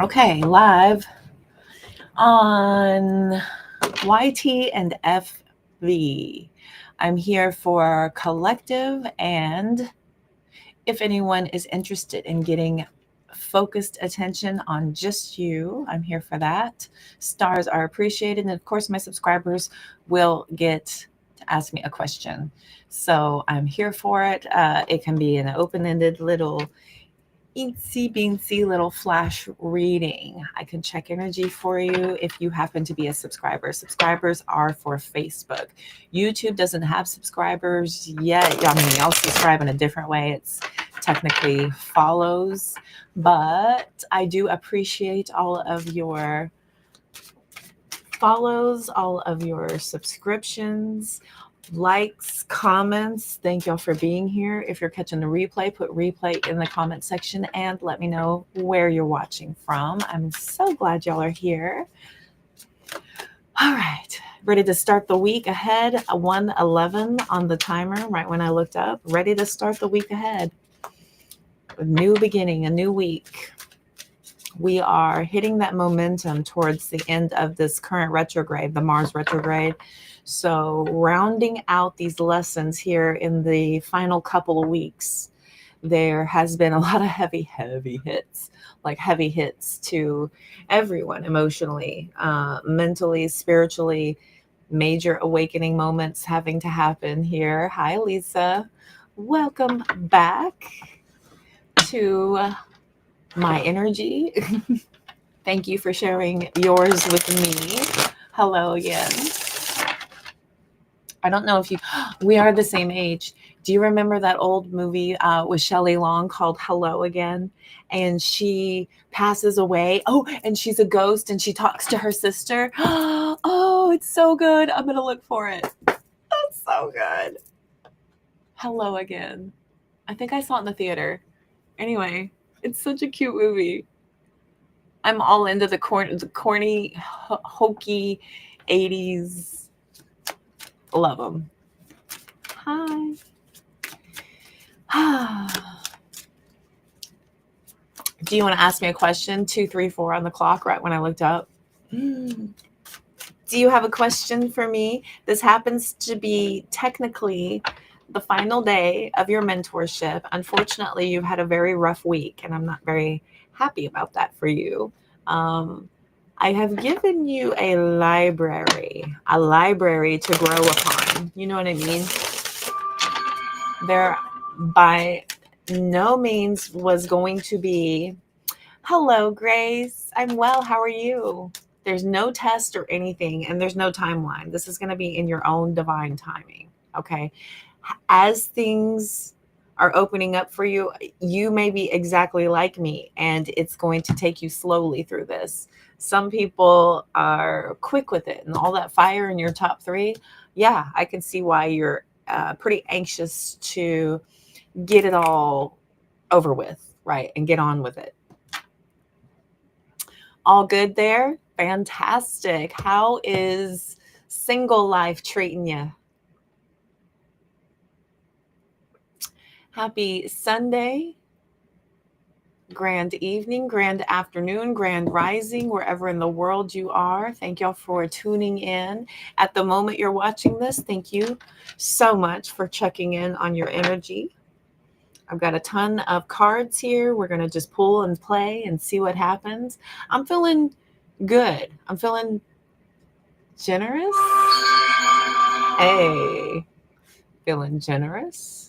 Okay, live on YT and FV. I'm here for collective, and if anyone is interested in getting focused attention on just you, I'm here for that. Stars are appreciated, and of course, my subscribers will get to ask me a question. So I'm here for it. It can be an open ended little eensy beensy little flash reading. I can check energy for you if you happen to be a subscriber. Subscribers are for Facebook. YouTube doesn't have subscribers yet. I mean, y'all subscribe in a different way. It's technically follows, but I do appreciate all of your follows, all of your subscriptions, likes, comments. Thank y'all for being here. If you're catching the replay, put replay in the comment section and let me know where you're watching from. I'm so glad y'all are here. All right, ready to start the week ahead. 1:11 on the timer right when I looked up. Ready to start the week ahead. A new beginning, a new week. We are hitting that momentum towards the end of this current retrograde, the Mars retrograde. So rounding out these lessons here in the final couple of weeks, there has been a lot of heavy hits, like heavy hits to everyone emotionally, mentally, spiritually, major awakening moments having to happen here. Hi, Lisa. Welcome back to my energy. Thank you for sharing yours with me. Hello again. I don't know if we are the same age. Do you remember that old movie with Shelley Long called Hello Again? And she passes away. Oh, and she's a ghost and she talks to her sister. Oh, it's so good. I'm going to look for it. That's so good. Hello Again. I think I saw it in the theater. Anyway, it's such a cute movie. I'm all into the corny, hokey 80s. Love them. Hi. Do you want to ask me a question? 2, 3, 4 on the clock right when I looked up. Do you have a question for me? This happens to be technically the final day of your mentorship. Unfortunately, you've had a very rough week, and I'm not very happy about that for you. I have given you a library to grow upon. You know what I mean? There by no means was going to be, hello, Grace. I'm well. How are you? There's no test or anything, and there's no timeline. This is going to be in your own divine timing. Okay. As things are opening up for you, you may be exactly like me, and it's going to take you slowly through this. Some people are quick with it, and all that fire in your top 3. Yeah, I can see why you're pretty anxious to get it all over with, right? And get on with it. All good there? Fantastic. How is single life treating you? Happy Sunday, grand evening, grand afternoon, grand rising, wherever in the world you are. Thank y'all for tuning in. At the moment you're watching this, thank you so much for checking in on your energy. I've got a ton of cards here. We're going to just pull and play and see what happens. I'm feeling good. I'm feeling generous. Hey, feeling generous.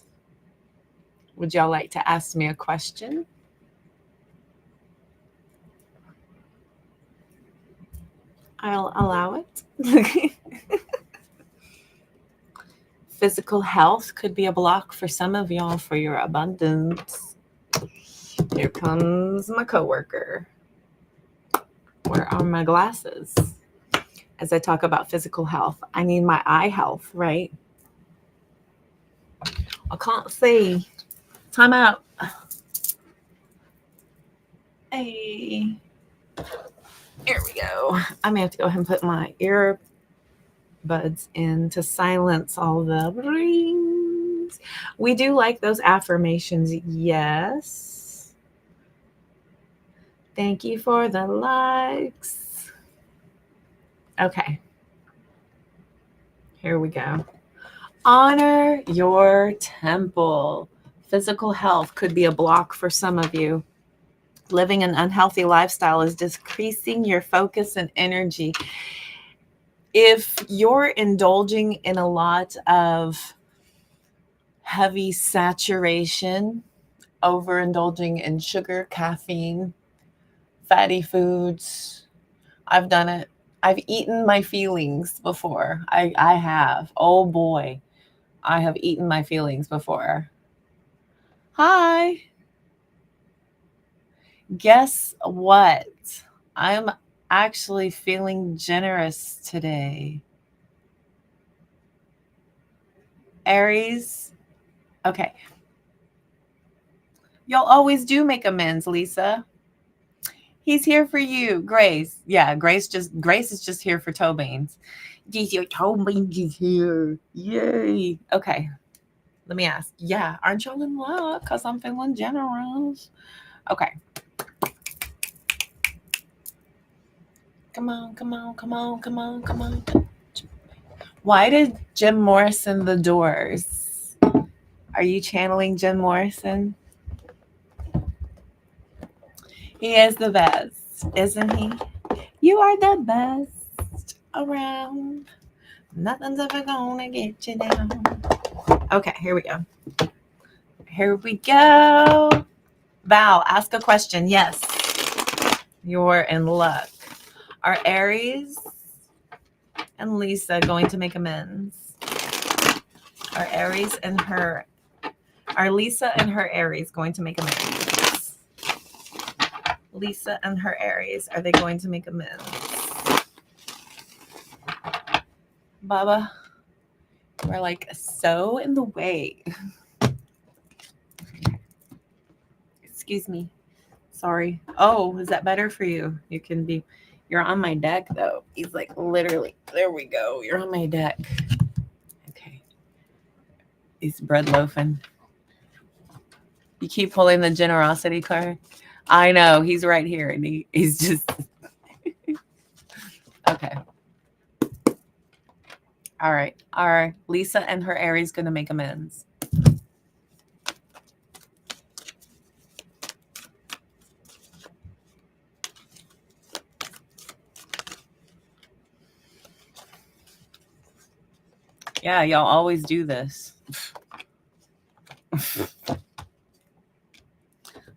Would y'all like to ask me a question? I'll allow it. Physical health could be a block for some of y'all for your abundance. Here comes my coworker. Where are my glasses? As I talk about physical health, I need my eye health, right? I can't see. Time out. Hey. Here we go. I may have to go ahead and put my earbuds in to silence all the rings. We do like those affirmations. Yes. Thank you for the likes. Okay. Here we go. Honor your temple. Physical health could be a block for some of you. Living an unhealthy lifestyle is decreasing your focus and energy. If you're indulging in a lot of heavy saturation, overindulging in sugar, caffeine, fatty foods, I've done it. I've eaten my feelings before. I have. Oh boy, I have eaten my feelings before. Hi. Guess what? I'm actually feeling generous today. Aries. Okay. Y'all always do make amends, Lisa. He's here for you, Grace. Yeah, Grace is just here for toe beans. Your toe beans is here. Yay. Okay. Let me ask. Yeah, aren't y'all in luck? Because I'm feeling generous. Okay. Come on, come on, come on, come on, come on. Why did Jim Morrison the Doors? Are you channeling Jim Morrison? He is the best, isn't he? You are the best around. Nothing's ever gonna get you down. Okay, here we go. Here we go. Val, ask a question. Yes, you're in luck. Are Aries and Lisa going to make amends? Are Lisa and her Aries going to make amends? Lisa and her Aries, are they going to make amends? Baba, we're like so in the way. Excuse me. Sorry. Oh, is that better for you? You're on my deck though. He's like literally, there we go. You're on my deck. Okay. He's bread loafing. You keep pulling the generosity card. I know, he's right here and he's just okay. All right. Are Lisa and her Aries going to make amends? Yeah, y'all always do this.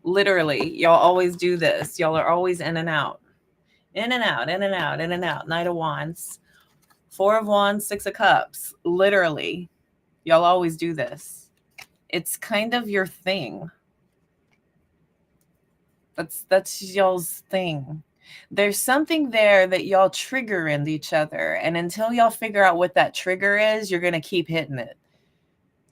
Literally, y'all always do this. Y'all are always in and out. In and out, in and out, in and out. Knight of Wands. 4 of Wands, 6 of Cups. Literally, y'all always do this. It's kind of your thing. That's y'all's thing. There's something there that y'all trigger in each other. And until y'all figure out what that trigger is, you're going to keep hitting it.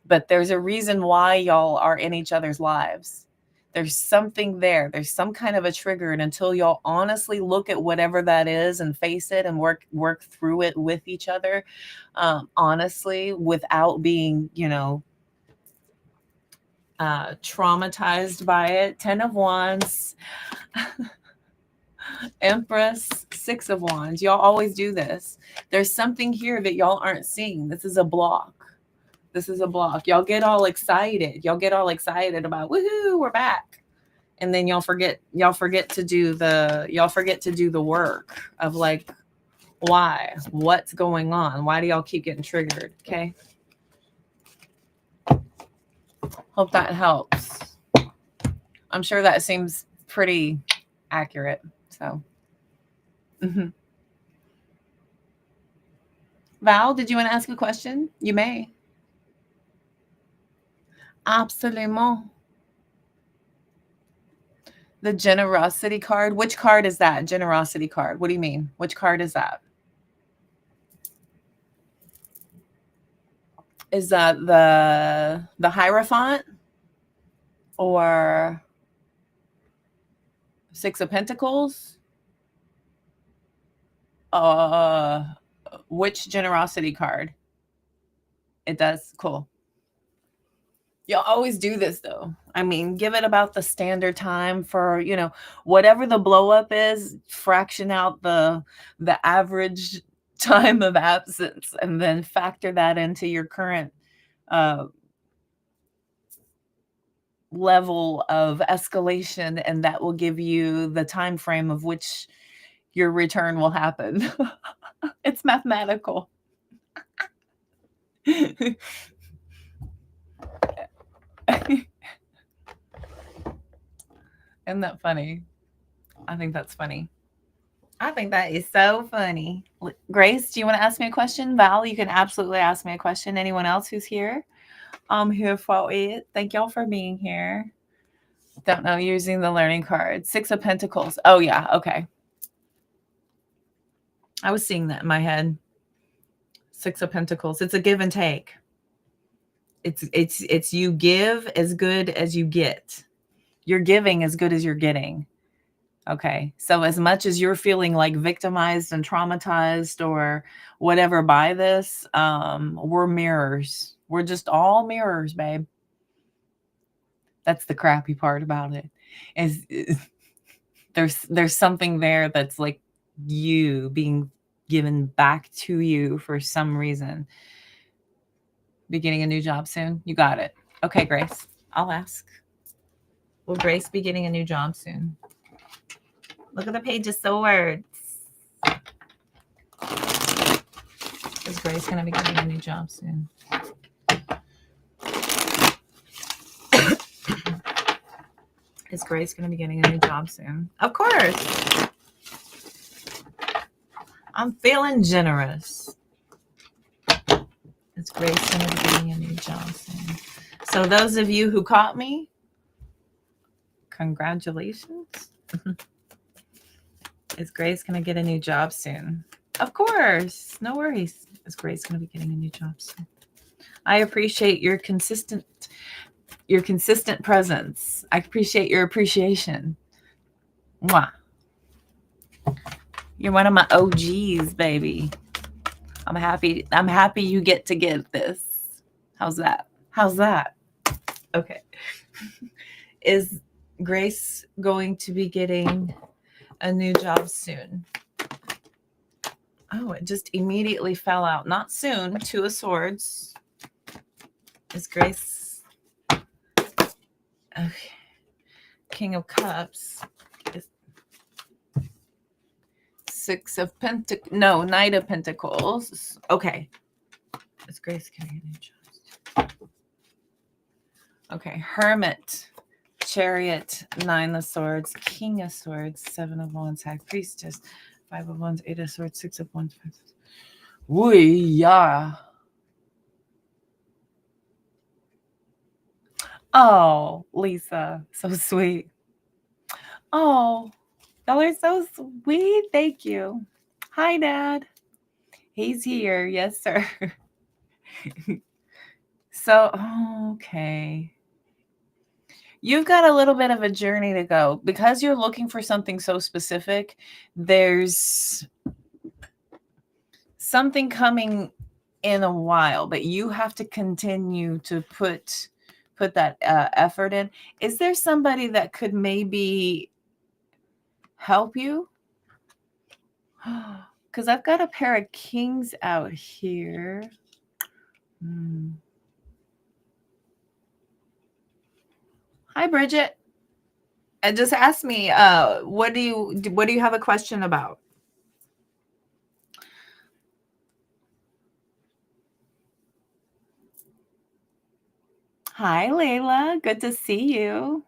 But there's a reason why y'all are in each other's lives. There's something there. There's some kind of a trigger. And until y'all honestly look at whatever that is and face it and work through it with each other, honestly, without being, traumatized by it. 10 of Wands, Empress, 6 of Wands. Y'all always do this. There's something here that y'all aren't seeing. This is a block. This is a block. Y'all get all excited. Y'all get all excited about, woohoo, we're back. And then y'all forget to do the work of like, why? What's going on? Why do y'all keep getting triggered? Okay. Hope that helps. I'm sure that seems pretty accurate. So, Val, did you want to ask a question? You may. Absolument. The generosity card. Which card is that? Generosity card. What do you mean? Which card is that? Is that the Hierophant or 6 of Pentacles? Which generosity card? It does. Cool. You'll always do this though. I mean, give it about the standard time for, whatever the blow up is, fraction out the average time of absence and then factor that into your current level of escalation, and that will give you the time frame of which your return will happen. It's mathematical. Isn't that funny? I think that's funny. I think that is so funny. Grace, do you want to ask me a question? Val, you can absolutely ask me a question. Anyone else who's here? I'm here for it. Thank y'all for being here. Don't know, using the learning card. 6 of Pentacles. Oh, yeah. Okay. I was seeing that in my head. 6 of Pentacles. It's a give and take. It's you give as good as you get. You're giving as good as you're getting. Okay. So as much as you're feeling like victimized and traumatized or whatever by this, we're mirrors. We're just all mirrors, babe. That's the crappy part about it. Is there's something there that's like you being given back to you for some reason. Beginning a new job soon? You got it. Okay, Grace. I'll ask. Will Grace be getting a new job soon? Look at the Page of Swords. Is Grace going to be getting a new job soon? Is Grace going to be getting a new job soon? Of course. I'm feeling generous. Is Grace going to be getting a new job soon? So those of you who caught me, congratulations. Is Grace going to get a new job soon? Of course. No worries. Is Grace going to be getting a new job soon? I appreciate your consistent presence. I appreciate your appreciation. Mwah. You're one of my OGs, baby. I'm happy you get to get this. How's that? Okay. Is Grace going to be getting a new job soon? Oh, it just immediately fell out. Not soon. 2 of Swords. Is Grace... Okay. King of Cups. 6 of Pentacles. No, Knight of Pentacles. Okay. Is Grace getting a new job? Okay. Hermit. Chariot. 9 of Swords. King of Swords. 7 of Wands. High Priestess. 5 of Wands. 8 of Swords. 6 of Wands. Woo, yeah. Oh, Lisa. So sweet. Oh, y'all are so sweet. Thank you. Hi, Dad. He's here. Yes, sir. So, okay. You've got a little bit of a journey to go. Because you're looking for something so specific, there's something coming in a while, but you have to continue to put that effort in. Is there somebody that could maybe help you? Because I've got a pair of kings out here. Hi, Bridget. And just ask me, what do you have a question about? Hi, Layla. Good to see you.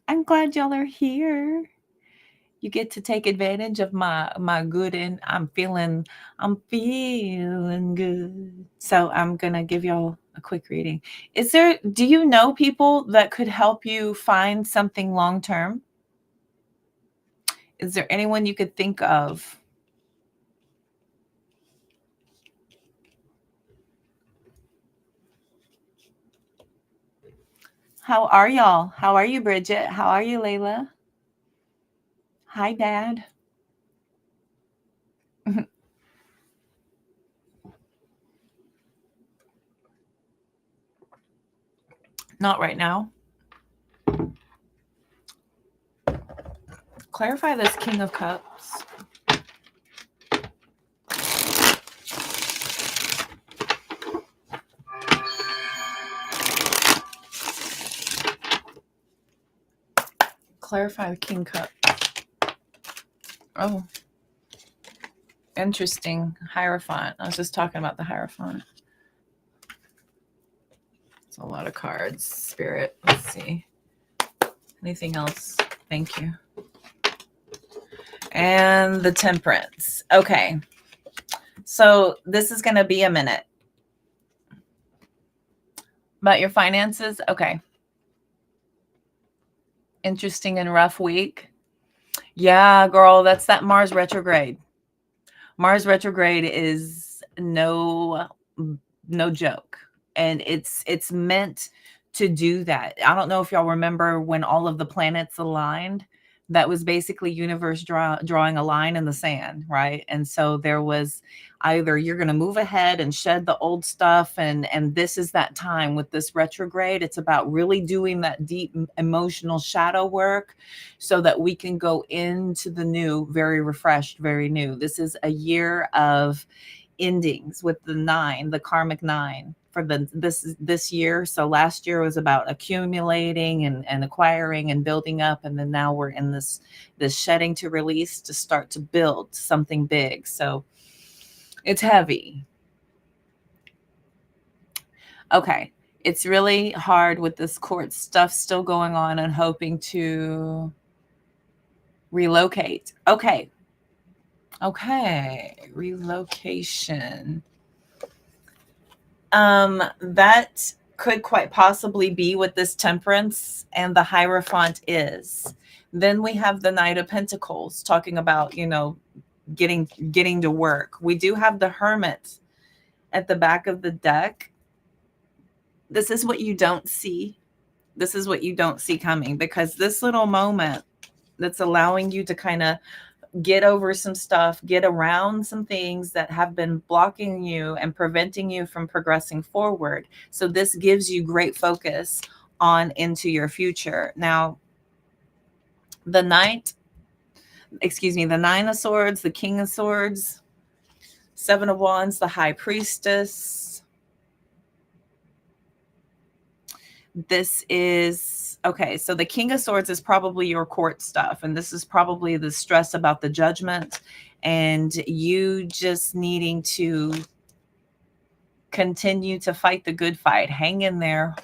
I'm glad y'all are here. You get to take advantage of my good, and I'm feeling good. So I'm gonna give y'all a quick reading. Do you know people that could help you find something long term? Is there anyone you could think of? How are y'all? How are you, Bridget? How are you, Layla? Hi, Dad. Not right now. Clarify this King of Cups. Clarify the King Cup. Oh. Interesting. Hierophant. I was just talking about the Hierophant. It's a lot of cards. Spirit. Let's see. Anything else? Thank you. And the Temperance. Okay. So this is going to be a minute. About your finances? Okay. Interesting and rough week. Yeah, girl, that's that Mars retrograde. Mars retrograde is no joke. And it's meant to do that. I don't know if y'all remember when all of the planets aligned. That was basically universe drawing a line in the sand, right? And so there was either you're going to move ahead and shed the old stuff, and this is that time with this retrograde. It's about really doing that deep emotional shadow work so that we can go into the new, very refreshed, very new. This is a year of endings with the 9, the karmic 9 for this year. So last year was about accumulating and acquiring and building up, and then now we're in this shedding to release to start to build something big. So it's heavy. Okay, it's really hard with this court stuff still going on and hoping to relocate. Okay, relocation. That could quite possibly be what this Temperance and the Hierophant is. Then we have the Knight of Pentacles talking about, getting to work. We do have the Hermit at the back of the deck. This is what you don't see. This is what you don't see coming, because this little moment that's allowing you to kind of get over some stuff, get around some things that have been blocking you and preventing you from progressing forward. So this gives you great focus on into your future. Now, the Nine of Swords, the King of Swords, 7 of Wands, the High Priestess. This is, okay, so the King of Swords is probably your court stuff. And this is probably the stress about the judgment and you just needing to continue to fight the good fight. Hang in there.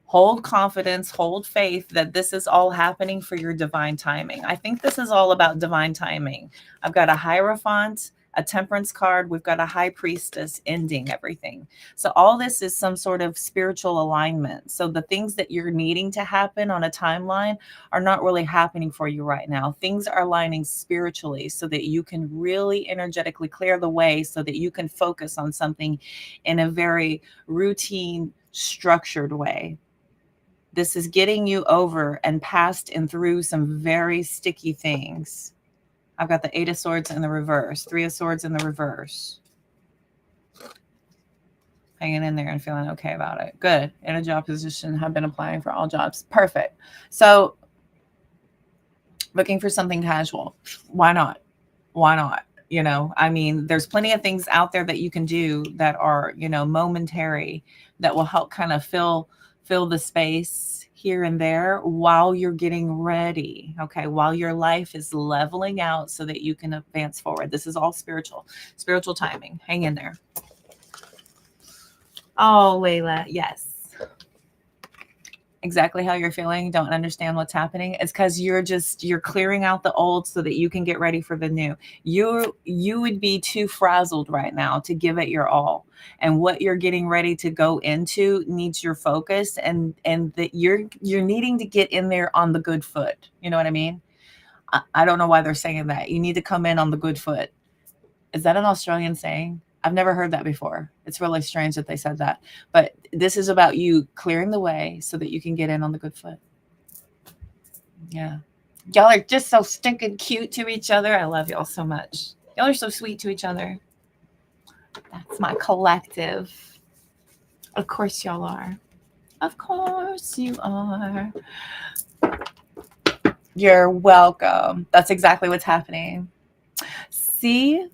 Hold confidence, hold faith that this is all happening for your divine timing. I think this is all about divine timing. I've got a Hierophant, a Temperance card. We've got a High Priestess ending everything. So all this is some sort of spiritual alignment. So the things that you're needing to happen on a timeline are not really happening for you right now. Things are aligning spiritually so that you can really energetically clear the way so that you can focus on something in a very routine, structured way. This is getting you over and past and through some very sticky things. I've got the 8 of Swords in the reverse, 3 of Swords in the reverse. Hanging in there and feeling okay about it. Good. In a job position, have been applying for all jobs. Perfect. So looking for something casual. Why not? Why not? I mean, there's plenty of things out there that you can do that are, momentary, that will help kind of fill the space here and there while you're getting ready. Okay. While your life is leveling out so that you can advance forward. This is all spiritual timing. Hang in there. Oh, Layla. Yes. Exactly how you're feeling. Don't understand what's happening. It's because you're clearing out the old so that you can get ready for the new. You would be too frazzled right now to give it your all. And what you're getting ready to go into needs your focus, and that you're needing to get in there on the good foot. You know what I mean? I don't know why they're saying that. You need to come in on the good foot. Is that an Australian saying? I've never heard that before. It's really strange that they said that. But this is about you clearing the way so that you can get in on the good foot. Yeah. Y'all are just so stinking cute to each other. I love y'all so much. Y'all are so sweet to each other. That's my collective. Of course y'all are. Of course you are. You're welcome. That's exactly what's happening. See?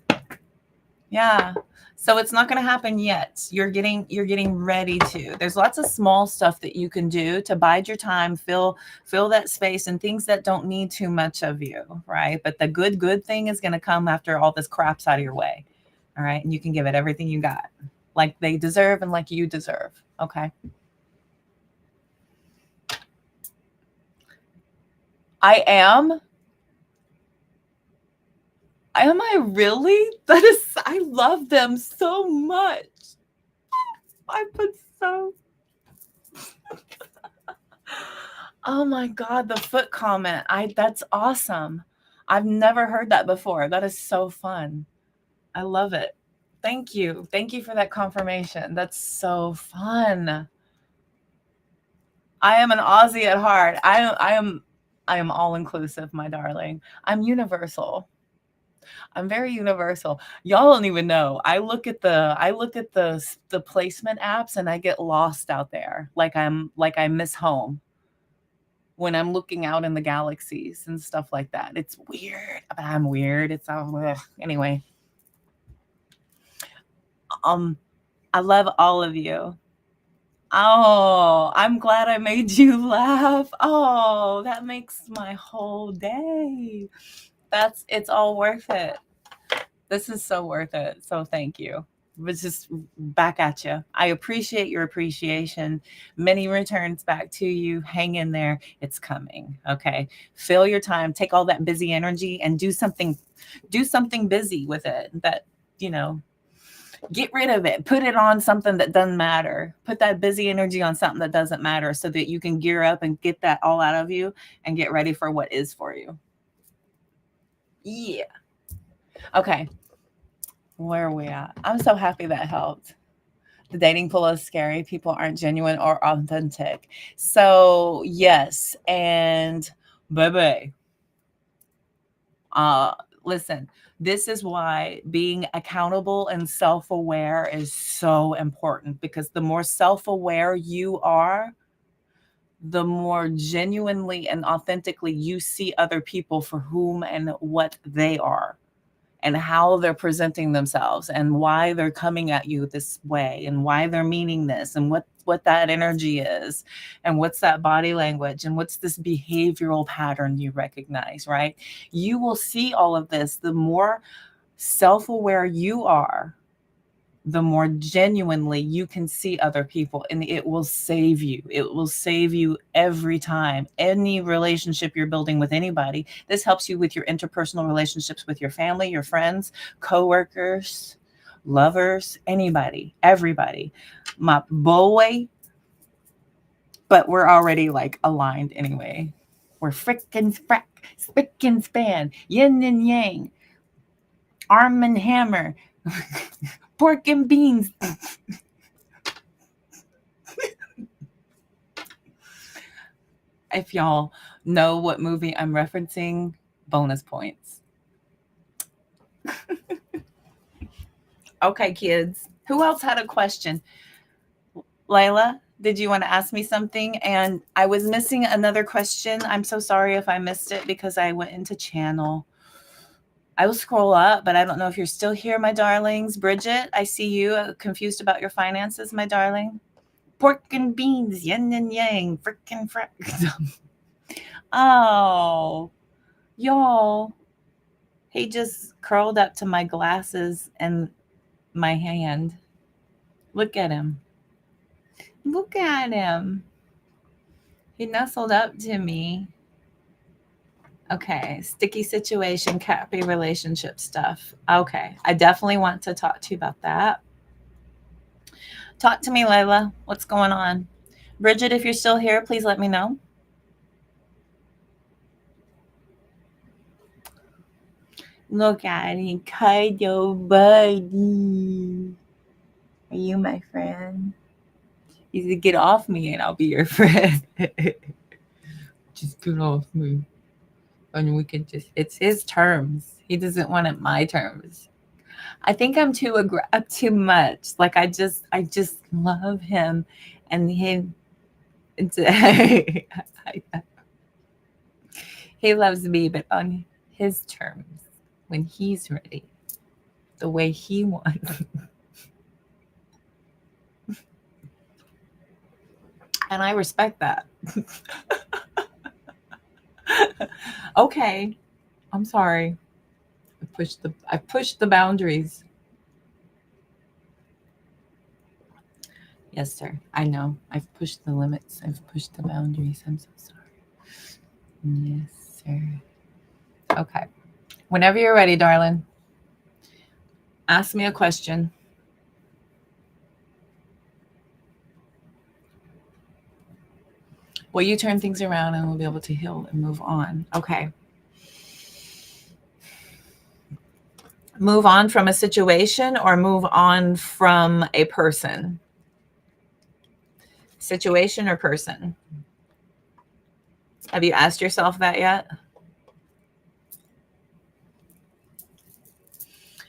Yeah. So it's not going to happen yet. You're getting ready to. There's lots of small stuff that you can do to bide your time, fill that space, and things that don't need too much of you, right? But the good thing is going to come after all this crap's out of your way. All right? And you can give it everything you got. Like they deserve and like you deserve. Okay? Am I really? I love them so much. I put so. Oh my God, the foot comment. That's awesome. I've never heard that before. That is so fun. I love it. Thank you. Thank you for that confirmation. That's so fun. I am an Aussie at heart. I am all inclusive, my darling. I'm universal. I'm very universal. Y'all don't even know. I look at the placement apps and I get lost out there. Like I miss home when I'm looking out in the galaxies and stuff like that. It's weird. But I'm weird. It's all anyway. I love all of you. Oh, I'm glad I made you laugh. Oh, that makes my whole day. It's all worth it. This is so worth it. So thank you. Was just back at you. I appreciate your appreciation. Many returns back to you. Hang in there. It's coming. Okay. Fill your time. Take all that busy energy and do something busy with it. That, get rid of it. Put it on something that doesn't matter. Put that busy energy on something that doesn't matter so that you can gear up and get that all out of you and get ready for what is for you. Yeah. Okay. Where are we at? I'm so happy that helped. The dating pool is scary. People aren't genuine or authentic. So yes. And baby, listen, this is why being accountable and self-aware is so important, because the more self-aware you are, the more genuinely and authentically you see other people for whom and what they are, and how they're presenting themselves, and why they're coming at you this way, and why they're meaning this, and what that energy is, and what's that body language, and what's this behavioral pattern you recognize, right? You will see all of this. The more self-aware you are, the more genuinely you can see other people, and it will save you. It will save you every time. Any relationship you're building with anybody, this helps you with your interpersonal relationships with your family, your friends, coworkers, lovers, anybody, everybody. My boy, but we're already like aligned anyway. We're frickin' spick and span, yin and yang, arm and hammer, pork and beans. If y'all know what movie I'm referencing, bonus points. Okay, kids. Who else had a question? Layla, did you want to ask me something? And I was missing another question. I'm so sorry if I missed it because I went into channel. I will scroll up, but I don't know if you're still here, my darlings. Bridget, I see you confused about your finances, my darling. Pork and beans, yin and yang, frickin' frick. Oh, y'all. He just curled up to my glasses and my hand. Look at him. Look at him. He nestled up to me. Okay, sticky situation, happy relationship stuff. Okay, I definitely want to talk to you about that. Talk to me, Layla. What's going on? Bridget, if you're still here, please let me know. Look at him, cuddle buddy. Are you my friend? You said, get off me and I'll be your friend. Just get off me. And we can it's his terms. He doesn't want it my terms. I think I'm too much. Like I just love him, and He loves me, but on his terms, when he's ready, the way he wants. And I respect that. Okay, I'm sorry. I pushed the boundaries. Yes, sir. I know. I've pushed the limits. I've pushed the boundaries. I'm so sorry. Yes, sir. Okay. Whenever you're ready, darling, ask me a question. Will you turn things around and we'll be able to heal and move on? Okay. Move on from a situation or move on from a person? Situation or person? Have you asked yourself that yet?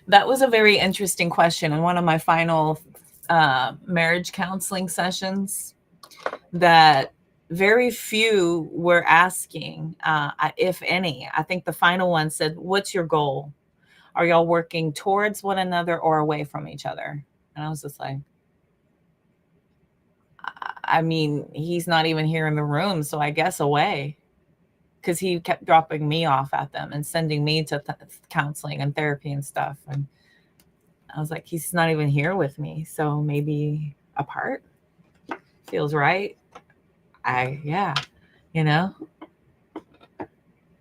That was a very interesting question in one of my final marriage counseling sessions that very few were asking, if any. I think the final one said, what's your goal? Are y'all working towards one another or away from each other? And I was just like, I mean, he's not even here in the room, so I guess away. Because he kept dropping me off at them and sending me to counseling and therapy and stuff. And I was like, he's not even here with me. So maybe apart feels right. Yeah, you know,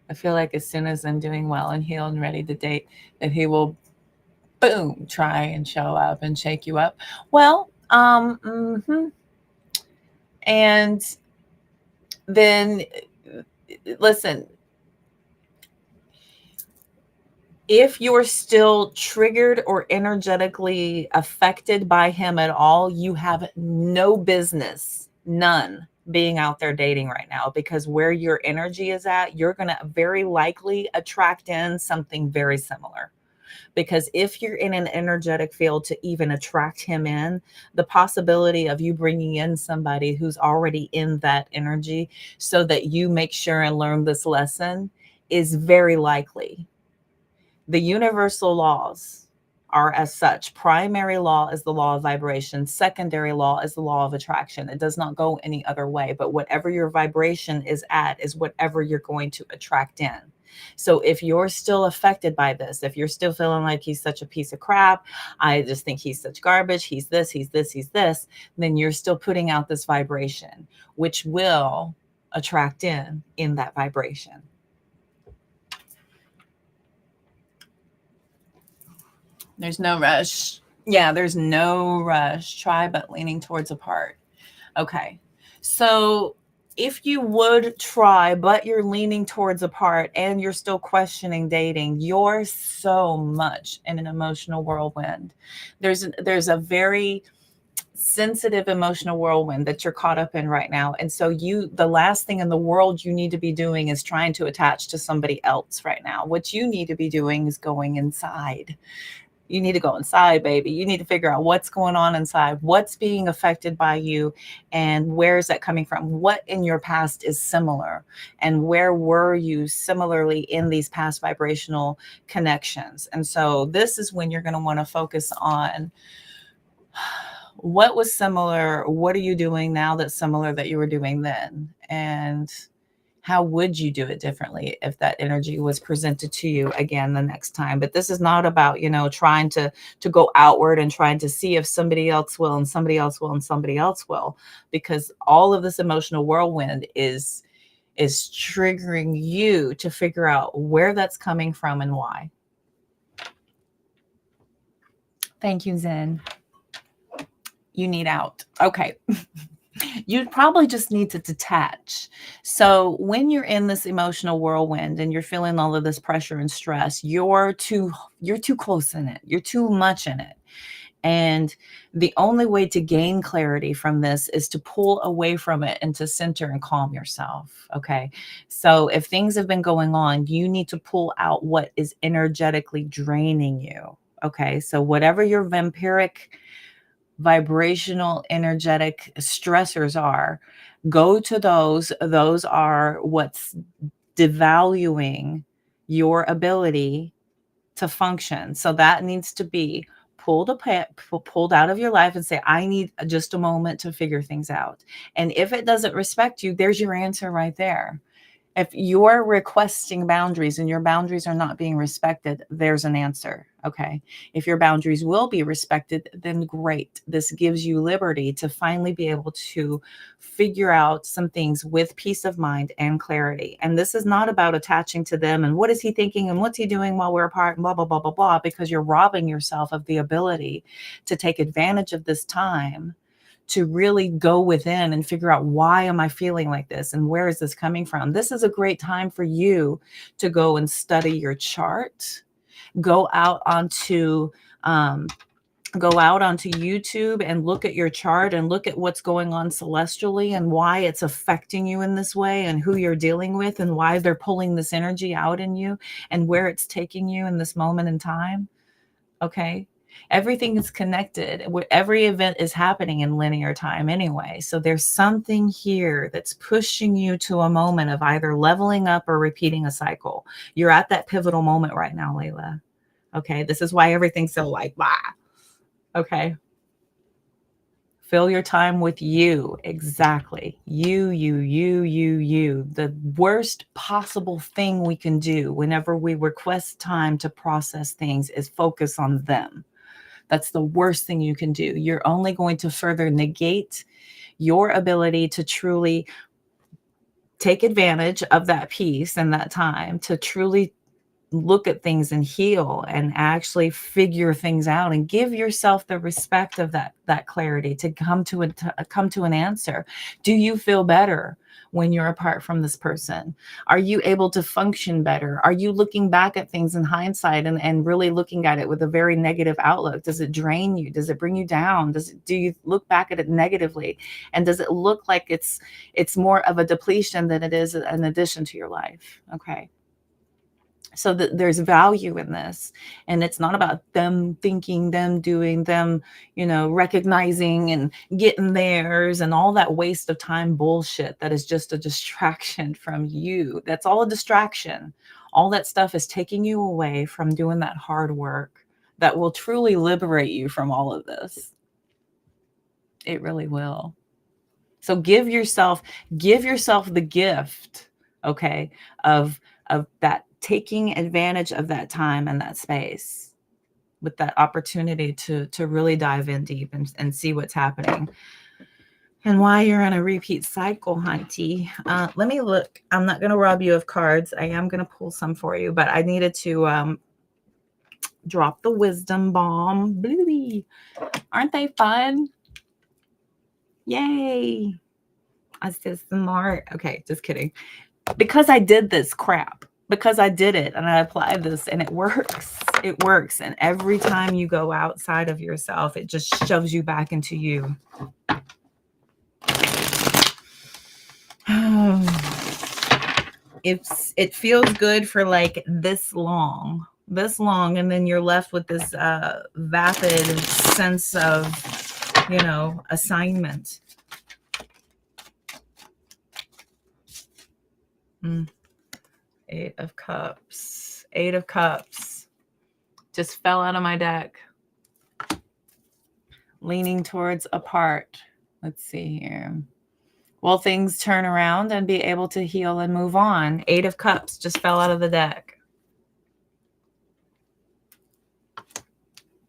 I feel like as soon as I'm doing well and healed and ready to date, that he will, boom, try and show up and shake you up. Well, and then listen, if you're still triggered or energetically affected by him at all, you have no business, none, being out there dating right now, because where your energy is at, you're going to very likely attract in something very similar. Because if you're in an energetic field to even attract him in, the possibility of you bringing in somebody who's already in that energy so that you make sure and learn this lesson is very likely. The universal laws are as such. Primary law is the law of vibration. Secondary law is the law of attraction. It does not go any other way, but whatever your vibration is at is whatever you're going to attract in. So if you're still affected by this, if you're still feeling like he's such a piece of crap, I just think he's such garbage, he's this, then you're still putting out this vibration, which will attract in that vibration. There's no rush. Yeah, there's no rush. Try but leaning towards apart. Okay. So if you would try, but you're leaning towards apart and you're still questioning dating, you're so much in an emotional whirlwind. There's a very sensitive emotional whirlwind that you're caught up in right now. And so the last thing in the world you need to be doing is trying to attach to somebody else right now. What you need to be doing is going inside. You need to go inside, baby. You need to figure out what's going on inside, what's being affected by you, and where is that coming from? What in your past is similar, and where were you similarly in these past vibrational connections? And so this is when you're going to want to focus on what was similar, what are you doing now that's similar that you were doing then, and how would you do it differently if that energy was presented to you again the next time? But this is not about, trying to go outward and trying to see if somebody else will and somebody else will and somebody else will, because all of this emotional whirlwind is triggering you to figure out where that's coming from and why. Thank you, Zen. You need out. Okay. You probably just need to detach. So when you're in this emotional whirlwind and you're feeling all of this pressure and stress, you're too close in it. You're too much in it. And the only way to gain clarity from this is to pull away from it and to center and calm yourself. Okay. So if things have been going on, you need to pull out what is energetically draining you. Okay. So whatever your vampiric vibrational, energetic stressors are. Go to those. Those are what's devaluing your ability to function. So that needs to be pulled out of your life and say, I need just a moment to figure things out. And if it doesn't respect you, there's your answer right there. If you're requesting boundaries and your boundaries are not being respected, there's an answer. Okay. If your boundaries will be respected, then great. This gives you liberty to finally be able to figure out some things with peace of mind and clarity. And this is not about attaching to them and what is he thinking and what's he doing while we're apart and blah, blah, blah, blah, blah, because you're robbing yourself of the ability to take advantage of this time to really go within and figure out, why am I feeling like this? And where is this coming from? This is a great time for you to go and study your chart, go out onto YouTube and look at your chart and look at what's going on celestially and why it's affecting you in this way and who you're dealing with and why they're pulling this energy out in you and where it's taking you in this moment in time. Okay. Everything is connected. Every event is happening in linear time anyway. So there's something here that's pushing you to a moment of either leveling up or repeating a cycle. You're at that pivotal moment right now, Layla. Okay. This is why everything's so like, blah. Okay. Fill your time with you. Exactly. You. The worst possible thing we can do whenever we request time to process things is focus on them. That's the worst thing you can do. You're only going to further negate your ability to truly take advantage of that peace and that time to truly look at things and heal and actually figure things out and give yourself the respect of that clarity to come to an answer. Do you feel better when you're apart from this person? Are you able to function better? Are you looking back at things in hindsight and really looking at it with a very negative outlook? Does it drain you? Does it bring you down? Do you look back at it negatively? And does it look like it's more of a depletion than it is an addition to your life? Okay. So that there's value in this, and it's not about them thinking, them doing, them, recognizing and getting theirs and all that waste of time bullshit that is just a distraction from you. That's all a distraction. All that stuff is taking you away from doing that hard work that will truly liberate you from all of this. It really will. So give yourself the gift, okay, of that, taking advantage of that time and that space with that opportunity to really dive in deep and see what's happening and why you're in a repeat cycle, hunty. Let me look. I'm not going to rob you of cards. I am going to pull some for you, but I needed to drop the wisdom bomb. Bluey. Aren't they fun? Yay. I said smart. Okay, just kidding. Because I did this crap. Because I did it and I applied this and it works. It works. And every time you go outside of yourself, it just shoves you back into you. It feels good for like this long, and then you're left with this vapid sense of, assignment. Eight of Cups. Just fell out of my deck. Leaning towards apart. Let's see here. Will things turn around and be able to heal and move on? 8 of Cups just fell out of the deck.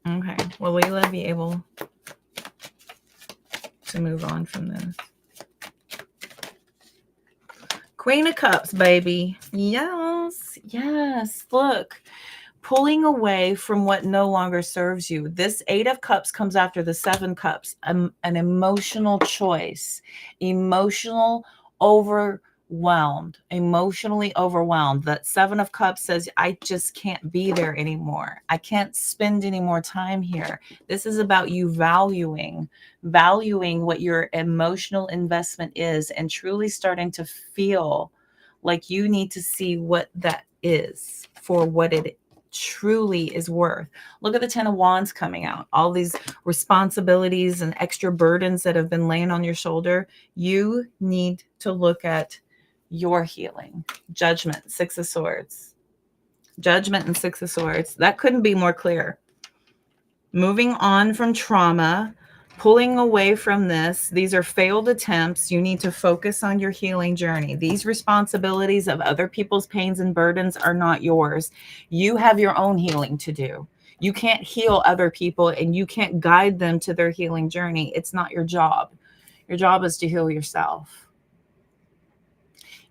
Okay. Will Leela be able to move on from this? Queen of Cups, baby. Yes. Look, pulling away from what no longer serves you. This 8 of Cups comes after the 7 Cups, an emotional choice, emotionally overwhelmed. That 7 of Cups says, I just can't be there anymore. I can't spend any more time here. This is about you valuing what your emotional investment is and truly starting to feel like you need to see what that is for what it truly is worth. Look at the 10 of Wands coming out. All these responsibilities and extra burdens that have been laying on your shoulder. You need to look at your healing. Judgment, 6 of Swords. Judgment and 6 of Swords. That couldn't be more clear. Moving on from trauma, pulling away from this. These are failed attempts. You need to focus on your healing journey. These responsibilities of other people's pains and burdens are not yours. You have your own healing to do. You can't heal other people and you can't guide them to their healing journey. It's not your job. Your job is to heal yourself.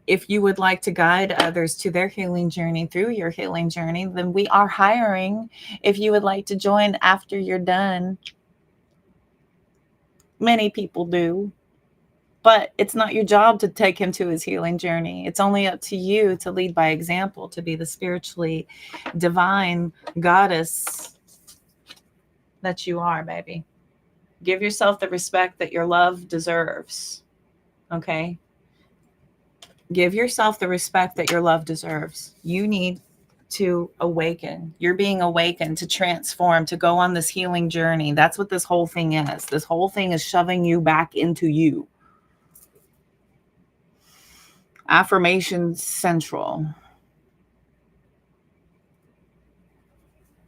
If you would like to guide others to their healing journey through your healing journey, then we are hiring. If you would like to join after you're done, many people do, but it's not your job to take him to his healing journey. It's only up to you to lead by example, to be the spiritually divine goddess that you are, baby. Give yourself the respect that your love deserves. Okay? Give yourself the respect that your love deserves. You need to awaken. You're being awakened to transform, to go on this healing journey. That's what this whole thing is. This whole thing is shoving you back into you. Affirmation central.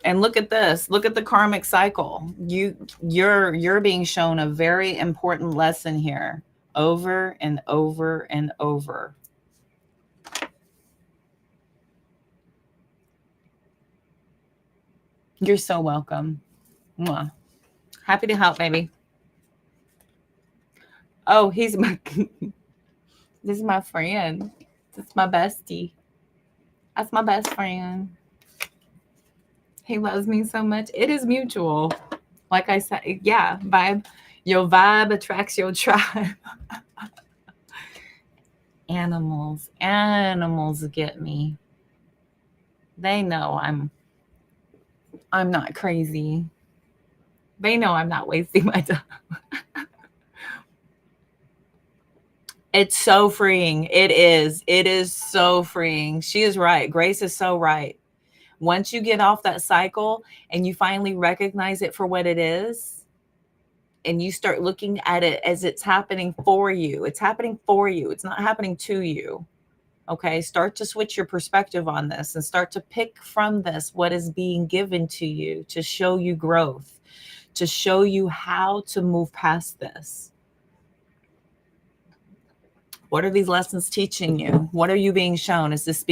And look at this. Look at the karmic cycle. You're being shown a very important lesson here, over and over and over. You're so welcome. Mwah. Happy to help, baby. Oh, he's my this is my friend. This is my bestie. That's my best friend. He loves me so much. It is mutual. Like I said, yeah, vibe. Your vibe attracts your tribe. Animals get me. They know I'm not crazy. They know I'm not wasting my time. It's so freeing. It is. It is so freeing. She is right. Grace is so right. Once you get off that cycle and you finally recognize it for what it is, and you start looking at it as it's happening for you. It's happening for you. It's not happening to you. Okay, start to switch your perspective on this and start to pick from this what is being given to you to show you growth, to show you how to move past this. What are these lessons teaching you? What are you being shown? Is this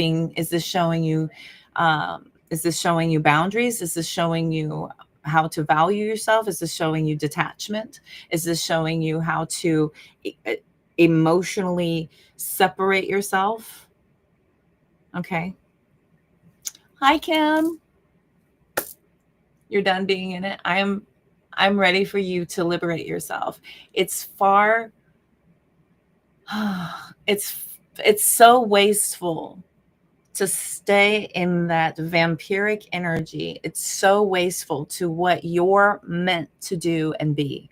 showing you boundaries? Is this showing you how to value yourself? Is this showing you detachment? Is this showing you how to emotionally separate yourself? Okay. Hi, Kim. You're done being in it. I'm ready for you to liberate yourself. It's far. It's so wasteful to stay in that vampiric energy. It's so wasteful to what you're meant to do and be.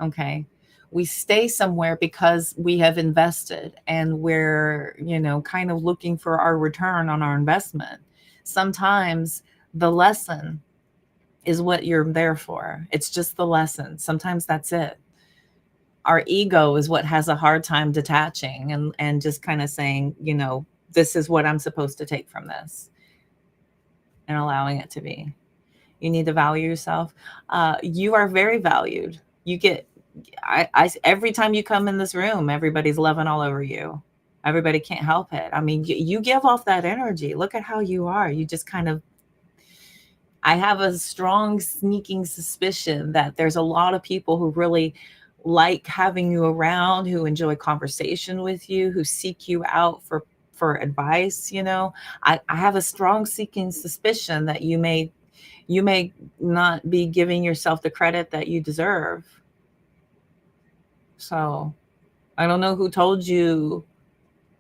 Okay. We stay somewhere because we have invested and we're, kind of looking for our return on our investment. Sometimes the lesson is what you're there for. It's just the lesson. Sometimes that's it. Our ego is what has a hard time detaching and just kind of saying, this is what I'm supposed to take from this and allowing it to be. You need to value yourself. You are very valued. You get, every time you come in this room, everybody's loving all over you. Everybody can't help it. I mean, you give off that energy. Look at how you are. You just kind of, I have a strong sneaking suspicion that there's a lot of people who really like having you around, who enjoy conversation with you, who seek you out for advice. I have a strong seeking suspicion that you may not be giving yourself the credit that you deserve. So I don't know who told you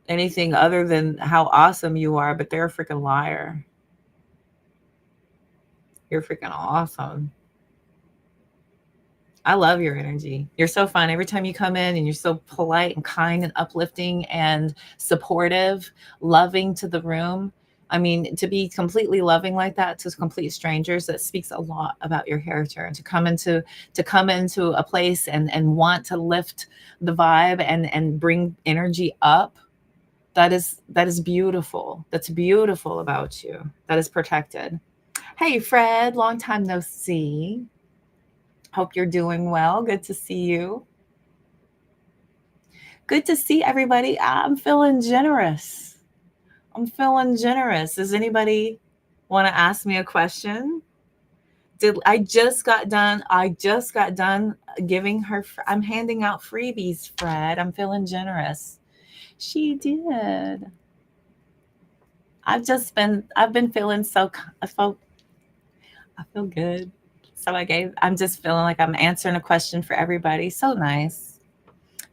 anything other than how awesome you are, but they're a freaking liar. You're freaking awesome. I love your energy. You're so fun. Every time you come in and you're so polite and kind and uplifting and supportive, loving to the room. I mean, to be completely loving like that to complete strangers, that speaks a lot about your character. And to come into a place and want to lift the vibe and bring energy up, that is beautiful. That's beautiful about you. That is protected. Hey Fred, long time no see. Hope you're doing well. Good to see you. Good to see everybody. I'm feeling generous. I'm feeling generous. Does anybody want to ask me a question? I just got done giving her. I'm handing out freebies, Fred. I'm feeling generous. She did. I've been feeling so. I feel good. So I'm just feeling like I'm answering a question for everybody. So nice.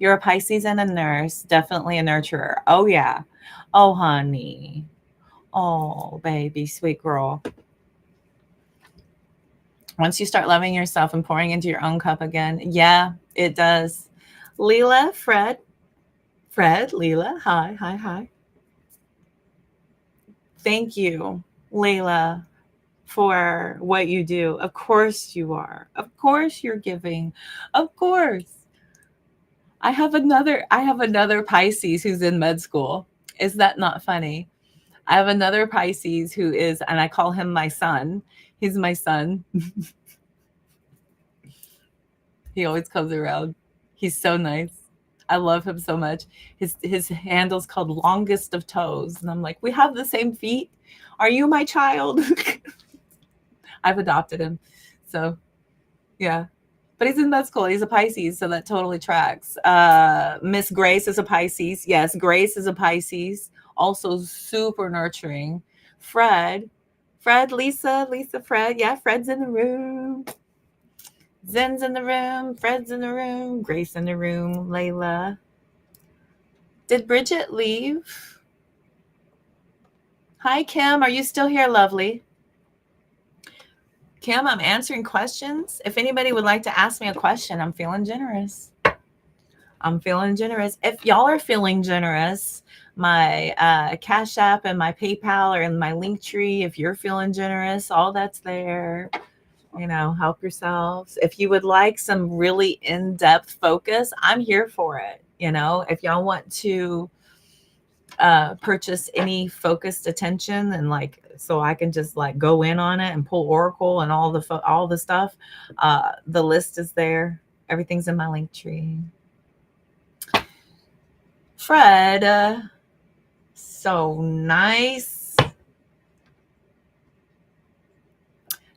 You're a Pisces and a nurse, definitely a nurturer. Oh yeah. Oh honey. Oh baby, sweet girl. Once you start loving yourself and pouring into your own cup again, yeah, it does. Leela, Fred, Leela, hi. Thank you, Leila, for what you do. Of course you are. Of course you're giving. Of course. I have another Pisces who's in med school. Is that not funny? I have another Pisces who is, and I call him my son. He's my son. He always comes around. He's so nice. I love him so much. His handle's called Longest of Toes. And I'm like, we have the same feet. Are you my child? I've adopted him. So yeah. But he's in med school. He's a Pisces, so that totally tracks. Miss Grace is a Pisces. Yes, Grace is a Pisces. Also super nurturing. Fred, Lisa, Fred. Yeah, Fred's in the room. Zen's in the room. Fred's in the room. Grace in the room. Layla. Did Bridget leave? Hi, Kim. Are you still here, lovely? Kim, I'm answering questions. If anybody would like to ask me a question, I'm feeling generous. If y'all are feeling generous, my Cash App and my PayPal are in my link tree. If you're feeling generous, all that's there. Help yourselves. If you would like some really in-depth focus, I'm here for it. If y'all want to purchase any focused attention and so I can just go in on it and pull Oracle and all the stuff, the list is there. Everything's in my link tree. Fred, so nice.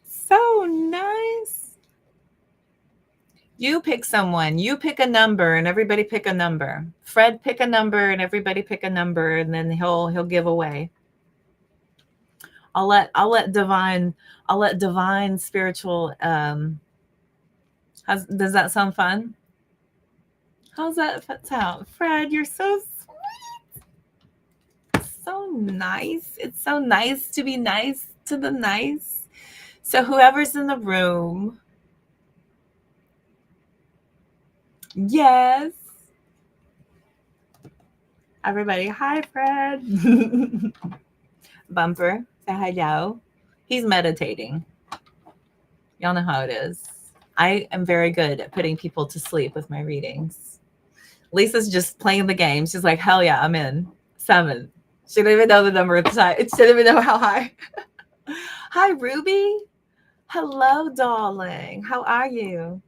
So nice. You pick someone. You pick a number, and everybody pick a number. Fred, pick a number, and everybody pick a number, and then he'll give away. I'll let divine spiritual. Does that sound fun? How's that sound, Fred? You're so sweet. So nice. It's so nice to be nice to the nice. So whoever's in the room. Yes. Everybody, hi, Fred. Bumper, say hello. He's meditating. Y'all know how it is. I am very good at putting people to sleep with my readings. Lisa's just playing the game. She's like, hell yeah, I'm in. 7. She didn't even know the number at the time. She didn't even know how high. Hi, Ruby. Hello, darling. How are you?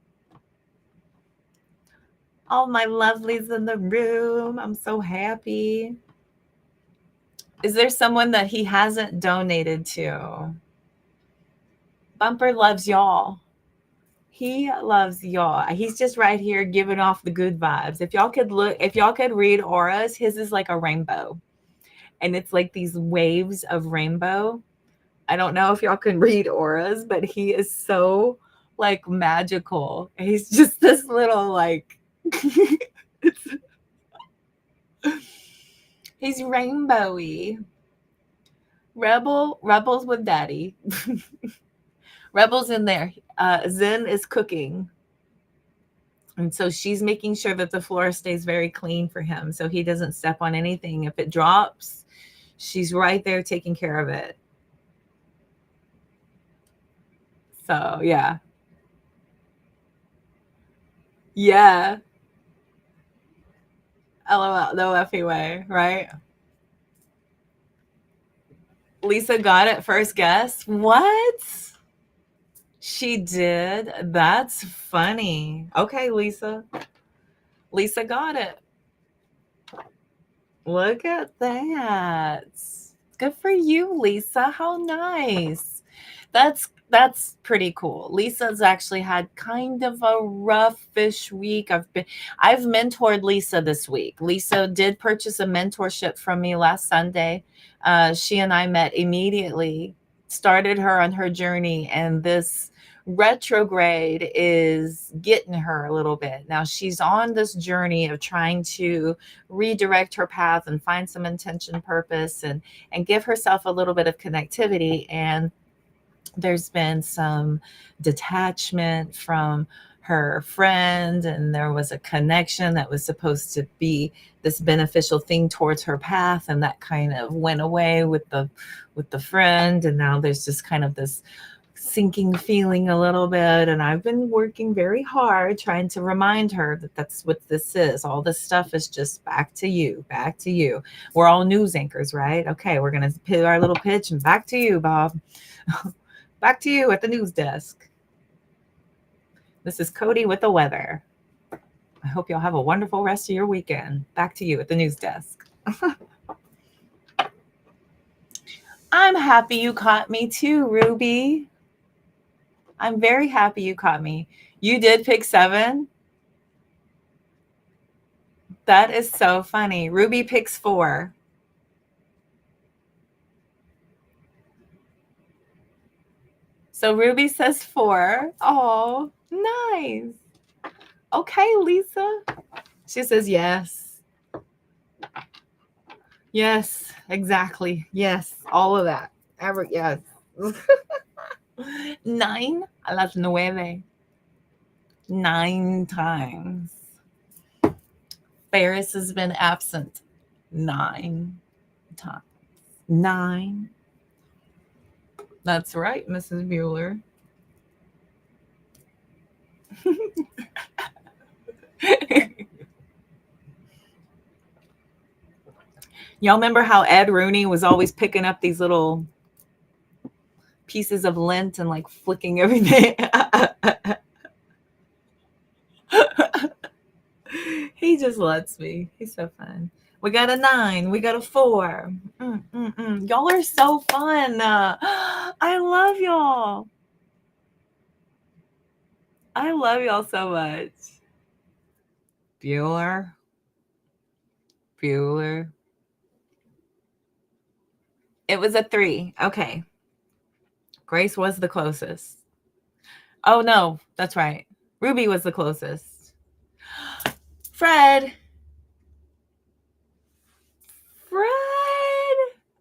All my lovelies in the room. I'm so happy. Is there someone that he hasn't donated to? Bumper loves y'all. He loves y'all. He's just right here giving off the good vibes. If y'all could read auras, his is like a rainbow. And it's like these waves of rainbow. I don't know if y'all can read auras, but he is so magical. He's just this little he's rainbowy. Rebels with daddy. Rebel's in there. Zen is cooking. And so she's making sure that the floor stays very clean for him so he doesn't step on anything. If it drops, She's right there taking care of it. So, yeah. Yeah. LOL. No effing way, right? Lisa got it first guess. What? She did? That's funny. Okay, Lisa. Lisa got it. Look at that. Good for you, Lisa. How nice. That's pretty cool. Lisa's actually had kind of a roughish week. I've mentored Lisa this week. Lisa did purchase a mentorship from me last Sunday. She and I met immediately, started her on her journey, and this retrograde is getting her a little bit. Now she's on this journey of trying to redirect her path and find some intention, purpose, and give herself a little bit of connectivity. And there's been some detachment from her friend, and there was a connection that was supposed to be this beneficial thing towards her path, and that kind of went away with the friend, and now there's just kind of this sinking feeling a little bit. And I've been working very hard trying to remind her that that's what this is. All this stuff is just back to you, back to you. We're all news anchors, right? Okay, we're going to put our little pitch and back to you, Bob. Back to you at the news desk. This is Cody with the weather. I hope y'all have a wonderful rest of your weekend. Back to you at the news desk. I'm happy you caught me too, Ruby. I'm very happy you caught me. You did pick 7. That is so funny. Ruby picks 4. So Ruby says 4. Oh, nice. Okay, Lisa. She says yes. Yes, exactly. Yes, all of that. Yes. 9 a las 9. 9 times. Ferris has been absent 9 times. 9. That's right, Mrs. Bueller. Y'all remember how Ed Rooney was always picking up these little pieces of lint and like flicking everything? He just lets me. He's so fun. We got a 9. We got a 4. Y'all are so fun. I love y'all. I love y'all so much. Bueller. It was a 3. Okay. Grace was the closest. Oh, no. That's right. Ruby was the closest. Fred.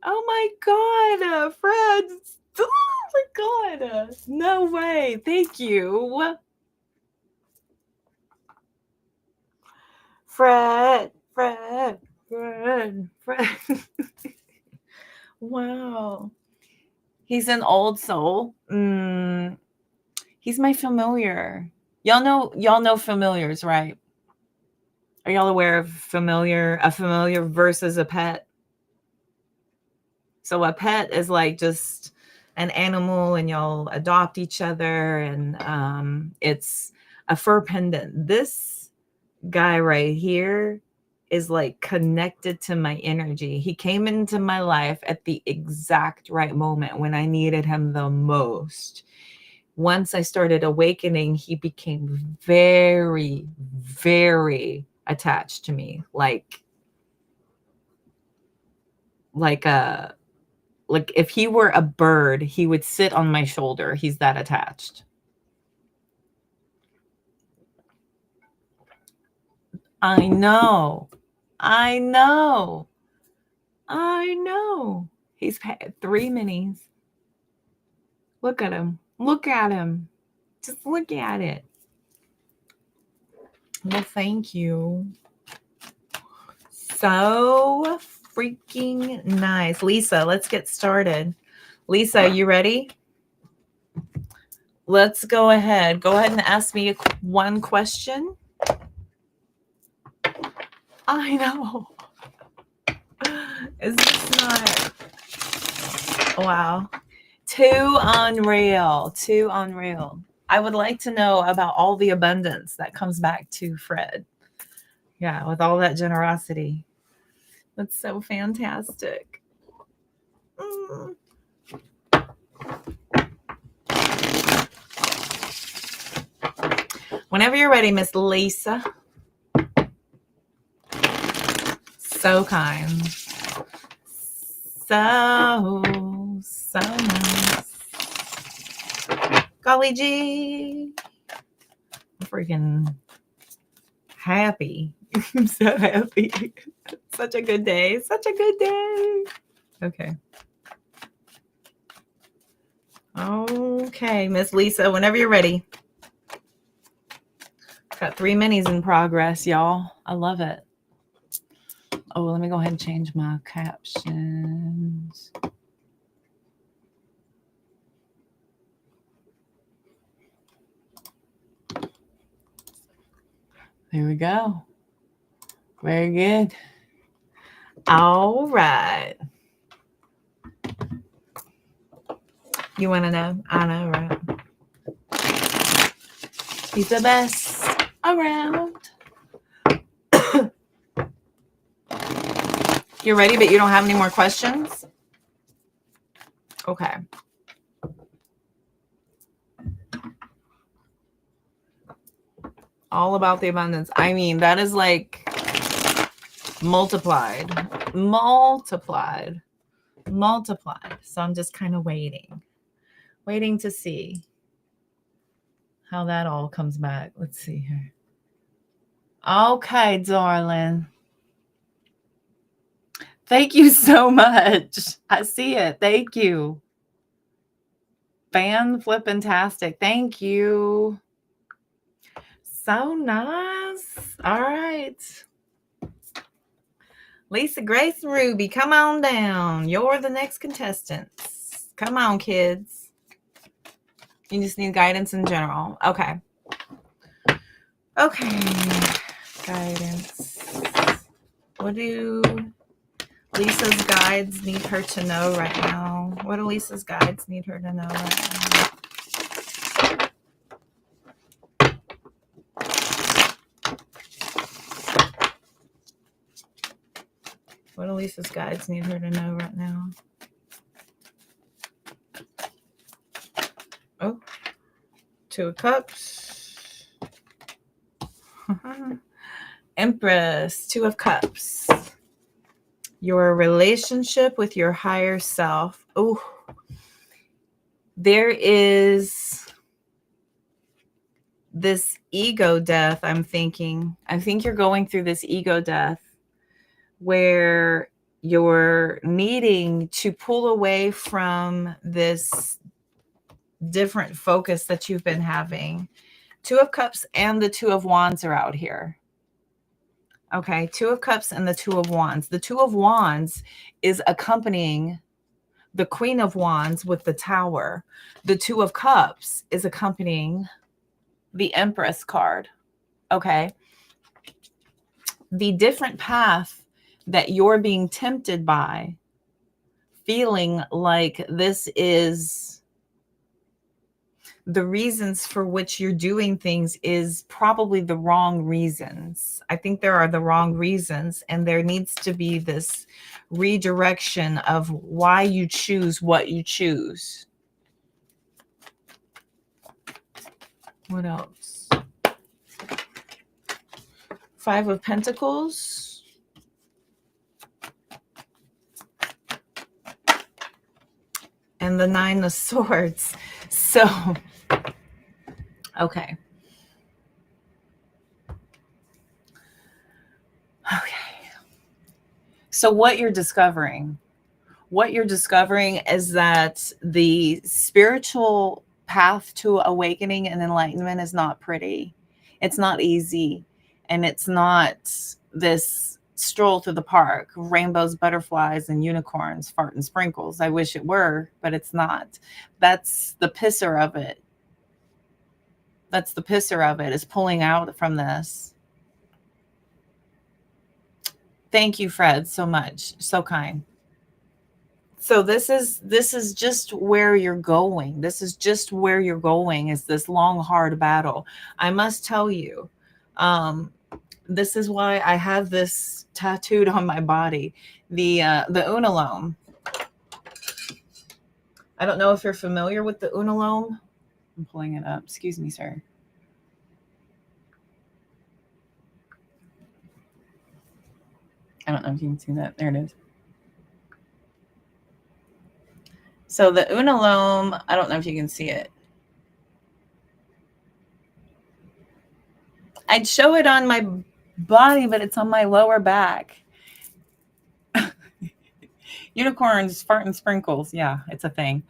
Oh, my God. Fred. Oh, my God. No way. Thank you. Fred. Wow. He's an old soul. He's my familiar. Y'all know familiars, right? Are y'all aware of a familiar versus a pet? So a pet is like just an animal and y'all adopt each other, and it's a fur pendant. This guy right here is like connected to my energy. He came into my life at the exact right moment when I needed him the most. Once I started awakening, he became very, very attached to me. Like if he were a bird, he would sit on my shoulder. He's that attached. I know. He's had 3 minis. Look at him. Just look at it. Well, thank you so freaking nice. Lisa, let's get started. Lisa, you ready? Let's go ahead. Go ahead and ask me one question. I know. Is this not? Wow. Too unreal. Too unreal. I would like to know about all the abundance that comes back to Fred. Yeah, with all that generosity. That's so fantastic. Whenever you're ready, Miss Lisa. So kind. So nice. Golly gee. I'm freaking happy. I'm so happy. Such a good day. Such a good day. Okay. Okay, Miss Lisa, whenever you're ready. Got 3 minis in progress, y'all. I love it. Oh, let me go ahead and change my captions. There we go. Very good. All right. You want to know? I know, right? He's the best around. You're ready, but you don't have any more questions? Okay. All about the abundance. I mean, that is like multiplied. So I'm just kind of waiting to see how that all comes back. Let's see here. Okay, darling. Thank you so much. I see it. Thank you. Fan-flippin-tastic. Thank you. So nice. All right. Lisa, Grace, and Ruby, come on down. You're the next contestants. Come on, kids. You just need guidance in general. Okay. Okay. Guidance. What do Lisa's guides need her to know right now? What do Lisa's guides need her to know right now? What do Lisa's guides need her to know right now? Oh, 2 of Cups. Empress, 2 of Cups. Your relationship with your higher self. Oh, there is this ego death, I'm thinking. I think you're going through this ego death where you're needing to pull away from this different focus that you've been having. 2 of Cups and the 2 of Wands are out here. Okay, 2 of Cups and the 2 of Wands. The 2 of Wands is accompanying the Queen of Wands with the Tower. The 2 of Cups is accompanying the Empress card. Okay. The different path that you're being tempted by, feeling like this is the reasons for which you're doing things, is probably the wrong reasons. I think there are the wrong reasons, and there needs to be this redirection of why you choose what you choose. What else? 5 of Pentacles. And the 9 of Swords. So, okay. So what you're discovering is that the spiritual path to awakening and enlightenment is not pretty. It's not easy. And it's not this stroll through the park, rainbows, butterflies, and unicorns, fart and sprinkles. I wish it were, but it's not. That's the pisser of it. That's the pisser of it, is pulling out from this. Thank you, Fred, so much. So kind. So this is just where you're going. This is just where you're going, is this long, hard battle. I must tell you, this is why I have this tattooed on my body, the unalome. I don't know if you're familiar with the unalome. I'm pulling it up. Excuse me, sir. I don't know if you can see that. There it is. So the unalome, I don't know if you can see it. I'd show it on my body, but it's on my lower back. Unicorns, fart and sprinkles. Yeah, it's a thing.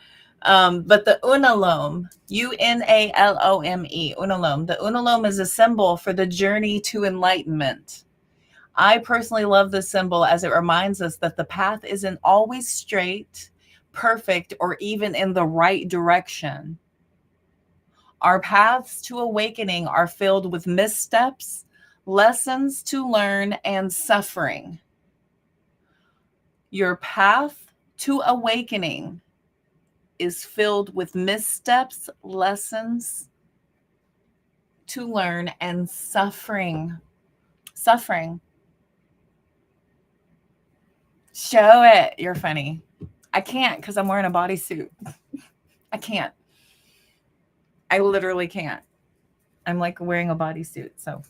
But the unalome, unalome, unalome. The unalome is a symbol for the journey to enlightenment. I personally love this symbol as it reminds us that the path isn't always straight, perfect, or even in the right direction. Our paths to awakening are filled with missteps, lessons to learn, and suffering. Your path to awakening is filled with missteps, lessons to learn, and suffering. Suffering. Show it. You're funny. I can't because I'm wearing a bodysuit. I can't. I literally can't. I'm like wearing a bodysuit. So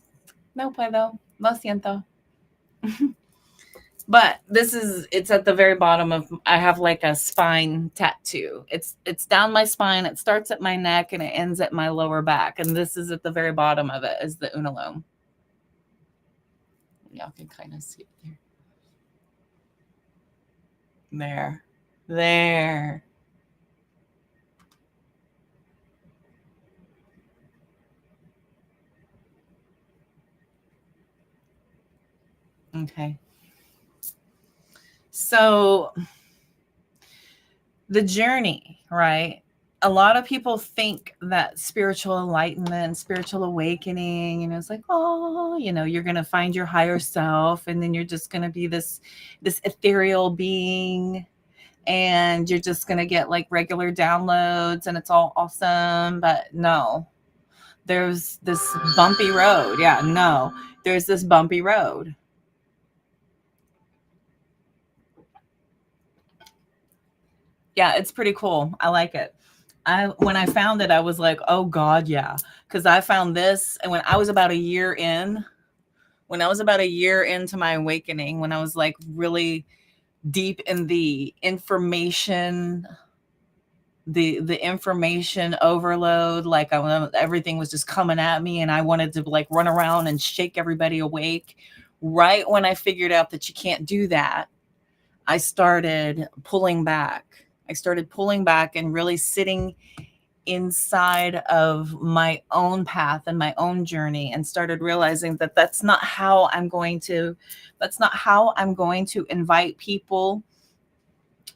no puedo. Lo siento. But it's at the very bottom of, I have like a spine tattoo. It's down my spine. It starts at my neck and it ends at my lower back. And this is at the very bottom of it, is the unalome. Y'all can kind of see it there. There. Okay. So the journey, right? A lot of people think that spiritual enlightenment, spiritual awakening, it's like, oh, you're going to find your higher self, and then you're just going to be this ethereal being, and you're just going to get like regular downloads and it's all awesome. But no, there's this bumpy road. Yeah, no, there's this bumpy road. Yeah, it's pretty cool. I like it. When I found it, I was like, oh God, yeah. Because I found this, and when I was about a year into my awakening, when I was like really deep in the information, the information overload, like everything was just coming at me, and I wanted to like run around and shake everybody awake. Right when I figured out that you can't do that, I started pulling back. And really sitting inside of my own path and my own journey, and started realizing that that's not how I'm going to invite people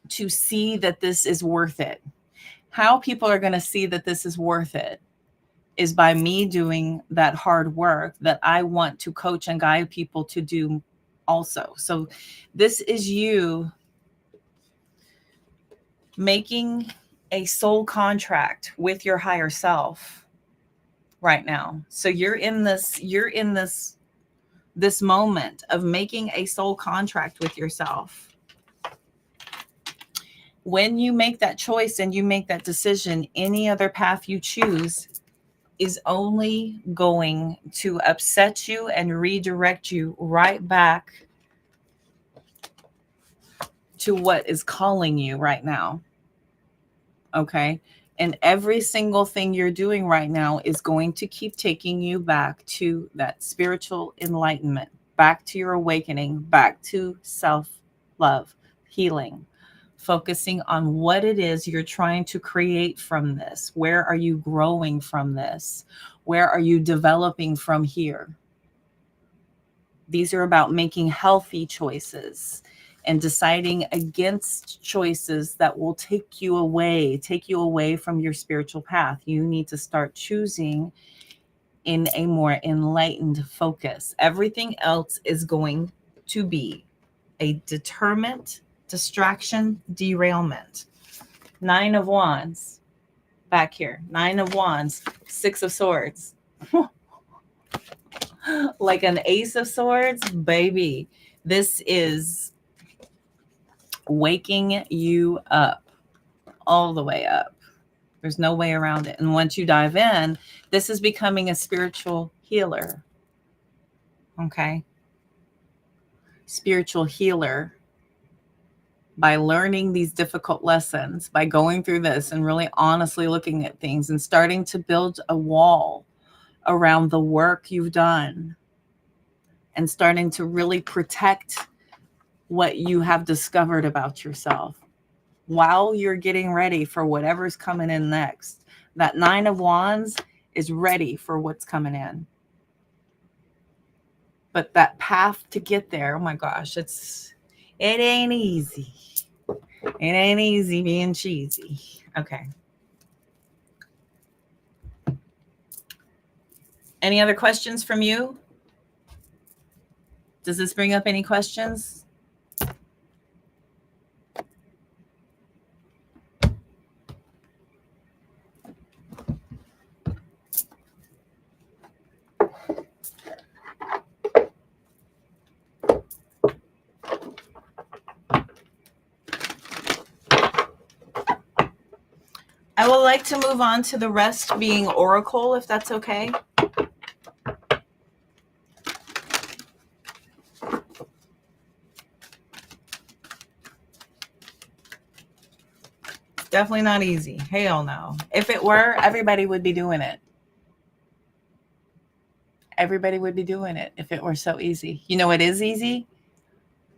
to see that this is worth it. How people are going to see that this is worth it is by me doing that hard work that I want to coach and guide people to do also. So this is you making a soul contract with your higher self right now. So you're in this moment of making a soul contract with yourself. When you make that choice and you make that decision, any other path you choose is only going to upset you and redirect you right back to what is calling you right now. Okay. And every single thing you're doing right now is going to keep taking you back to that spiritual enlightenment, back to your awakening, back to self-love, healing, focusing on what it is you're trying to create from this. Where are you growing from this? Where are you developing from here? These are about making healthy choices and deciding against choices that will take you away from your spiritual path. You need to start choosing in a more enlightened focus. Everything else is going to be a deterrent, distraction, derailment. 9 of Wands. Back here. 9 of Wands. 6 of Swords. Like an Ace of Swords, baby. This is waking you up, all the way up. There's no way around it. And once you dive in, this is becoming a spiritual healer. Okay? Spiritual healer. By learning these difficult lessons, by going through this and really honestly looking at things and starting to build a wall around the work you've done and starting to really protect what you have discovered about yourself while you're getting ready for whatever's coming in next. That 9 of Wands is ready for what's coming in. But that path to get there, oh my gosh, it ain't easy. It ain't easy being cheesy. Okay. Any other questions from you? Does this bring up any questions? I would like to move on to the rest being oracle, if that's okay. Definitely not easy. Hell no. If it were, everybody would be doing it. Everybody would be doing it if it were so easy. You know what is easy?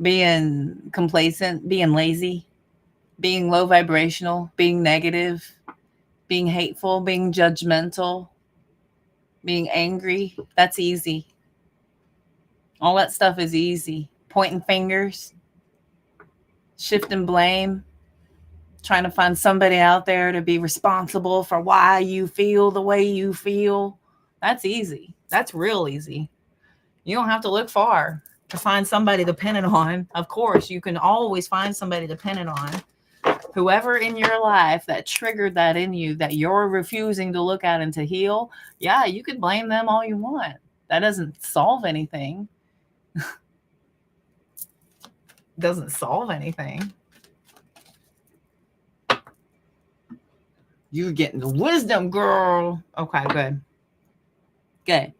Being complacent, being lazy, being low vibrational, being negative, being hateful, being judgmental, being angry. That's easy. All that stuff is easy. Pointing fingers, shifting blame, trying to find somebody out there to be responsible for why you feel the way you feel. That's easy. That's real easy. You don't have to look far to find somebody dependent on. Of course, you can always find somebody dependent on. Whoever in your life that triggered that in you that you're refusing to look at and to heal, yeah, you can blame them all you want. That doesn't solve anything. Doesn't solve anything. You're getting the wisdom, girl. Okay, good. Good.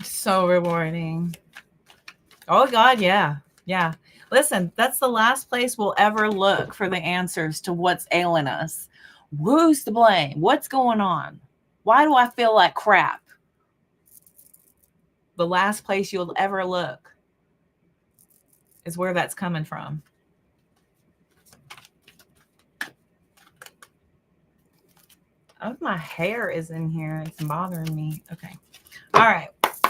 So rewarding. Oh, God, yeah. Yeah. Listen, that's the last place we'll ever look for the answers to what's ailing us. Who's to blame? What's going on? Why do I feel like crap? The last place you'll ever look is where that's coming from. Oh, my hair is in here. It's bothering me. Okay. All right.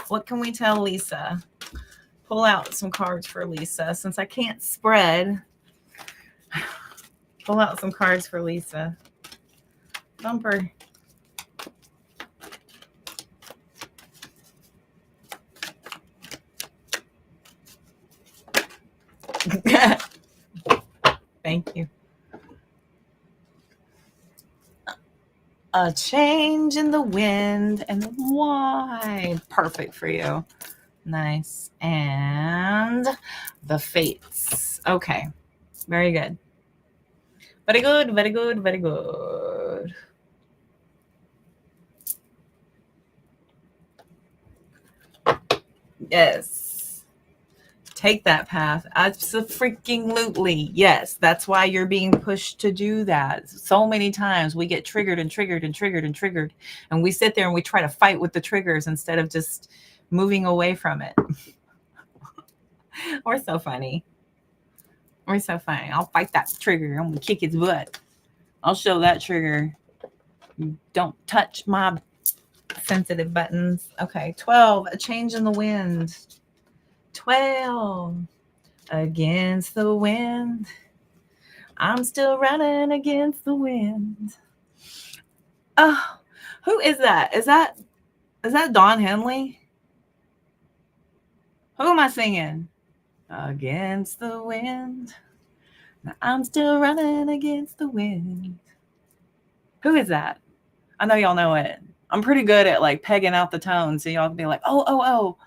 What can we tell Lisa? Pull out some cards for Lisa. Since I can't spread, pull out some cards for Lisa. Bumper. Thank you. A change in the wind and why? Perfect for you. Nice. And the fates. Okay. Very good. Very good. Very good. Very good. Yes. Take that path. Absolutely. Yes. That's why you're being pushed to do that. So many times we get triggered and triggered and triggered and triggered. And we sit there and we try to fight with the triggers instead of just moving away from it. We're so funny. We're so funny. I'll fight that trigger. I'm going to kick its butt. I'll show that trigger. Don't touch my sensitive buttons. Okay, 12, a change in the wind. 12, against the wind. I'm still running against the wind. Oh, who is that? Is that Don Henley? Who am I singing? Against the wind. I'm still running against the wind. Who is that? I know y'all know it. I'm pretty good at like pegging out the tones, so y'all can be like, oh.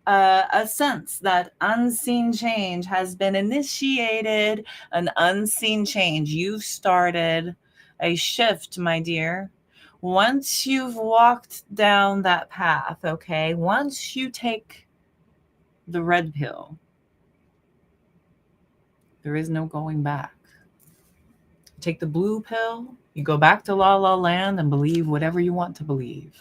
A sense that unseen change has been initiated. An unseen change. You've started a shift, my dear. Once you've walked down that path, okay, once you take the red pill, there is no going back. Take the blue pill, you go back to La La Land and believe whatever you want to believe.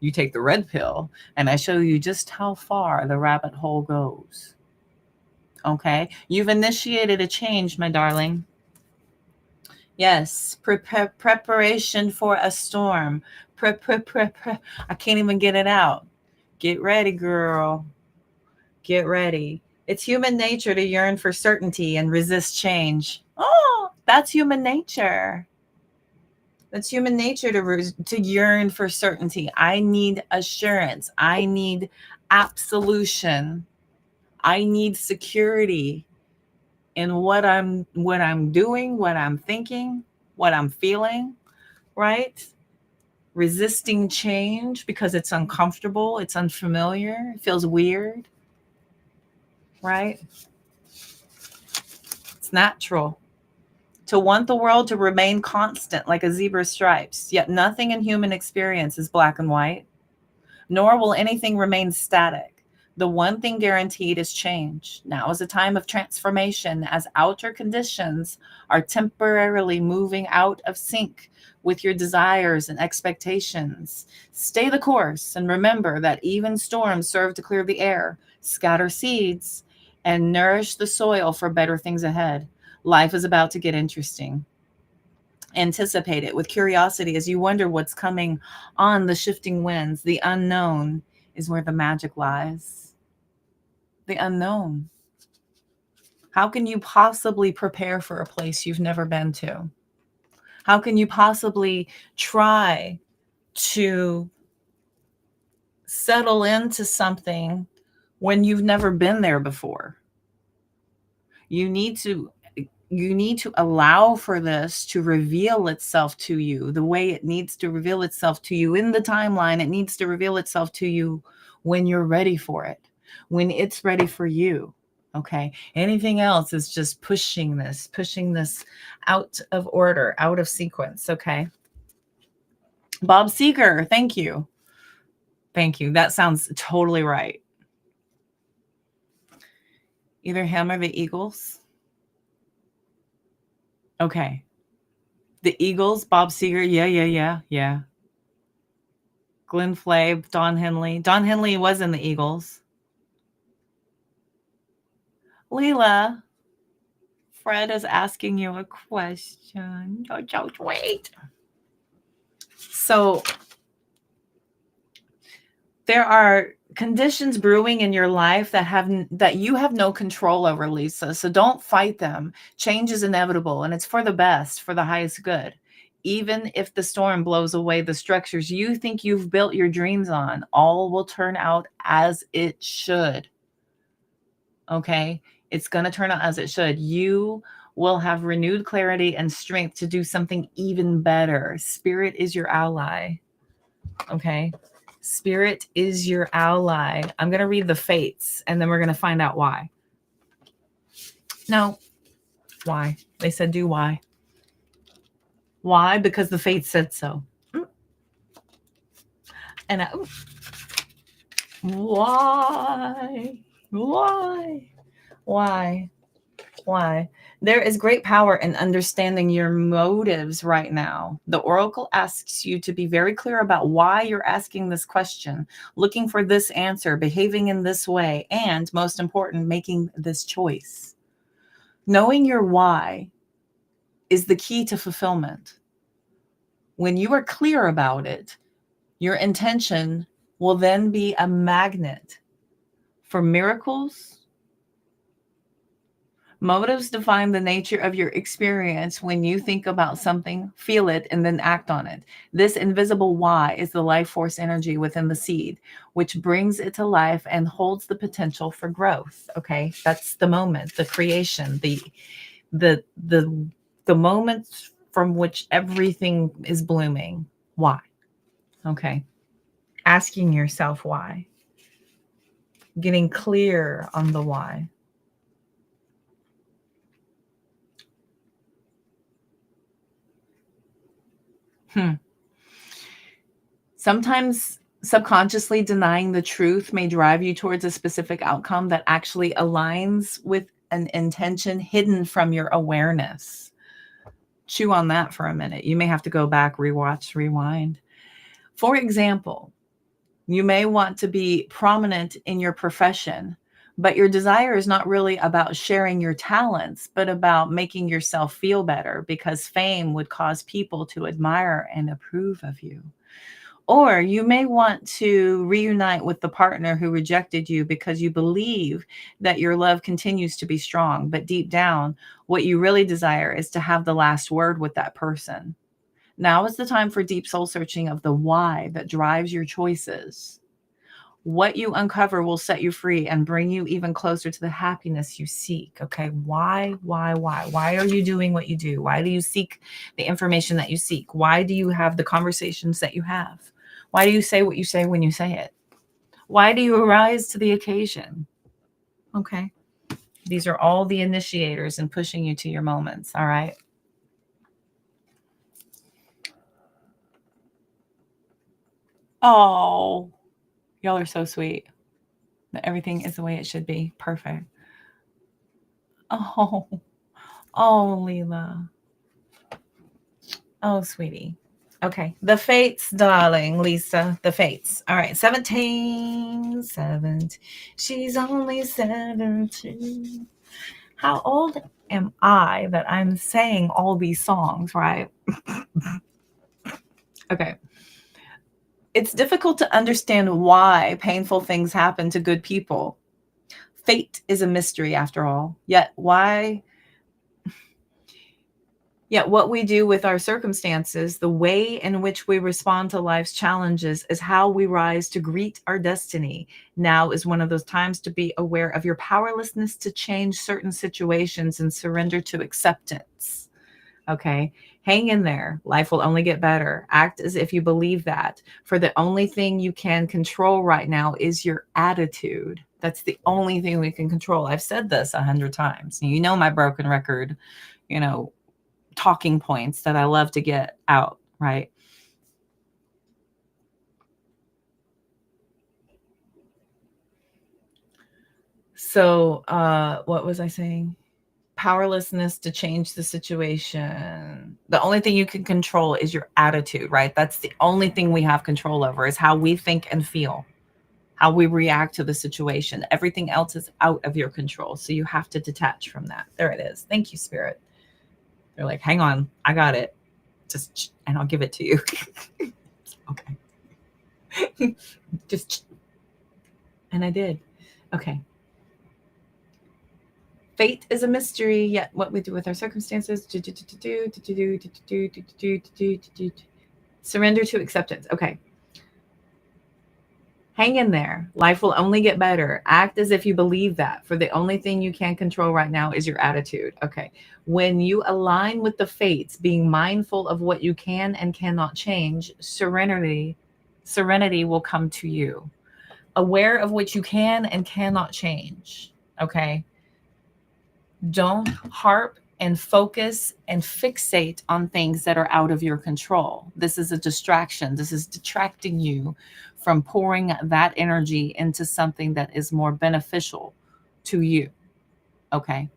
You take the red pill, and I show you just how far the rabbit hole goes. Okay? You've initiated a change, my darling. Yes, preparation for a storm. I can't even get it out. Get ready, girl. Get ready. It's human nature to yearn for certainty and resist change. Oh, that's human nature. That's human nature to yearn for certainty. I need assurance. I need absolution. I need security in what I'm doing, what I'm thinking, what I'm feeling, right? Resisting change because it's uncomfortable, it's unfamiliar, it feels weird, right? It's natural to want the world to remain constant like a zebra's stripes, yet nothing in human experience is black and white, nor will anything remain static. The one thing guaranteed is change. Now is a time of transformation as outer conditions are temporarily moving out of sync with your desires and expectations. Stay the course and remember that even storms serve to clear the air, scatter seeds, and nourish the soil for better things ahead. Life is about to get interesting. Anticipate it with curiosity as you wonder what's coming on the shifting winds. The unknown is where the magic lies. The unknown. How can you possibly prepare for a place you've never been to? How can you possibly try to settle into something when you've never been there before? You need to allow for this to reveal itself to you the way it needs to reveal itself to you in the timeline. It needs to reveal itself to you when you're ready for it, when it's ready for you. Okay. Anything else is just pushing this out of order, out of sequence. Okay. Bob Seeger, thank you. Thank you. That sounds totally right. Either him or the Eagles. Okay. The Eagles, Bob Seeger. Yeah. Glenn Flaib, Don Henley. Don Henley was in the Eagles. Leela, Fred is asking you a question. Just wait. So there are conditions brewing in your life that you have no control over, Lisa. So don't fight them. Change is inevitable, and it's for the best, for the highest good. Even if the storm blows away the structures you think you've built your dreams on, all will turn out as it should. Okay? It's going to turn out as it should. You will have renewed clarity and strength to do something even better. Spirit is your ally. Okay? Spirit is your ally. I'm going to read the fates, and then we're going to find out why. No. Why? They said do why. Why? Because the fates said so. And why? There is great power in understanding your motives right now. The oracle asks you to be very clear about why you're asking this question, looking for this answer, behaving in this way, and most important, making this choice. Knowing your why is the key to fulfillment. When you are clear about it, your intention will then be a magnet for miracles. Motives define the nature of your experience. When you think about something, feel it, and then act on it. This invisible why is the life force energy within the seed, which brings it to life and holds the potential for growth. Okay, that's the moment, the creation, the moment from which everything is blooming. Why? Okay, asking yourself why, getting clear on the why. Sometimes subconsciously denying the truth may drive you towards a specific outcome that actually aligns with an intention hidden from your awareness. Chew on that for a minute. You may have to go back, rewatch, rewind. For example, you may want to be prominent in your profession, but your desire is not really about sharing your talents, but about making yourself feel better because fame would cause people to admire and approve of you. Or you may want to reunite with the partner who rejected you because you believe that your love continues to be strong. But deep down, what you really desire is to have the last word with that person. Now is the time for deep soul searching of the why that drives your choices. What you uncover will set you free and bring you even closer to the happiness you seek. Okay. Why? Why are you doing what you do? Why do you seek the information that you seek? Why do you have the conversations that you have? Why do you say what you say when you say it? Why do you arise to the occasion? Okay. These are all the initiators in pushing you to your moments. All right. Oh, y'all are so sweet. Everything is the way it should be. Perfect. Oh, Leela. Oh, sweetie. Okay. The fates, darling, Lisa. The fates. All right. 17. She's only 17. How old am I that I'm saying all these songs, right? Okay. It's difficult to understand why painful things happen to good people. Fate is a mystery after all. Yet what we do with our circumstances, the way in which we respond to life's challenges is how we rise to greet our destiny. Now is one of those times to be aware of your powerlessness to change certain situations and surrender to acceptance. Okay. Hang in there. Life will only get better. Act as if you believe that. For the only thing you can control right now is your attitude. That's the only thing we can control. I've said this 100 times. You know my broken record, talking points that I love to get out, right? So, what was I saying? Powerlessness to change the situation. The only thing you can control is your attitude, right? That's the only thing we have control over is how we think and feel, how we react to the situation. Everything else is out of your control. So you have to detach from that. There it is. Thank you, Spirit. They're like, hang on, I got it. And I'll give it to you. Okay. And I did. Okay. Fate is a mystery, yet what we do with our circumstances. Surrender to acceptance. Okay. Hang in there. Life will only get better. Act as if you believe that. For the only thing you can control right now is your attitude. Okay. When you align with the fates, being mindful of what you can and cannot change, serenity will come to you. Aware of what you can and cannot change. Okay. Don't harp and focus and fixate on things that are out of your control. This is a distraction. This is detracting you from pouring that energy into something that is more beneficial to you. Okay.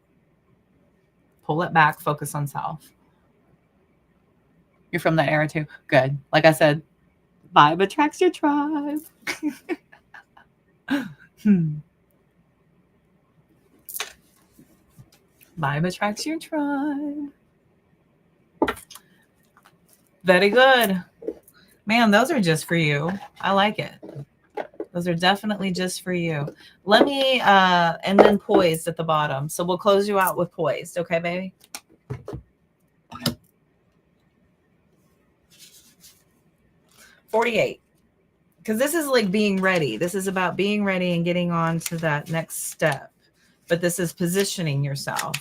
Pull it back, focus on self. You're from that era too. Good. Like I said, vibe attracts your tribe. Vibe attracts your tribe. Very good. Man, those are just for you. I like it. Those are definitely just for you. Let me, and then poised at the bottom. So we'll close you out with poised. Okay, baby? $48. Because this is like being ready. This is about being ready and getting on to that next step. But this is positioning yourself.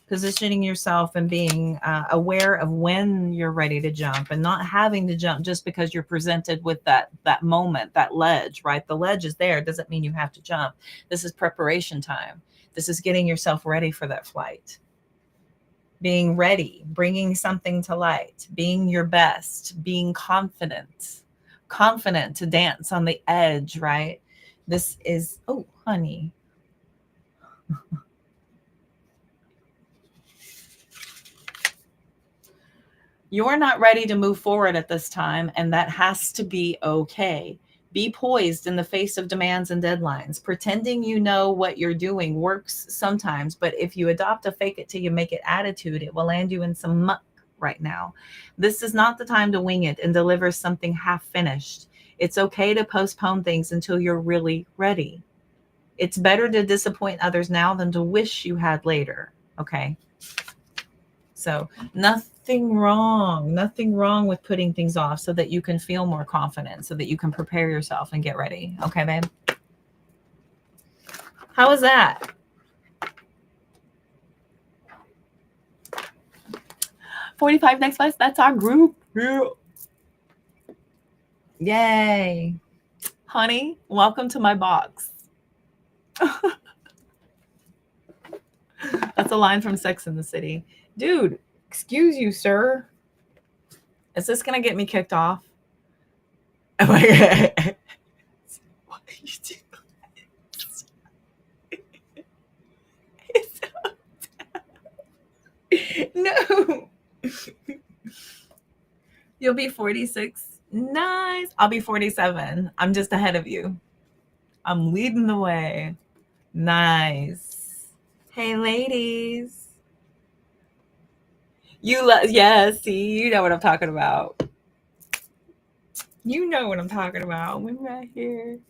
Positioning yourself and being aware of when you're ready to jump and not having to jump just because you're presented with that moment, that ledge, right? The ledge is there. It doesn't mean you have to jump. This is preparation time. This is getting yourself ready for that flight. Being ready, bringing something to light, being your best, being confident to dance on the edge, right? This is, oh, honey. You're not ready to move forward at this time, and that has to be okay. Be poised in the face of demands and deadlines. Pretending you know what you're doing works sometimes, but if you adopt a fake it till you make it attitude, it will land you in some muck right now. This is not the time to wing it and deliver something half finished. It's okay to postpone things until you're really ready. It's better to disappoint others now than to wish you had later. Okay. So nothing wrong with putting things off so that you can feel more confident, so that you can prepare yourself and get ready. Okay, babe? How was that? $45 next place. That's our group. Yeah. Yay. Honey, welcome to my box. That's a line from Sex and the City. Dude, excuse you, sir. Is this going to get me kicked off? Oh my God. What are you doing? No. You'll be 46. Nice. I'll be 47. I'm just ahead of you. I'm leading the way. Nice. Hey, ladies. Yeah, see, you know what I'm talking about. You know what I'm talking about. We're right here.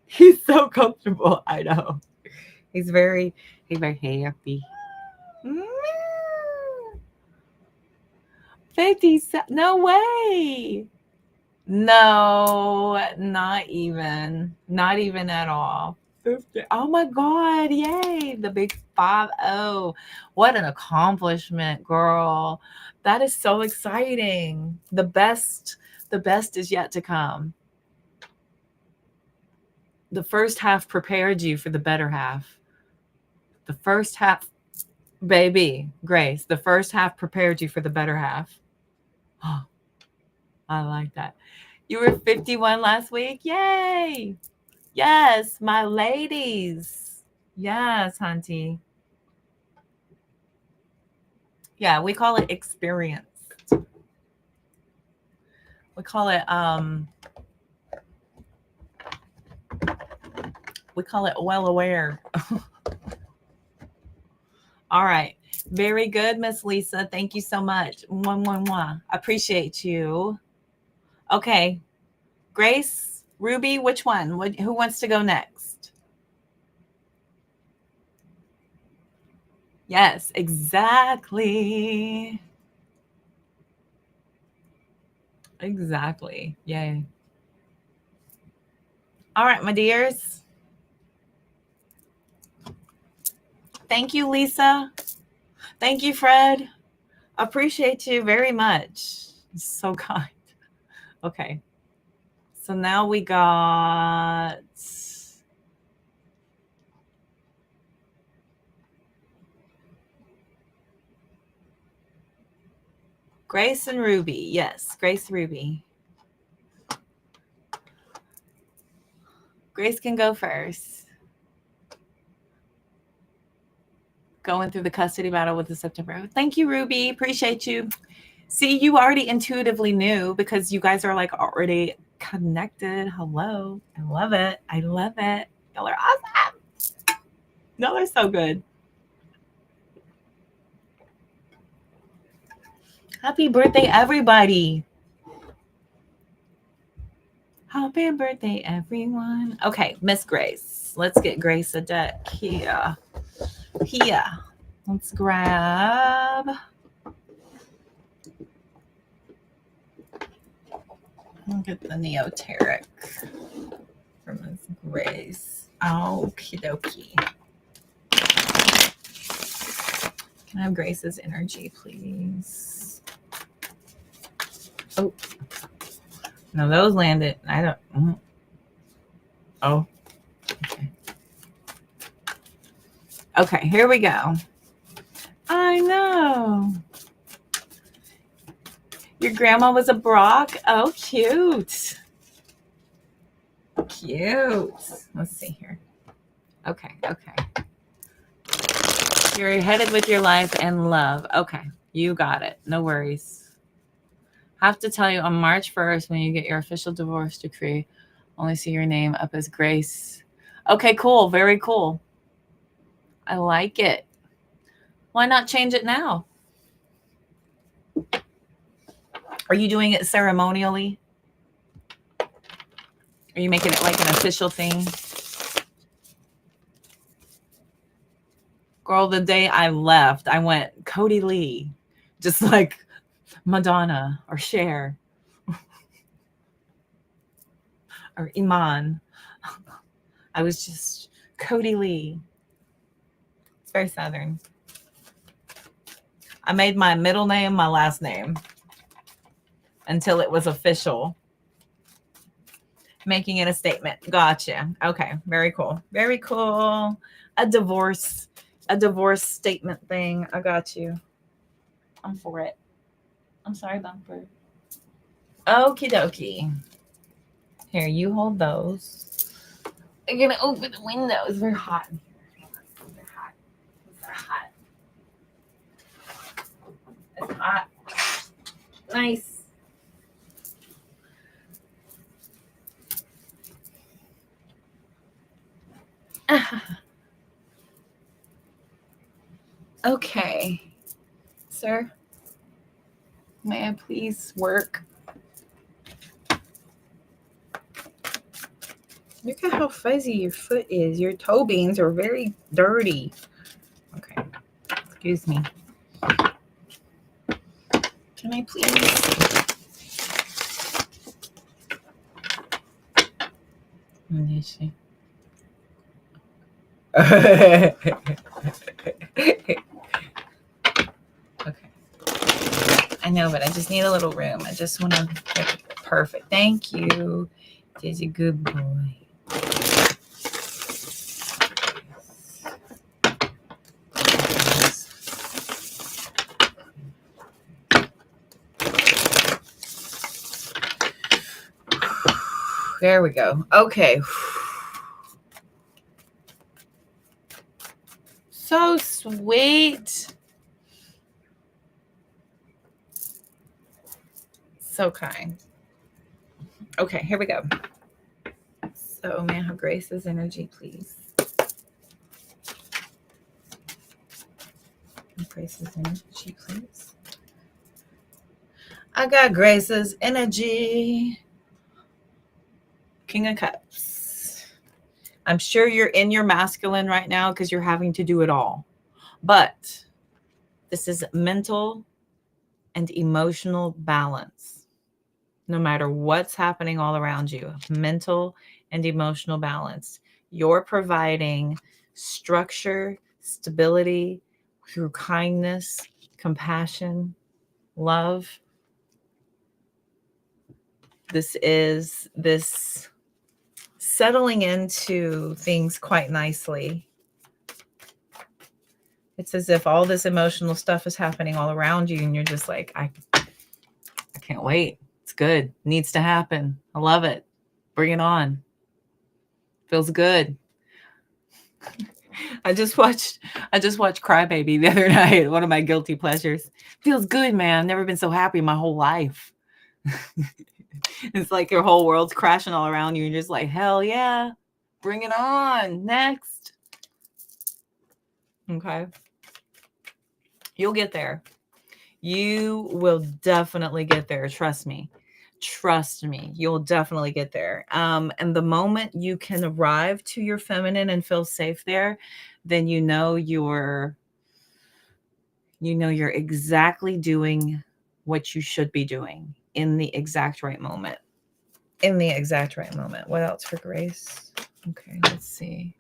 He's so comfortable. I know. He's very happy. 50. No way. No, not even at all. 50. Oh my God. Yay. The big 5-0. What an accomplishment, girl. That is so exciting. The best is yet to come. The first half prepared you for the better half. The first half, baby, Grace, the first half prepared you for the better half. Oh, I like that. You were 51 last week. Yay. Yes, my ladies. Yes, hunty. Yeah, we call it experience. We call it well aware. All right. Very good, Miss Lisa. Thank you so much. Mwah, mwah, mwah. Appreciate you. Okay. Grace, Ruby, which one? Who wants to go next? Yes, exactly. Exactly. Yay. All right, my dears. Thank you, Lisa. Thank you, Fred. Appreciate you very much. So kind. Okay. So now we got Grace and Ruby. Yes, Grace, Ruby. Grace can go first. Going through the custody battle with the September. Thank you, Ruby. Appreciate you. See, you already intuitively knew because you guys are like already connected. Hello. I love it. I love it. Y'all are awesome. Y'all are so good. Happy birthday, everybody. Happy birthday, everyone. Okay, Miss Grace. Let's get Grace a deck here. Here. Let's grab. Look at the Neoteric from Miss Grace. Okie dokie. Can I have Grace's energy, please? Oh. No, those landed. I don't. Oh. Okay. Okay, here we go. I know. Your grandma was a Brock? Oh, cute. Cute. Let's see here. Okay. You're headed with your life and love. Okay, you got it. No worries. Have to tell you, on March 1st, when you get your official divorce decree, only see your name up as Grace. Okay, cool. Very cool. I like it. Why not change it now? Are you doing it ceremonially? Are you making it like an official thing? Girl, the day I left, I went Cody Lee, just like Madonna or Cher or Iman. I was just Cody Lee. It's very Southern. I made my middle name my last name until it was official. Making it a statement. Gotcha. Okay. Very cool. Very cool. A divorce statement thing. I got you. I'm for it. I'm sorry, Bumper. Okie dokie. Here, you hold those. I'm going to open the windows. Very hot in here. They're hot. They're hot. It's hot. Nice. Okay. Sir, may I please work? Look at how fuzzy your foot is. Your toe beans are very dirty. Okay. Excuse me. Can I please? Let me see. Okay. I know, but I just need a little room. I just want to make it perfect. Thank you. He's a good boy. There we go. Okay. So sweet. So kind. Okay, here we go. So may I have Grace's energy, please? Grace's energy, please. I got Grace's energy. King of Cups. I'm sure you're in your masculine right now because you're having to do it all. But this is mental and emotional balance. No matter what's happening all around you, mental and emotional balance. You're providing structure, stability through kindness, compassion, love. This is this settling into things quite nicely. It's as if all this emotional stuff is happening all around you and you're just like, I can't wait. It's good. Needs to happen. I love it. Bring it on. Feels good. I just watched Crybaby the other night. One of my guilty pleasures. Feels good, man. I've never been so happy in my whole life. It's like your whole world's crashing all around you. And you're just like, hell yeah. Bring it on. Next. Okay. You'll get there. You will definitely get there. Trust me. Trust me. You'll definitely get there. And the moment you can arrive to your feminine and feel safe there, then you're exactly doing what you should be doing in the exact right moment. In the exact right moment. What else for Grace? Okay, let's see.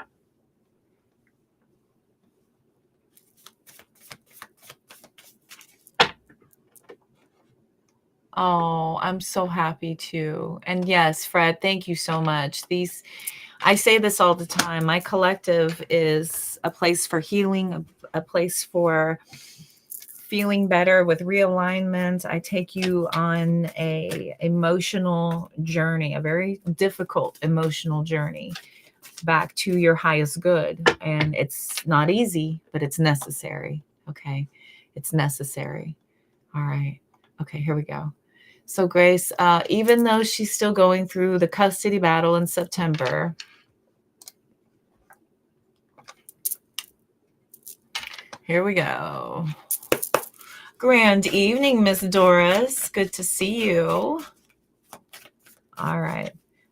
Oh, I'm so happy too. And yes, Fred, thank you so much. I say this all the time. My collective is a place for healing, a place for feeling better with realignment. I take you on a emotional journey, a very difficult emotional journey back to your highest good. And it's not easy, but it's necessary. Okay. It's necessary. All right. Okay, here we go. So Grace, even though she's still going through the custody battle in September, here we go. Grand evening, Miss Doris. Good to see you. All right.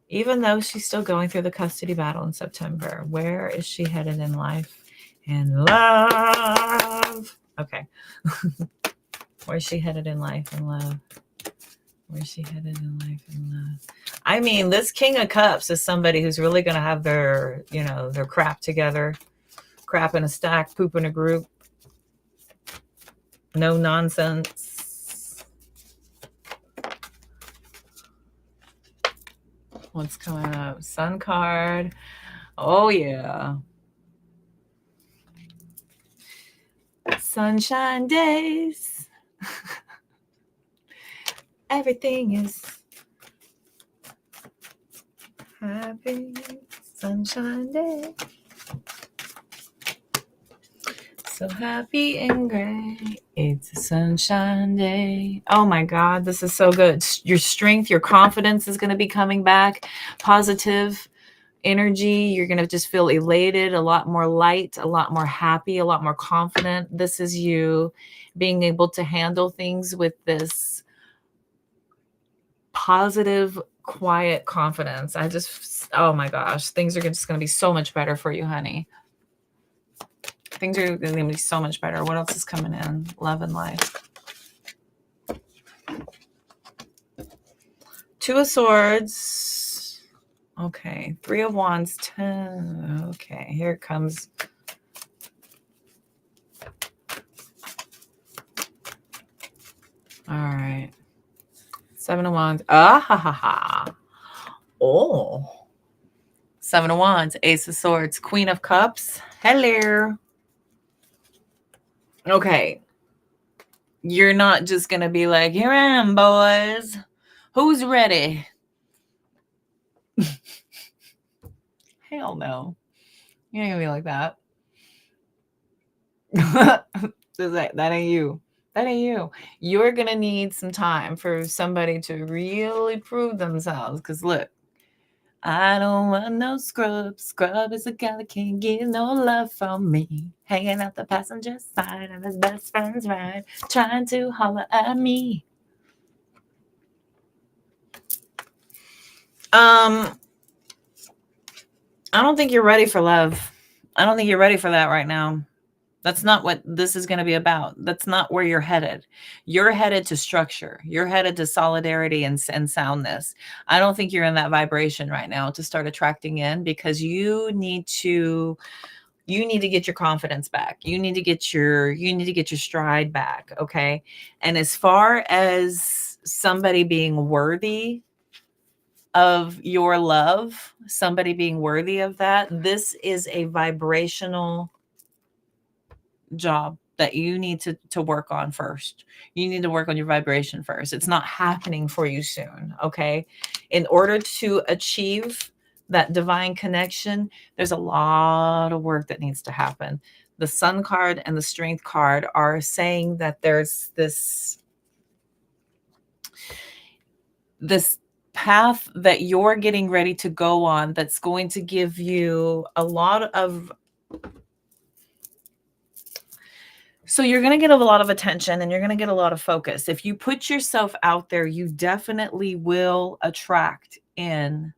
Even though she's still going through the custody battle in September, where is she headed in life and love? Okay. Where's she headed in life and love? Where's she headed in life and love? I mean, this King of Cups is somebody who's really going to have their crap together. Crap in a stack, poop in a group. No nonsense. What's coming up? Sun card. Oh, yeah. Sunshine days. Everything is happy. Sunshine day. So happy and great. It's a sunshine day. Oh my God, this is so good. Your strength, your confidence is going to be coming back. Positive energy. You're going to just feel elated, a lot more light, a lot more happy, a lot more confident. This is you being able to handle things with this positive, quiet confidence. Oh my gosh, things are just going to be so much better for you, honey. Things are going to be so much better. What else is coming in? Love and life. Two of Swords. Okay. Three of Wands. 10. Okay. Here it comes. All right. Seven of Wands. Ah, ha, ha, ha. Oh. Seven of Wands. Ace of Swords. Queen of Cups. Hello. Okay. You're not just going to be like, here I am, boys. Who's ready? Hell no. You ain't going to be like that. That ain't you. That ain't you. You're going to need some time for somebody to really prove themselves. Because look, I don't want no scrub. Scrub is a guy that can't get no love from me. Hanging out the passenger side of his best friend's ride. Trying to holler at me. I don't think you're ready for love. I don't think you're ready for that right now. That's not what this is going to be about. That's not where you're headed. You're headed to structure. You're headed to solidarity and soundness. I don't think you're in that vibration right now to start attracting in, because you need to get your confidence back. You need to get your stride back. Okay. And as far as somebody being worthy of your love, somebody being worthy of that, this is a vibrational job that you need to work on first. You need to work on your vibration first. It's not happening for you soon. Okay. In order to achieve that divine connection, there's a lot of work that needs to happen. The Sun card and the Strength card are saying that there's this path that you're getting ready to go on that's going to give you a lot of So you're going to get a lot of attention and you're going to get a lot of focus. If you put yourself out there, you definitely will attract in.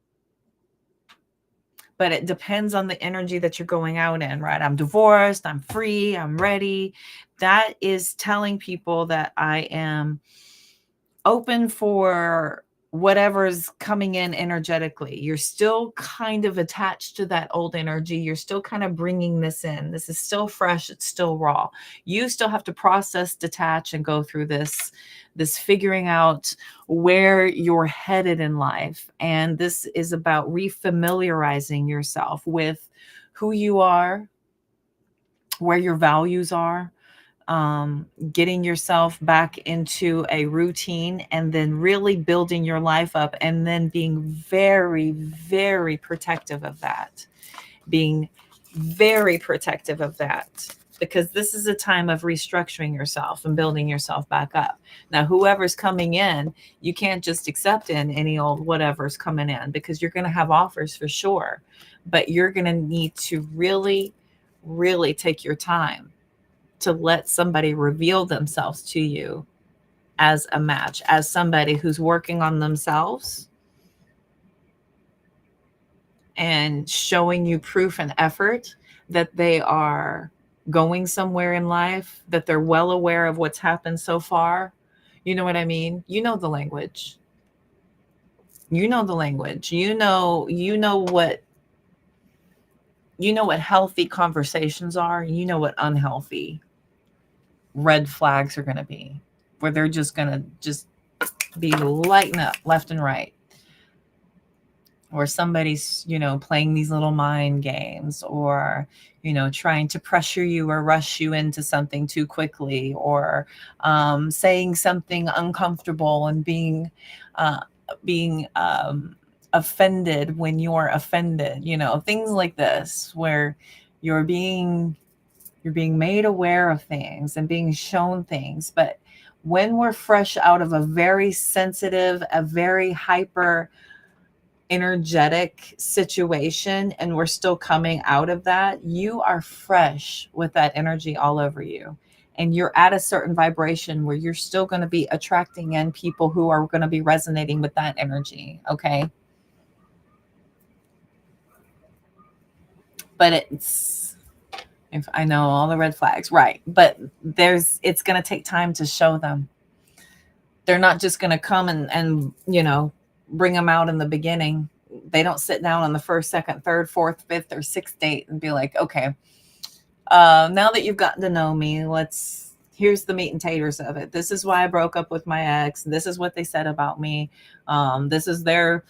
But it depends on the energy that you're going out in, right? I'm divorced, I'm free, I'm ready. That is telling people that I am open for whatever's coming in energetically. You're still kind of attached to that old energy. You're still kind of bringing this in. This is still fresh. It's still raw. You still have to process, detach, and go through this figuring out where you're headed in life. And this is about refamiliarizing yourself with who you are, where your values are, getting yourself back into a routine, and then really building your life up, and then being very, very protective of that. Being very protective of that, because this is a time of restructuring yourself and building yourself back up. Now, whoever's coming in, you can't just accept in any old whatever's coming in, because you're going to have offers for sure, but you're going to need to really, really take your time to let somebody reveal themselves to you as a match, as somebody who's working on themselves and showing you proof and effort that they are going somewhere in life, that they're well aware of what's happened so far. You know what I mean? You know the language. You know the language. You know what healthy conversations are. You know what unhealthy red flags are going to be, where they're just going to just be lighting up left and right, or somebody's playing these little mind games, or trying to pressure you or rush you into something too quickly, or saying something uncomfortable and being offended when you're offended, things like this, where you're being made aware of things and being shown things. But when we're fresh out of a very sensitive, a very hyper energetic situation, and we're still coming out of that, you are fresh with that energy all over you. And you're at a certain vibration where you're still going to be attracting in people who are going to be resonating with that energy. Okay. But if I know all the red flags, right? But it's going to take time to show them. They're not just going to come and bring them out in the beginning. They don't sit down on the first, second, third, fourth, fifth, or sixth date and be like, okay, now that you've gotten to know me, here's the meat and taters of it. This is why I broke up with my ex. This is what they said about me. This is their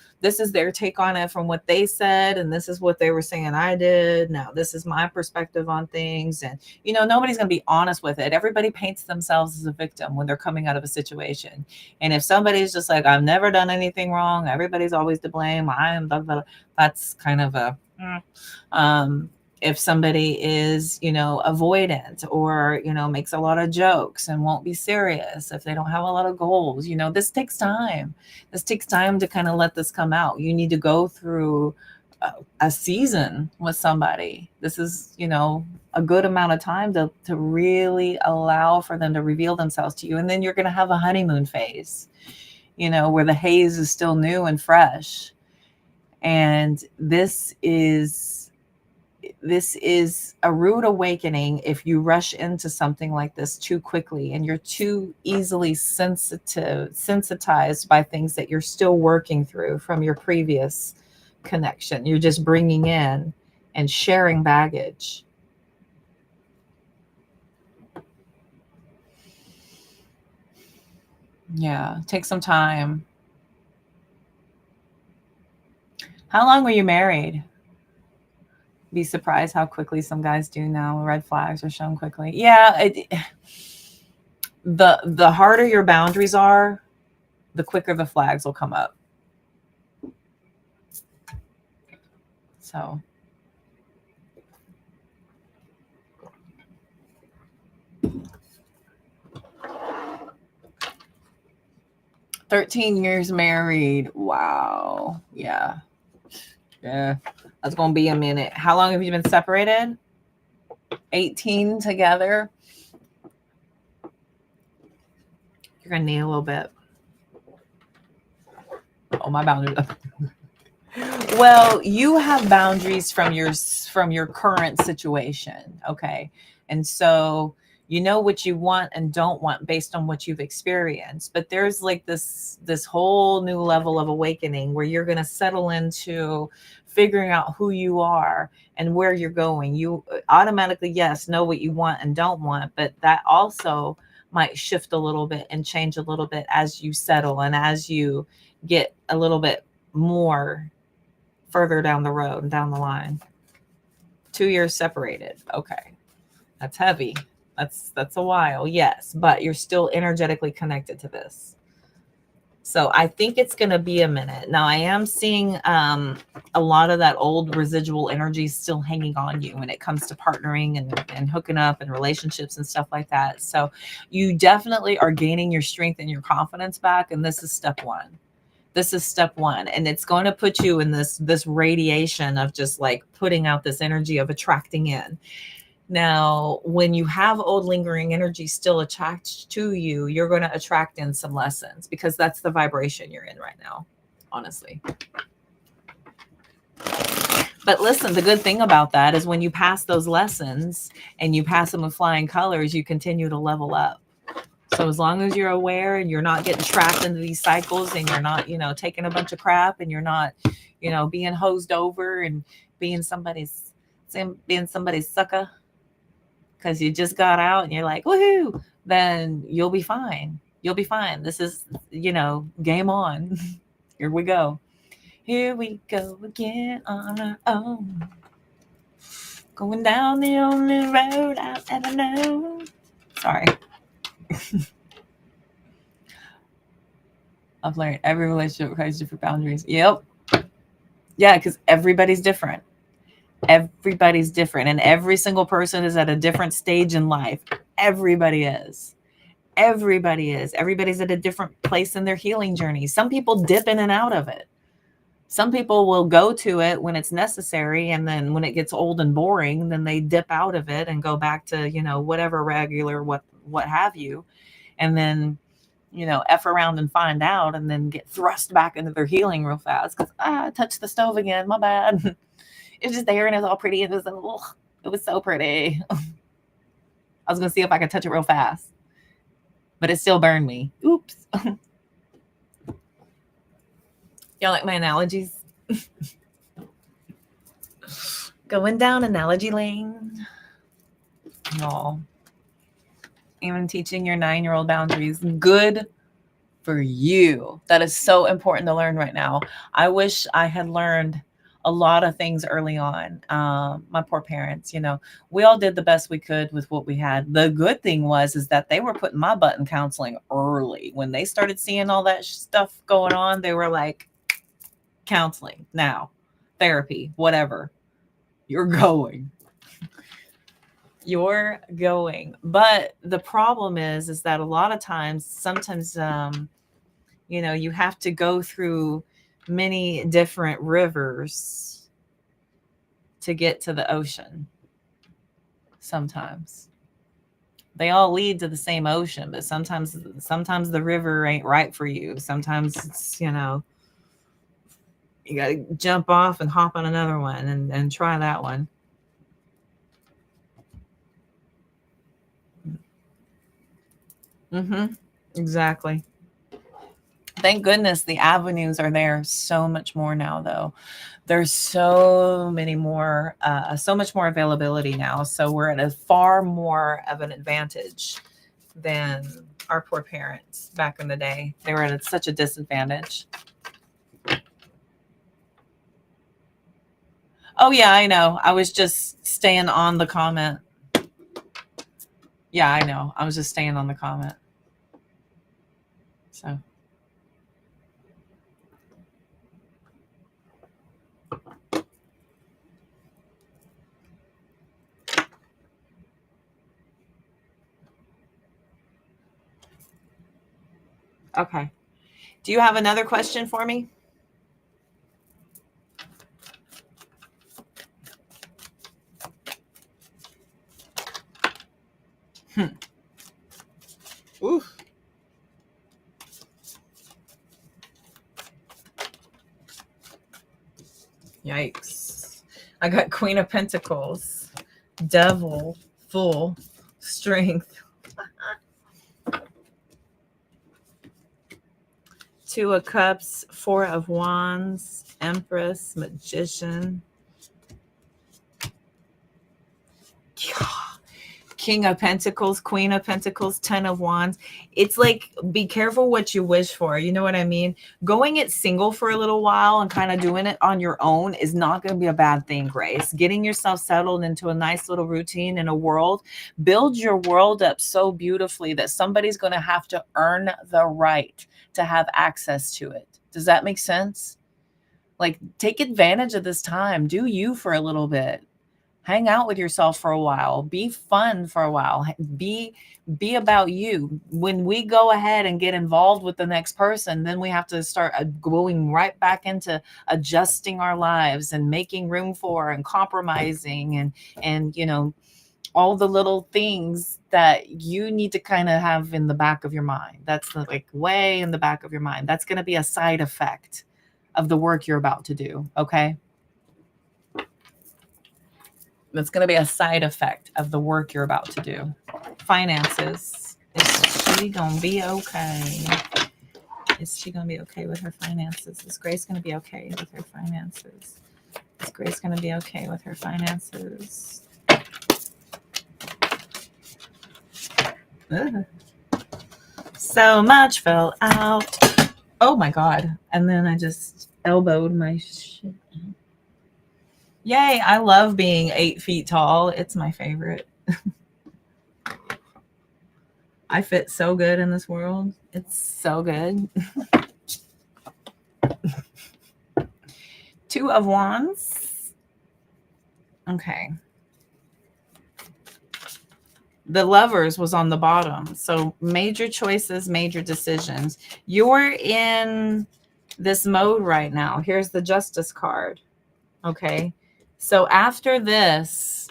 take on it from what they said, and this is what they were saying I did. Now this is my perspective on things. And nobody's going to be honest with it. Everybody paints themselves as a victim when they're coming out of a situation. And if somebody's just like, I've never done anything wrong, everybody's always to blame, I am blah, blah, blah, that's kind of a if somebody is, avoidant, or, makes a lot of jokes and won't be serious, if they don't have a lot of goals, this takes time. This takes time to kind of let this come out. You need to go through a season with somebody. This is, a good amount of time to really allow for them to reveal themselves to you. And then you're going to have a honeymoon phase, where the haze is still new and fresh. And this is a rude awakening if you rush into something like this too quickly, and you're too easily sensitized by things that you're still working through from your previous connection. You're just bringing in and sharing baggage. Yeah, take some time. How long were you married? Be surprised how quickly some guys do now. Red flags are shown quickly. Yeah, the harder your boundaries are, the quicker the flags will come up. So 13 years married. Wow. Yeah. That's gonna be a minute. How long have you been separated? 18 together. You're gonna need a little bit. Oh, my boundaries. Well, you have boundaries from your current situation, okay? And so you know what you want and don't want based on what you've experienced. But there's like this whole new level of awakening where you're going to settle into figuring out who you are and where you're going. You automatically, yes, know what you want and don't want, but that also might shift a little bit and change a little bit as you settle and as you get a little bit more further down the road and down the line. 2 years separated. Okay. That's heavy. That's a while. Yes, but you're still energetically connected to this. So I think it's going to be a minute. Now I am seeing a lot of that old residual energy still hanging on you when it comes to partnering and hooking up and relationships and stuff like that. So you definitely are gaining your strength and your confidence back. And this is step one. This is step one. And it's going to put you in this radiation of just like putting out this energy of attracting in. Now, when you have old lingering energy still attached to you, you're going to attract in some lessons because that's the vibration you're in right now, honestly. But listen, the good thing about that is when you pass those lessons and you pass them with flying colors, you continue to level up. So as long as you're aware and you're not getting trapped into these cycles and you're not, taking a bunch of crap and you're not, being hosed over and being somebody's sucker because you just got out and you're like, woohoo, then you'll be fine. You'll be fine. This is, game on. Here we go. Here we go again on our own. Going down the only road I've ever known. Sorry. I've learned every relationship requires different boundaries. Yep. Yeah, because everybody's different. Everybody's different. And every single person is at a different stage in life. Everybody is. Everybody is. Everybody's at a different place in their healing journey. Some people dip in and out of it. Some people will go to it when it's necessary. And then when it gets old and boring, then they dip out of it and go back to, whatever regular, what have you. And then, F around and find out and then get thrust back into their healing real fast. Because I touched the stove again. My bad. It's just there and it's all pretty. It was so pretty. I was going to see if I could touch it real fast. But it still burned me. Oops. Y'all like my analogies? Going down analogy lane. Y'all. Even teaching your 9-year-old boundaries. Good for you. That is so important to learn right now. I wish I had learned a lot of things early on. My poor parents, we all did the best we could with what we had. The good thing is that they were putting my butt in counseling early. When they started seeing all that stuff going on, they were like, counseling now, therapy, whatever. You're going. You're going. But the problem is that a lot of times, sometimes, you have to go through many different rivers to get to the ocean. Sometimes they all lead to the same ocean, but sometimes the river ain't right for you. Sometimes it's, you got to jump off and hop on another one and try that one. Exactly. Thank goodness the avenues are there so much more now, though. There's so much more availability now. So we're at a far more of an advantage than our poor parents back in the day. They were at such a disadvantage. Oh, yeah, I know. I was just staying on the comment. Yeah, I know. I was just staying on the comment. So. Okay. Do you have another question for me? Oof. Yikes. I got Queen of Pentacles, Devil, Full, Strength, Two of Cups, Four of Wands, Empress, Magician, King of Pentacles, Queen of Pentacles, 10 of Wands. It's like, be careful what you wish for. You know what I mean? Going it single for a little while and kind of doing it on your own is not going to be a bad thing, Grace. Getting yourself settled into a nice little routine in a world, build your world up so beautifully that somebody's going to have to earn the right to have access to it. Does that make sense? Like, take advantage of this time. Do you for a little bit. Hang out with yourself for a while. Be fun for a while. Be about you. When we go ahead and get involved with the next person, then we have to start going right back into adjusting our lives and making room for and compromising and you know, all the little things that you need to kind of have in the back of your mind. That's like way in the back of your mind. That's going to be a side effect of the work you're about to do. Okay. That's going to be a side effect of the work you're about to do. Finances. Is she going to be okay? Is she going to be okay with her finances? Is Grace going to be okay with her finances? Is Grace going to be okay with her finances? Ugh. So much fell out. Oh my God. And then I just elbowed my shit. Yay, I love being 8 feet tall. It's my favorite. I fit so good in this world. It's so good. Two of Wands. Okay. The Lovers was on the bottom. So major choices, major decisions. You're in this mode right now. Here's the Justice card. Okay. So after this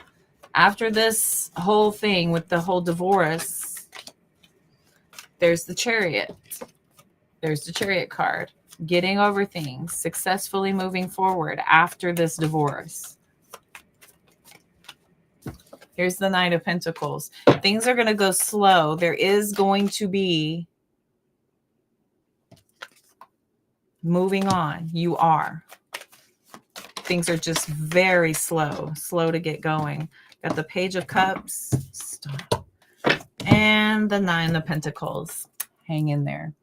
whole thing with the whole divorce, there's the Chariot. There's the Chariot card. Getting over things, successfully moving forward after this divorce. Here's the Knight of Pentacles. Things are going to go slow. There is going to be moving on. You are. Things are just very slow to get going. Got the Page of Cups. Stop. And the Nine of Pentacles. Hang in there.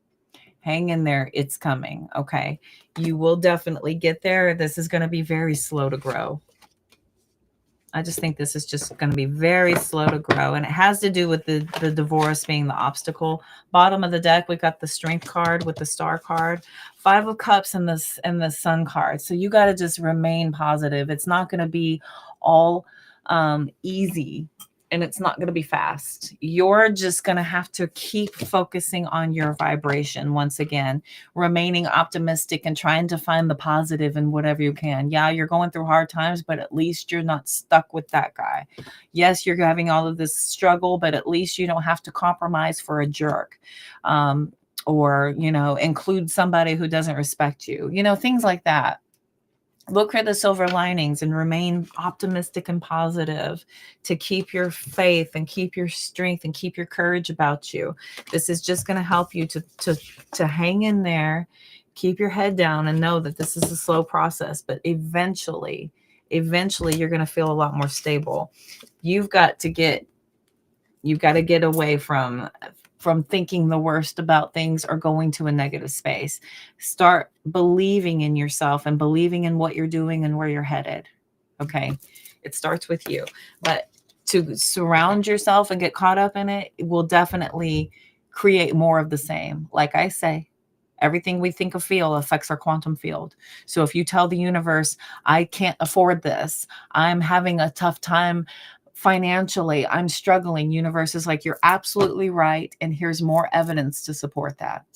Hang in there. It's coming. Okay. You will definitely get there. This is going to be very slow to grow. I just think this is just going to be very slow to grow. And it has to do with the divorce being the obstacle. Bottom of the deck, we've got the Strength card with the Star card. 5 of Cups and the Sun card. So you got to just remain positive. It's not going to be all easy. And it's not going to be fast. You're just going to have to keep focusing on your vibration once again, remaining optimistic and trying to find the positive in whatever you can. Yeah, you're going through hard times, but at least you're not stuck with that guy. Yes, you're having all of this struggle, but at least you don't have to compromise for a jerk. Or, you know, include somebody who doesn't respect you. You know, things like that. Look for the silver linings and remain optimistic and positive to keep your faith and keep your strength and keep your courage about you. This is just going to help you to hang in there, keep your head down and know that this is a slow process, but eventually you're going to feel a lot more stable. You've got to get away from thinking the worst about things or going to a negative space. Start believing in yourself and believing in what you're doing and where you're headed. Okay. It starts with you, but to surround yourself and get caught up in it will definitely create more of the same. Like I say, everything we think or feel affects our quantum field. So if you tell the universe, I can't afford this, I'm having a tough time financially, I'm struggling, universe is like, you're absolutely right. And here's more evidence to support that.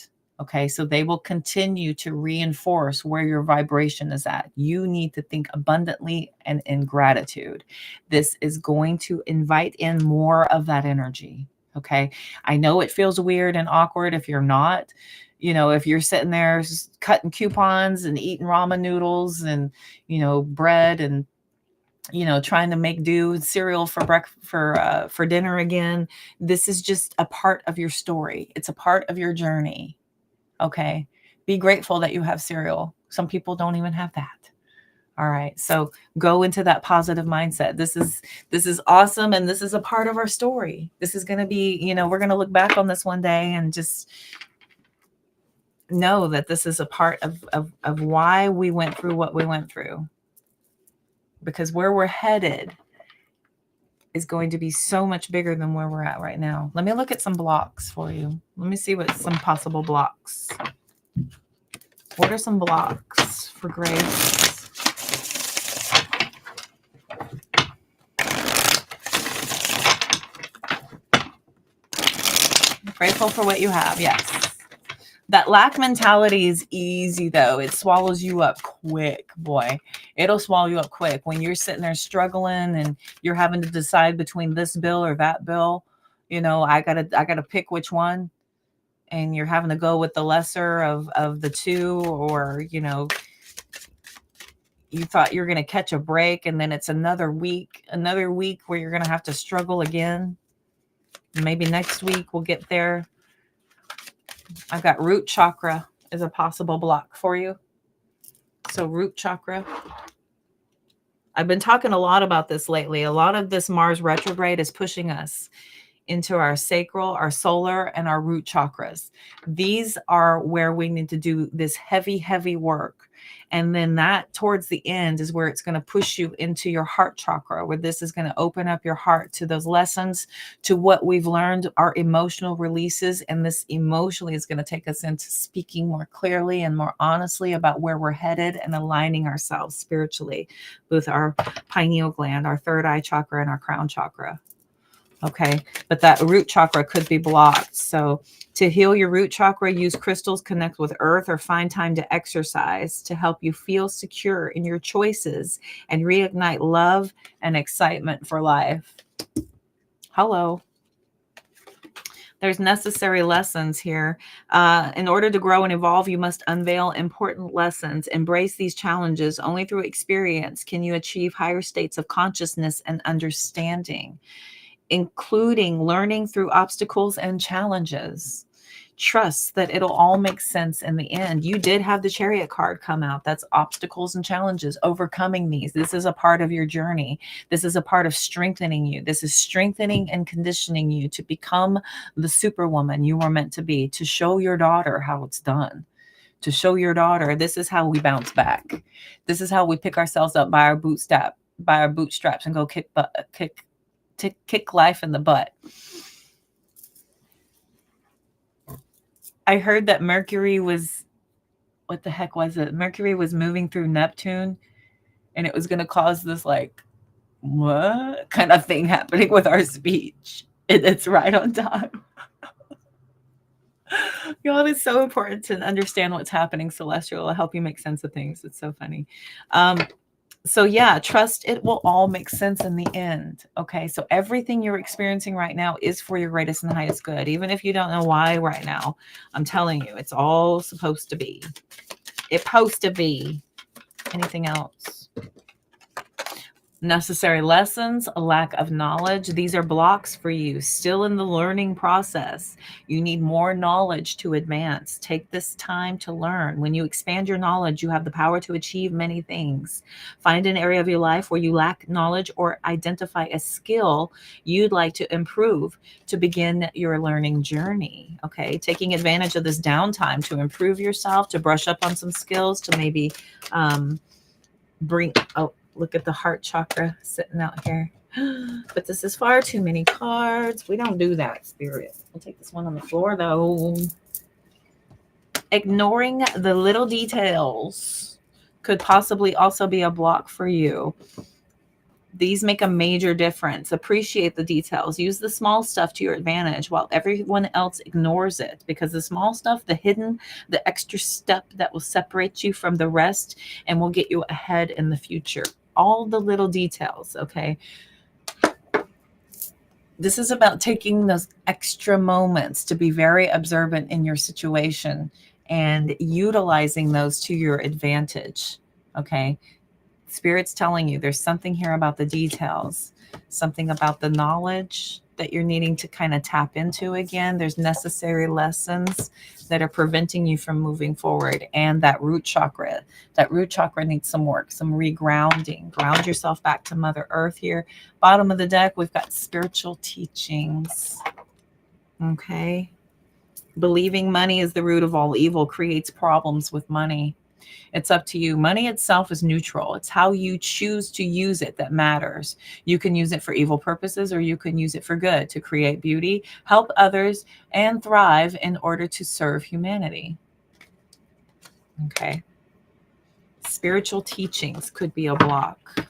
Okay. So they will continue to reinforce where your vibration is at. You need to think abundantly and in gratitude. This is going to invite in more of that energy. Okay. I know it feels weird and awkward if you're not, if you're sitting there cutting coupons and eating ramen noodles and, bread and, trying to make do with cereal for breakfast, for dinner again. This is just a part of your story. It's a part of your journey. Okay. Be grateful that you have cereal. Some people don't even have that. All right. So go into that positive mindset. This is awesome. And this is a part of our story. This is going to be, we're going to look back on this one day and just know that this is a part of why we went through what we went through. Because where we're headed is going to be so much bigger than where we're at right now. Let me look at some blocks for you. Let me see what some possible blocks. What are some blocks for grace? Grateful for what you have. Yes. That lack mentality is easy though. It swallows you up quick, boy. It'll swallow you up quick when you're sitting there struggling and you're having to decide between this bill or that bill. I gotta pick which one, and you're having to go with the lesser of the two, or you thought you're gonna catch a break, and then it's another week where you're gonna have to struggle again. Maybe next week we'll get there. I've got root chakra as a possible block for you. So root chakra. I've been talking a lot about this lately. A lot of this Mars retrograde is pushing us into our sacral, our solar, and our root chakras. These are where we need to do this heavy, heavy work. And then that towards the end is where it's going to push you into your heart chakra, where this is going to open up your heart to those lessons, to what we've learned, our emotional releases. And this emotionally is going to take us into speaking more clearly and more honestly about where we're headed and aligning ourselves spiritually with our pineal gland, our third eye chakra, and our crown chakra. Okay, but that root chakra could be blocked. So to heal your root chakra, use crystals, connect with earth, or find time to exercise to help you feel secure in your choices and reignite love and excitement for life. Hello. There's necessary lessons here. In order to grow and evolve, you must unveil important lessons. Embrace these challenges. Only through experience can you achieve higher states of consciousness and understanding, including learning through obstacles and challenges. Trust that it'll all make sense in the end. You did have the Chariot card come out. That's obstacles and challenges, overcoming these. This is a part of your journey. This is a part of strengthening you. This is strengthening and conditioning you to become the superwoman you were meant to be, to show your daughter how it's done. To show your daughter, this is how we bounce back. This is how we pick ourselves up by our bootstraps and go kick life in the butt. I heard that Mercury was, what the heck was it? Mercury was moving through Neptune, and it was going to cause this like, what kind of thing happening with our speech. It's right on time. Y'all, it's so important to understand what's happening celestial. It'll help you make sense of things. It's so funny. So yeah, trust it will all make sense in the end. Okay. So everything you're experiencing right now is for your greatest and highest good. Even if you don't know why right now, I'm telling you, it's all supposed to be. It's supposed to be. Anything else? Necessary lessons, a lack of knowledge. These are blocks for you, still in the learning process. You need more knowledge to advance. Take this time to learn. When you expand your knowledge, you have the power to achieve many things. Find an area of your life where you lack knowledge, or identify a skill you'd like to improve to begin your learning journey. Okay, taking advantage of this downtime to improve yourself, to brush up on some skills, to maybe look at the heart chakra sitting out here. But this is far too many cards. We don't do that, Spirit. We'll take this one on the floor, though. Ignoring the little details could possibly also be a block for you. These make a major difference. Appreciate the details. Use the small stuff to your advantage while everyone else ignores it, because the small stuff, the hidden, the extra step that will separate you from the rest and will get you ahead in the future. All the little details, okay? This is about taking those extra moments to be very observant in your situation and utilizing those to your advantage. Okay. Spirit's telling you there's something here about the details, something about the knowledge that you're needing to kind of tap into again. There's necessary lessons that are preventing you from moving forward. And that root chakra needs some work, some regrounding. Ground yourself back to Mother Earth here. Bottom of the deck, we've got spiritual teachings. Okay. Believing money is the root of all evil creates problems with money. It's up to you. Money itself is neutral. It's how you choose to use it that matters. You can use it for evil purposes, or you can use it for good, to create beauty, help others, and thrive in order to serve humanity. Okay. Spiritual teachings could be a block.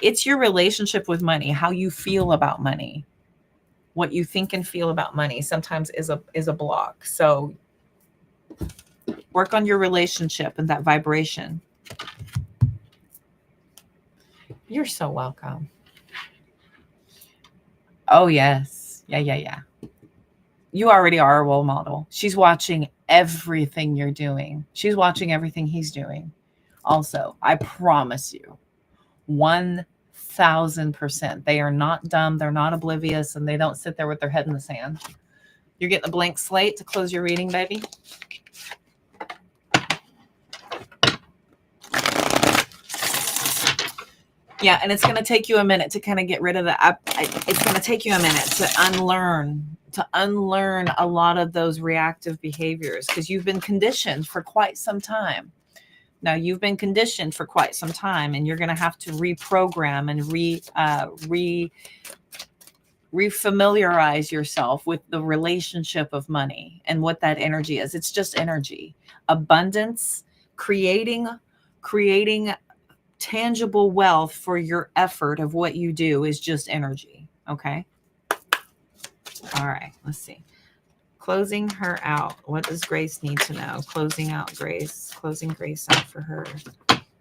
It's your relationship with money, how you feel about money, what you think and feel about money sometimes is a block. So work on your relationship and that vibration. You're so welcome. Oh, yes. Yeah. You already are a role model. She's watching everything you're doing. She's watching everything he's doing. Also, I promise you, 1000%, they are not dumb. They're not oblivious, and they don't sit there with their head in the sand. You're getting a blank slate to close your reading, baby. Yeah, and it's going to take you a minute to kind of get rid of that. It's going to take you a minute to unlearn a lot of those reactive behaviors, because you've been conditioned for quite some time. Now, you've been conditioned for quite some time, and you're going to have to reprogram and refamiliarize yourself with the relationship of money and what that energy is. It's just energy. Abundance, creating tangible wealth for your effort of what you do is just energy. Okay. All right. Let's see. Closing her out. What does Grace need to know? Closing out Grace. Closing Grace out for her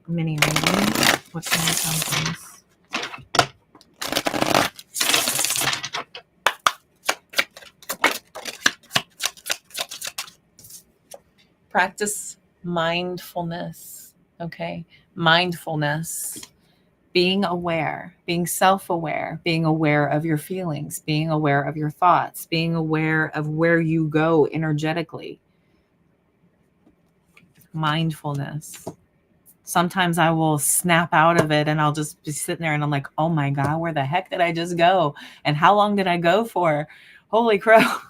mini reading. What can I tell Grace? Practice mindfulness. Okay. Mindfulness. Being aware, being self-aware, being aware of your feelings, being aware of your thoughts, being aware of where you go energetically. Mindfulness. Sometimes I will snap out of it and I'll just be sitting there and I'm like, oh my God, where the heck did I just go? And how long did I go for? Holy crap.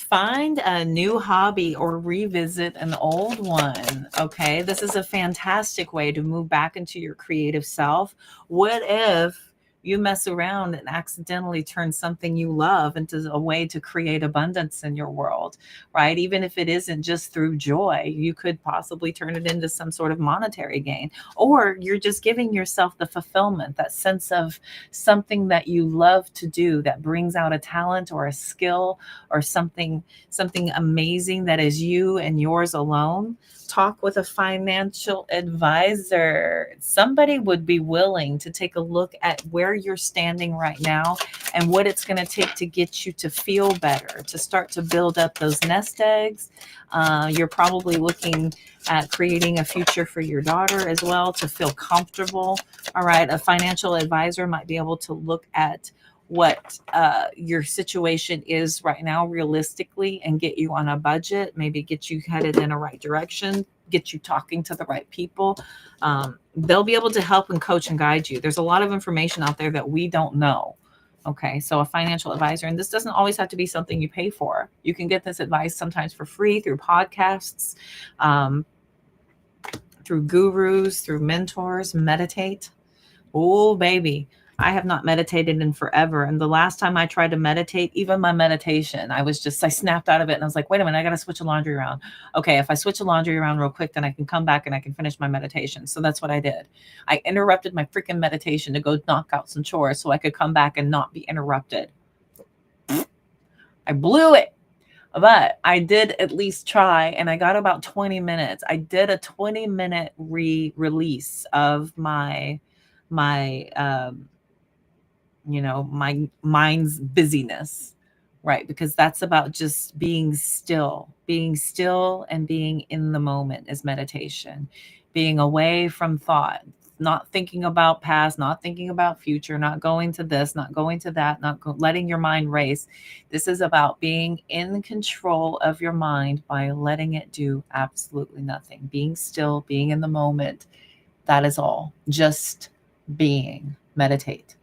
Find a new hobby or revisit an old one. Okay, this is a fantastic way to move back into your creative self. What if you mess around and accidentally turn something you love into a way to create abundance in your world, right? Even if it isn't just through joy, you could possibly turn it into some sort of monetary gain, or you're just giving yourself the fulfillment, that sense of something that you love to do that brings out a talent or a skill or something amazing that is you and yours alone. Talk with a financial advisor. Somebody would be willing to take a look at where you're standing right now and what it's going to take to get you to feel better, to start to build up those nest eggs. You're probably looking at creating a future for your daughter as well, to feel comfortable. All right. A financial advisor might be able to look at what your situation is right now realistically and get you on a budget, maybe get you headed in a right direction, get you talking to the right people. They'll be able to help and coach and guide you. There's a lot of information out there that we don't know. Okay, so a financial advisor, and this doesn't always have to be something you pay for. You can get this advice sometimes for free through podcasts, through gurus, through mentors. Meditate. Oh, baby. I have not meditated in forever. And the last time I tried to meditate, even my meditation, I snapped out of it and I was like, wait a minute, I got to switch the laundry around. Okay, if I switch the laundry around real quick, then I can come back and I can finish my meditation. So that's what I did. I interrupted my freaking meditation to go knock out some chores so I could come back and not be interrupted. I blew it. But I did at least try, and I got about 20 minutes. I did a 20-minute release of my my my mind's busyness, right? Because that's about just being still and being in the moment is meditation, being away from thought, not thinking about past, not thinking about future, not going to this, not going to that, letting your mind race. This is about being in control of your mind by letting it do absolutely nothing, being still, being in the moment. That is all. Just being. Meditate.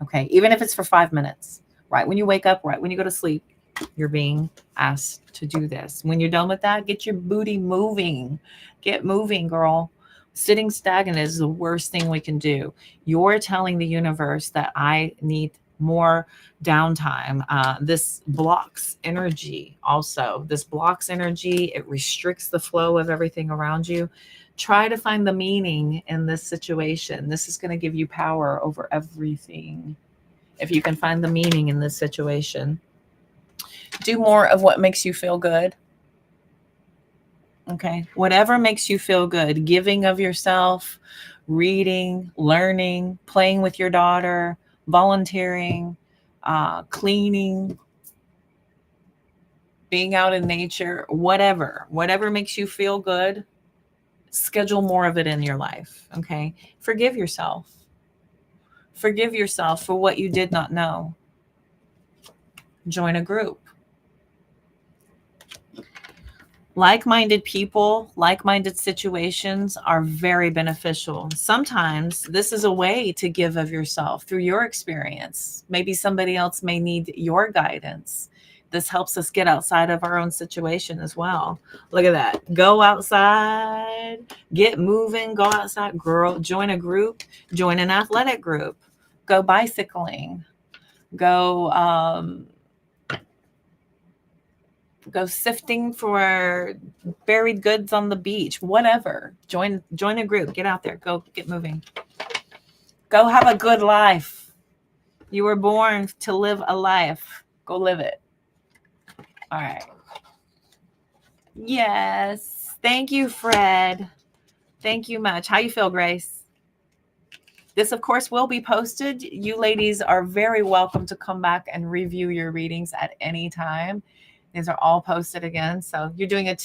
Okay. Even if it's for 5 minutes, right when you wake up, right when you go to sleep, you're being asked to do this. When you're done with that, get your booty moving. Get moving, girl. Sitting stagnant is the worst thing we can do. You're telling the universe that I need more downtime. This blocks energy also. This blocks energy. It restricts the flow of everything around you. Try to find the meaning in this situation. This is going to give you power over everything. If you can find the meaning in this situation, do more of what makes you feel good. Okay. Whatever makes you feel good, giving of yourself, reading, learning, playing with your daughter, volunteering, cleaning, being out in nature, whatever makes you feel good, schedule more of it in your life. Okay. Forgive yourself. Forgive yourself for what you did not know. Join a group. Like-minded people, like-minded situations are very beneficial. Sometimes this is a way to give of yourself through your experience. Maybe somebody else may need your guidance. This helps us get outside of our own situation as well. Look at that. Go outside, get moving, go outside, girl, join a group, join an athletic group, go bicycling, go sifting for buried goods on the beach, whatever. Join a group, get out there, go get moving. Go have a good life. You were born to live a life. Go live it. All right. Yes. Thank you, Fred. Thank you much. How you feel, Grace? This, of course, will be posted. You ladies are very welcome to come back and review your readings at any time. These are all posted again. So you're doing a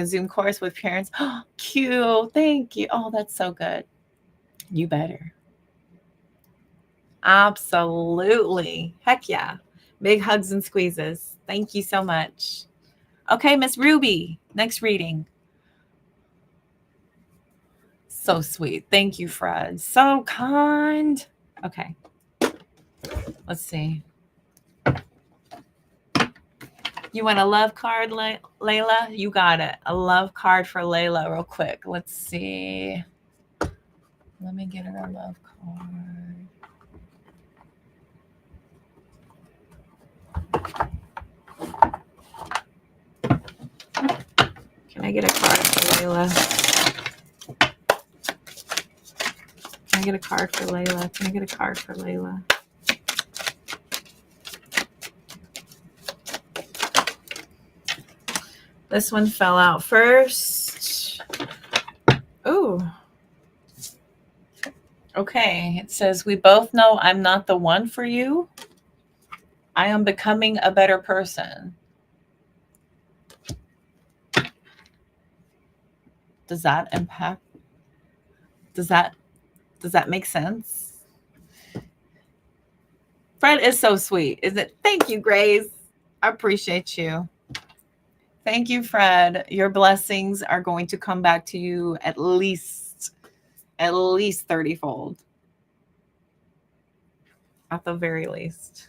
Zoom course with parents. Oh, cute. Thank you. Oh, that's so good. You better. Absolutely. Heck yeah. Big hugs and squeezes. Thank you so much. Okay, Miss Ruby, next reading. So sweet. Thank you, Fred. So kind. Okay. Let's see. You want a love card, Layla? You got it. A love card for Layla real quick. Let's see. Let me get her a love card. Can I get a card for Layla? Can I get a card for Layla? Can I get a card for Layla? This one fell out first. Ooh. Okay. It says, we both know I'm not the one for you. I am becoming a better person. Does that impact? Does that make sense? Fred is so sweet, isn't it? Thank you, Grace. I appreciate you. Thank you, Fred. Your blessings are going to come back to you at least 30-fold. At the very least.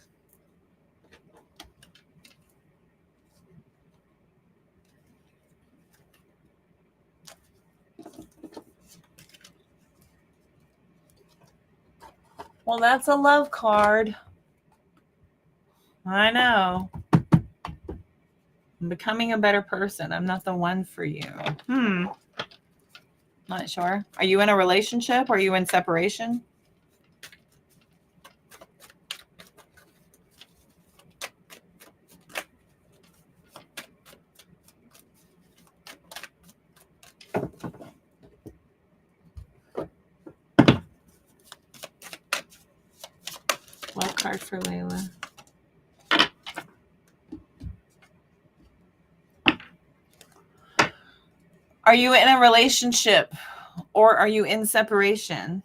Well, that's a love card. I know. I'm becoming a better person. I'm not the one for you. Not sure. Are you in a relationship? Are you in separation? card for Layla. Are you in a relationship or are you in separation?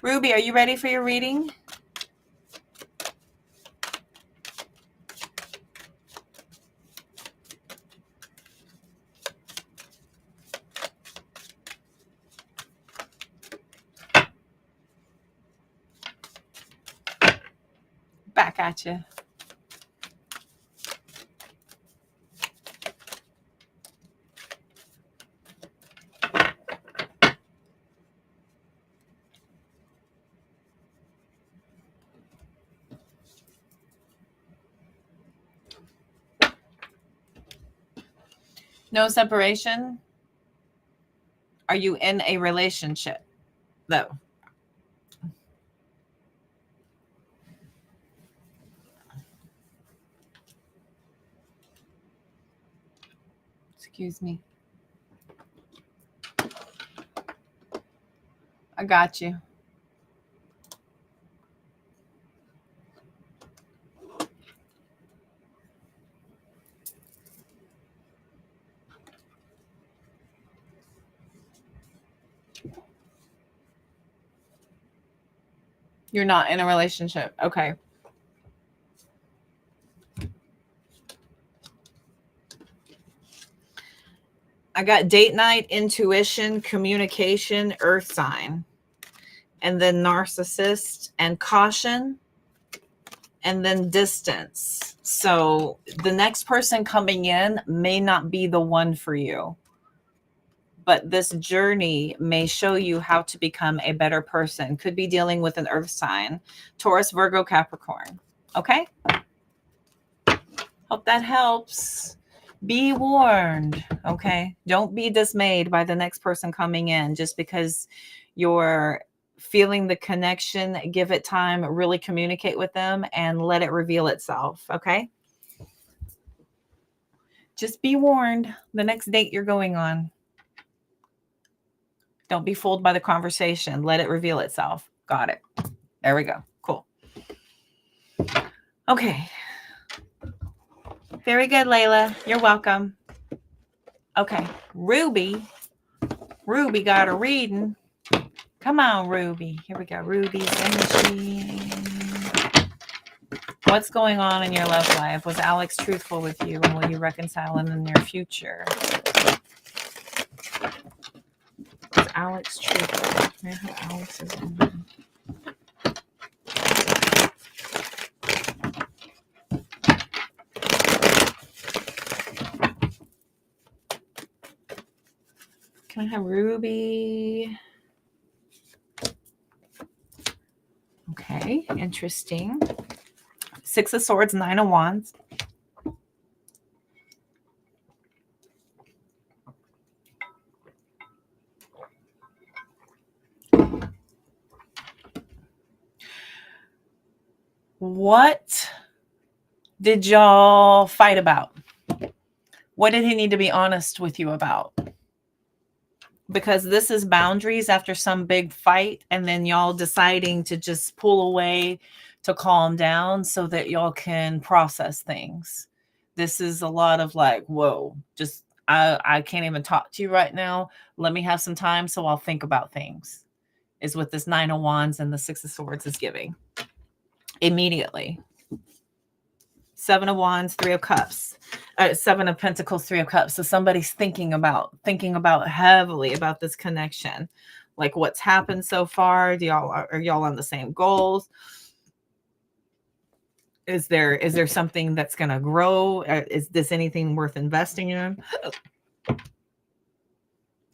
Ruby, are you ready for your reading? Back at you. No separation? Are you in a relationship, though? Excuse me. I got you. You're not in a relationship. Okay. I got date night, intuition, communication, earth sign, and then narcissist and caution, and then distance. So the next person coming in may not be the one for you, but this journey may show you how to become a better person. Could be dealing with an earth sign, Taurus, Virgo, Capricorn. Okay. Hope that helps. Be warned. Okay. Don't be dismayed by the next person coming in just because you're feeling the connection. Give it time, really communicate with them and let it reveal itself. Okay. Just be warned the next date you're going on. Don't be fooled by the conversation. Let it reveal itself. Got it. There we go. Cool. Okay. Very good, Layla. You're welcome. Okay. Ruby got a reading. Come on, Ruby. Here we go. Ruby's energy. What's going on in your love life? Was Alex truthful with you, and will you reconcile in the near future? Was Alex truthful? May I have Alex's energy? Can I have Ruby? Okay, interesting. Six of Swords, Nine of Wands. What did y'all fight about? What did he need to be honest with you about? Because this is boundaries after some big fight, and then y'all deciding to just pull away to calm down so that y'all can process things. This is a lot of like, whoa, just I can't even talk to you right now. Let me have some time so I'll think about things, is what this Nine of Wands and the Six of Swords is giving. Immediately. Seven of Wands, Three of Cups, Seven of Pentacles, Three of Cups. So somebody's thinking about heavily about this connection, like what's happened so far. Are y'all on the same goals? Is there something that's going to grow? Is this anything worth investing in?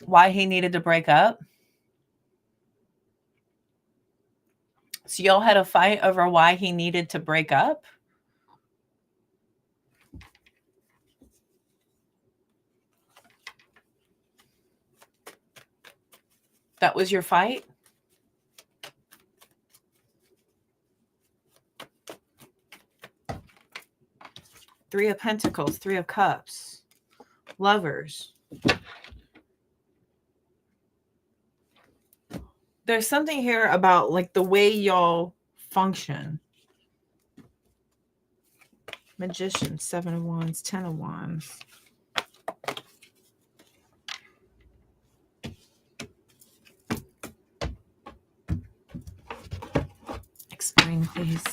Why he needed to break up? So y'all had a fight over why he needed to break up? That was your fight? Three of Pentacles, Three of Cups, Lovers. There's something here about like the way y'all function. Magician, Seven of Wands, Ten of Wands. Explain, please.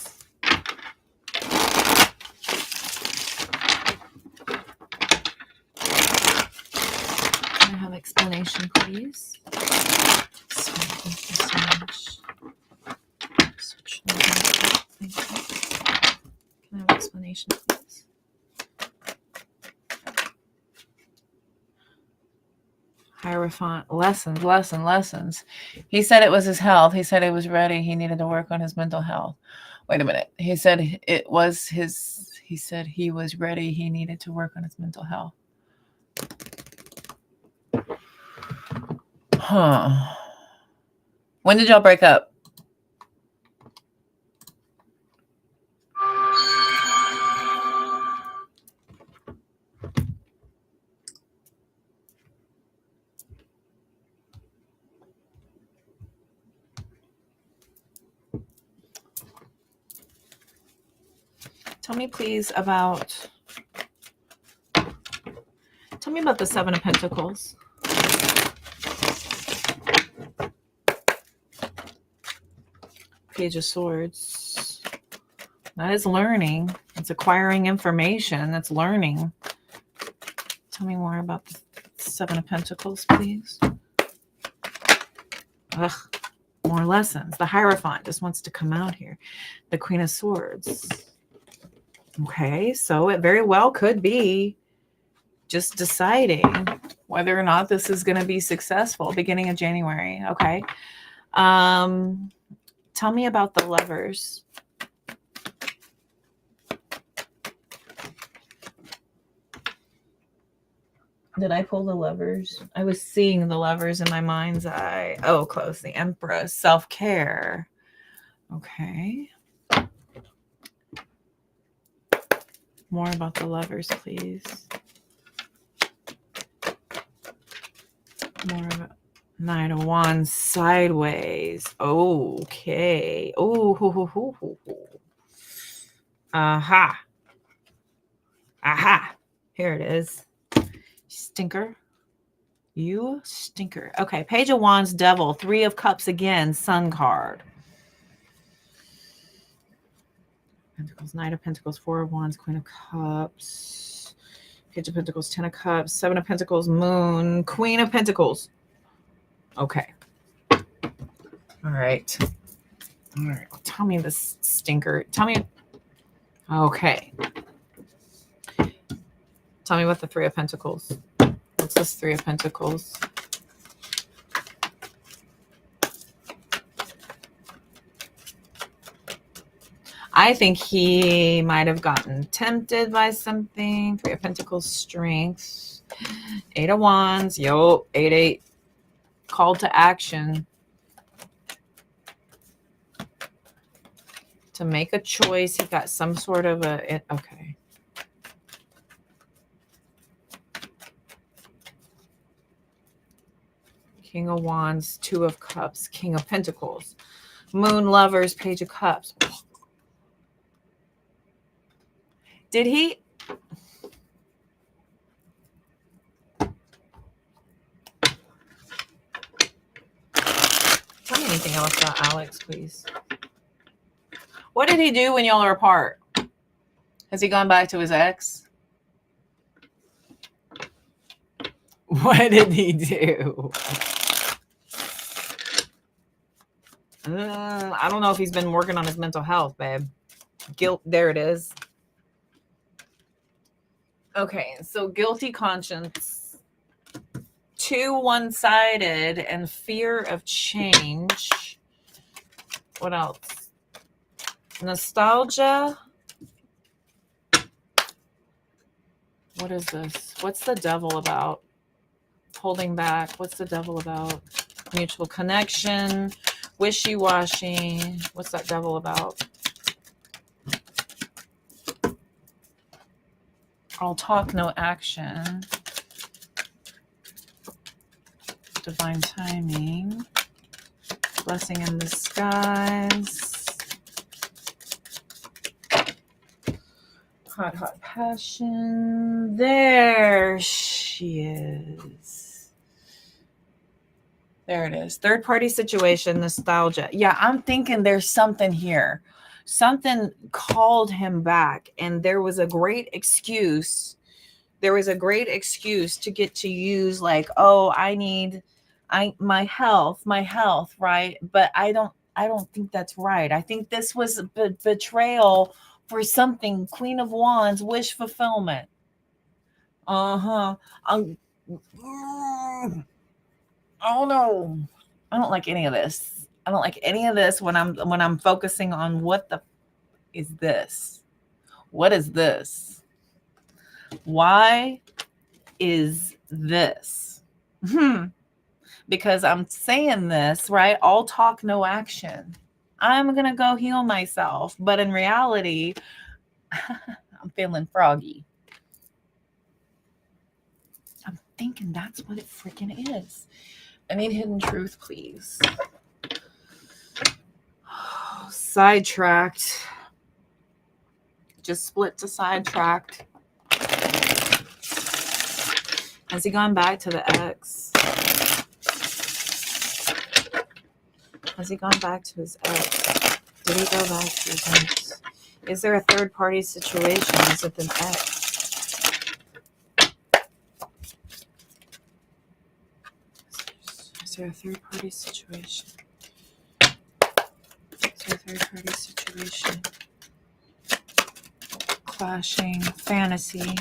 Can I have explanation, please? Thank you so much. Thank you. Can I have explanation, please? Hierophant, lessons. He said it was his health. He said he was ready. He needed to work on his mental health. Wait a minute. He said it was his, he said he was ready. He needed to work on his mental health. Huh. When did y'all break up? Tell me please about, tell me about the Seven of Pentacles. Page of Swords. That is learning. It's acquiring information. That's learning. Tell me more about the Seven of Pentacles, please. Ugh, more lessons. The Hierophant just wants to come out here. The Queen of Swords. Okay, so it very well could be just deciding whether or not this is going to be successful beginning of January. Okay. Tell me about the Lovers. Did I pull the Lovers? I was seeing the Lovers in my mind's eye. Oh, close. The Empress. Self-care. Okay. More about the Lovers, please. More about Nine of Wands sideways. Okay. Oh, ho, ho, ho, ho, ho. Aha. Aha. Here it is. Stinker. You stinker. Okay. Page of Wands, Devil. Three of Cups again. Sun card. Pentacles, Knight of Pentacles, Four of Wands, Queen of Cups, Page of Pentacles, Ten of Cups, Seven of Pentacles, Moon, Queen of Pentacles. Okay. All right. All right. Tell me this stinker. Tell me. Okay. Tell me what the Three of Pentacles. What's this Three of Pentacles? I think he might have gotten tempted by something. Three of Pentacles, Strength. Eight of Wands. Yo, 8-8. Call to action. To make a choice. He got some sort of a... Okay. King of Wands. Two of Cups. King of Pentacles. Moon, Lovers. Page of Cups. Did he? Tell me anything else about Alex, please. What did he do when y'all are apart? Has he gone back to his ex? What did he do? I don't know if he's been working on his mental health, babe. Guilt. There it is. Okay, so guilty conscience, too one-sided, and fear of change. What else? Nostalgia. What is this? What's the Devil about? Holding back. What's the Devil about? Mutual connection. Wishy-washy. What's that Devil about? All talk, no action. Divine timing. Blessing in disguise. Hot, hot passion. There she is. There it is. Third party situation, nostalgia. Yeah, I'm thinking there's something here. Something called him back, and there was a great excuse. There was a great excuse to get to use, like, oh, my health, right? But I don't think that's right. I think this was a betrayal for something. Queen of Wands, wish fulfillment. Oh no, I don't like any of this. I don't like any of this when I'm focusing on what the is this? What is this? Why is this? Because I'm saying this, right? All talk, no action. I'm going to go heal myself. But in reality, I'm feeling froggy. I'm thinking that's what it freaking is. I need hidden truth, please. Sidetracked. Just split to sidetracked. Has he gone back to the ex? Has he gone back to his ex? Did he go back to his ex? Is there a third party situation? Is it an ex? Is there a third party situation? Is there a third party situation? Clashing, fantasy,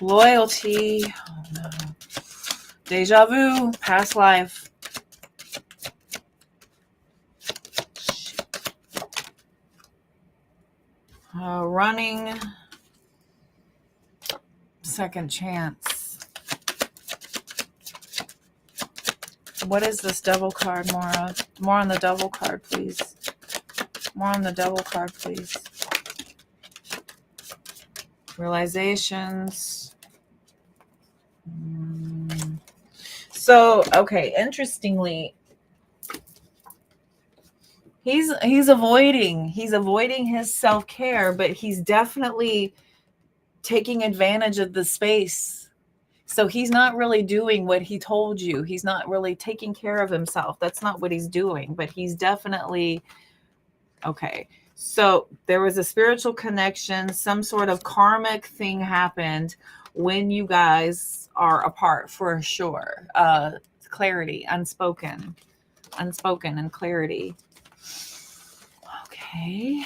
loyalty. Oh no. Deja vu, past life. Running, second chance. What is this devil card more of? More on the devil card, please. More on the devil card, please. Realizations. So, okay, interestingly, he's avoiding his self-care, but he's definitely taking advantage of the space. So he's not really doing what he told you. He's not really taking care of himself. That's not what he's doing, but he's definitely okay. So there was a spiritual connection, some sort of karmic thing happened when you guys are apart, for sure. Clarity, unspoken and clarity. Okay.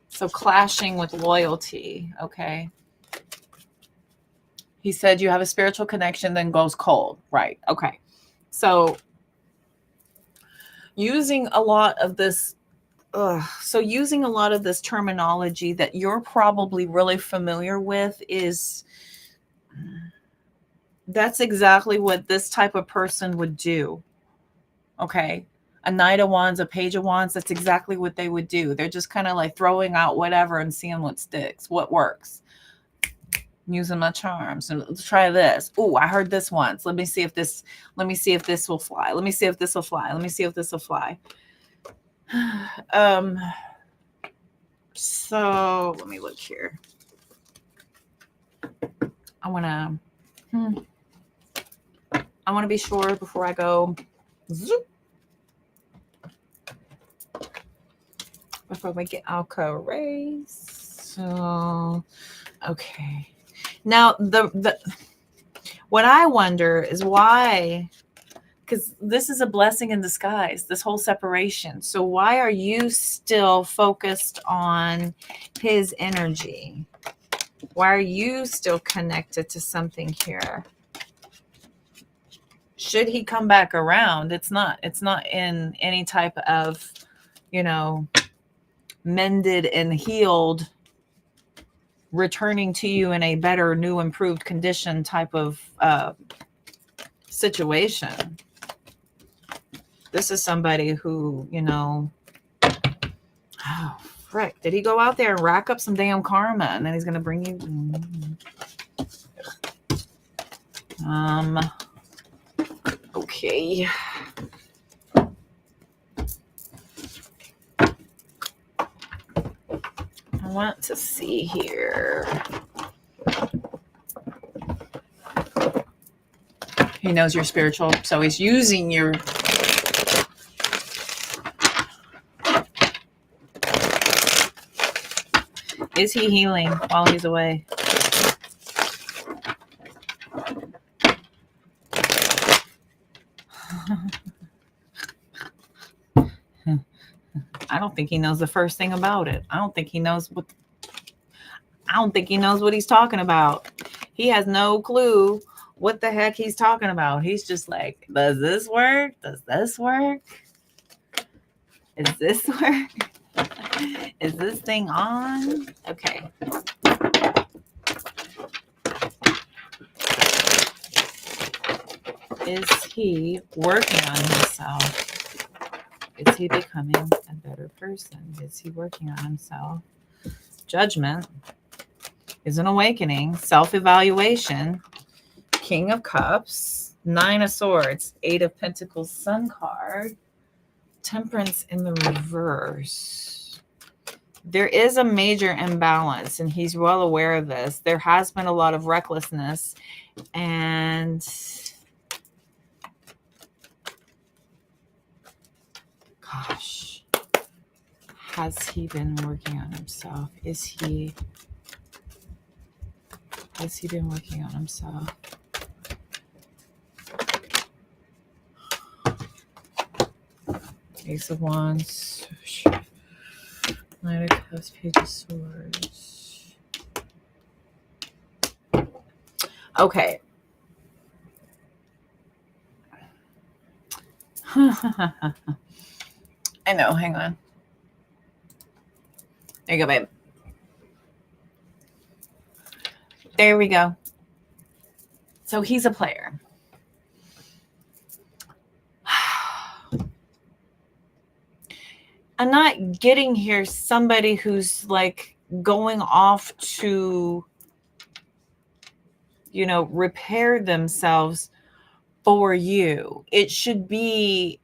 So clashing with loyalty. Okay. He said you have a spiritual connection, then goes cold. Right. Okay. So using a lot of this terminology that you're probably really familiar with is that's exactly what this type of person would do. Okay. A Knight of Wands, a Page of Wands, that's exactly what they would do. They're just kind of like throwing out whatever and seeing what sticks, what works. Using my charms. And let's try this. Oh, I heard this once. Let me see if this will fly. Let me see if this will fly. Let me see if this will fly. So let me look here. I want to be sure before I go. Zoop. Before we get alco raise. So, okay. Now the what I wonder is why, because this is a blessing in disguise, this whole separation. So why are you still focused on his energy? Why are you still connected to something here? Should he come back around? It's not in any type of, mended and healed, returning to you in a better, new, improved condition type of situation. This is somebody who, frick? Did he go out there and rack up some damn karma and then he's going to bring you? Okay. I want to see here. He knows you're spiritual, so he's using your... Is he healing while he's away? I don't think he knows the first thing about it. I don't think he knows what he's talking about. He has no clue what the heck he's talking about. He's just like, does this work? Does this work? Is this work? Is this thing on? Okay. Is he working on himself? Is he becoming a better person? Is he working on himself? Judgment is an awakening. Self-evaluation. King of Cups. 9 of Swords. 8 of Pentacles. Sun card. Temperance in the reverse. There is a major imbalance, and he's well aware of this. There has been a lot of recklessness, and gosh, has he been working on himself? Has he been working on himself? Ace of Wands. Knight of Cups, Page of Swords. Okay. I know, hang on. There you go, babe. There we go. So he's a player. I'm not getting here somebody who's like going off to, repair themselves for you. It should be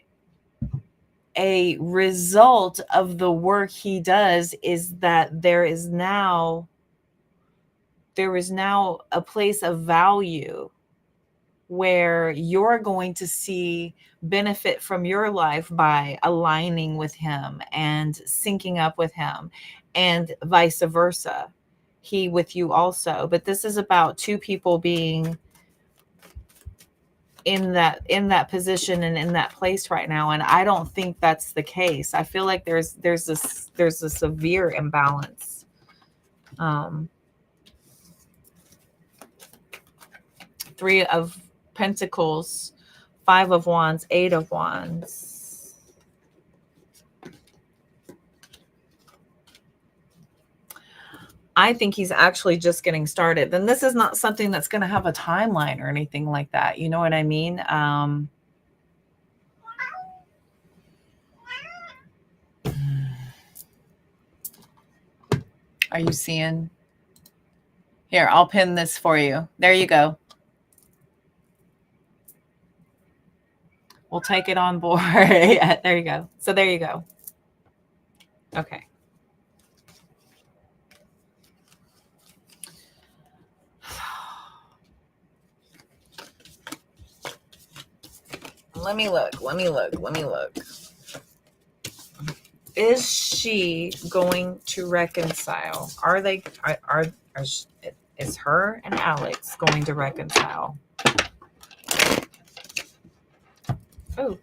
a result of the work he does, is that there is now a place of value where you're going to see benefit from your life by aligning with him and syncing up with him, and vice versa, he with you also. But this is about two people being in that position and in that place right now, and I don't think that's the case. I feel like there's a severe imbalance. 3 of Pentacles, 5 of Wands, 8 of Wands. I think he's actually just getting started. Then this is not something that's going to have a timeline or anything like that. You know what I mean? Are you seeing? Here, I'll pin this for you. There you go. We'll take it on board. Yeah, there you go. So there you go. Okay. Let me look. Is she going to reconcile? Is her and Alex going to reconcile? Oh.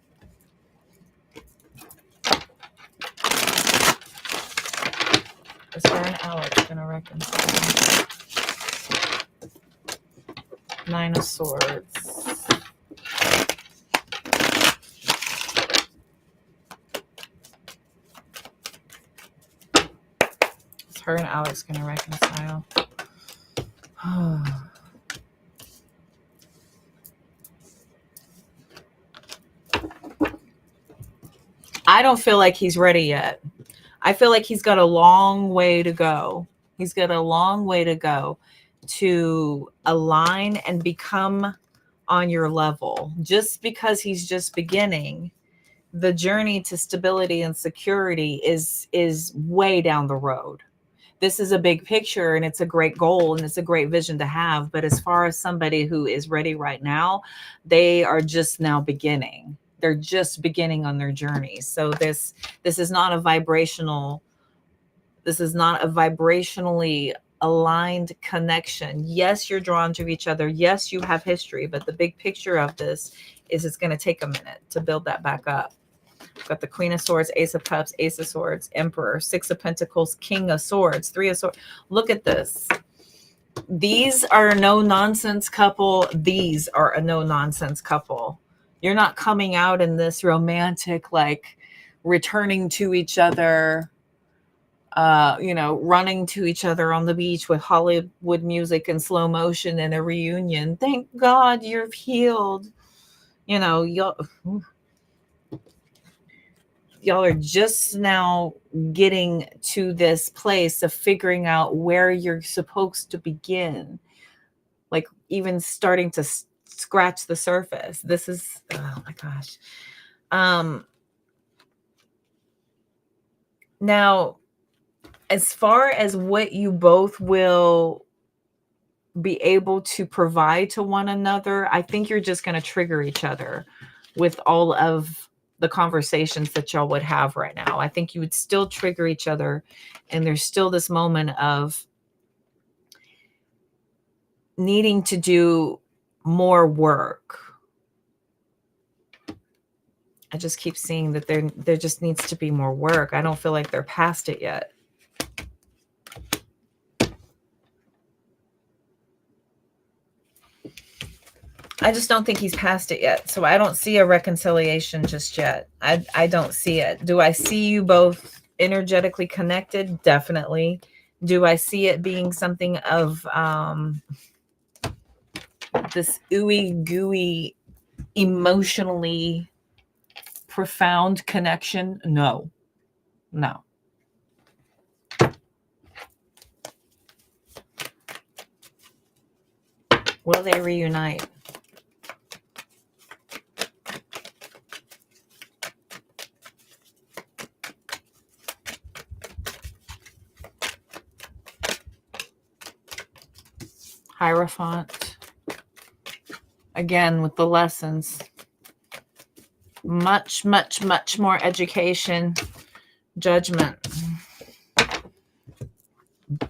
Is her and Alex going to reconcile? 9 of Swords. Is her and Alex going to reconcile? I don't feel like he's ready yet. I feel like he's got a long way to go. He's got a long way to go to align and become on your level. Just because he's just beginning, the journey to stability and security is way down the road. This is a big picture and it's a great goal and it's a great vision to have. But as far as somebody who is ready right now, they are just now beginning. They're just beginning on their journey. So this is not a vibrational, this is not a vibrationally aligned connection. Yes, you're drawn to each other. Yes, you have history, but the big picture of this is it's going to take a minute to build that back up. Got the Queen of Swords, Ace of Cups, Ace of Swords, Emperor, Six of Pentacles, King of Swords, Three of Swords. Look at this. These are a no-nonsense couple. These are a no-nonsense couple. You're not coming out in this romantic, like returning to each other, running to each other on the beach with Hollywood music and slow motion and a reunion. Thank God you're healed. Y'all are just now getting to this place of figuring out where you're supposed to begin, like even starting to scratch the surface. This is, oh my gosh. Now, as far as what you both will be able to provide to one another, I think you're just going to trigger each other with all of the conversations that y'all would have right now. I think you would still trigger each other, and there's still this moment of needing to do more work. I just keep seeing that there just needs to be more work. I don't feel like they're past it yet. I just don't think he's past it yet. So I don't see a reconciliation just yet. I don't see it. Do I see you both energetically connected? Definitely. Do I see it being something of this ooey gooey, emotionally profound connection? No. Will they reunite? Hierophant. Again, with the lessons. Much, much, much more education. Judgment.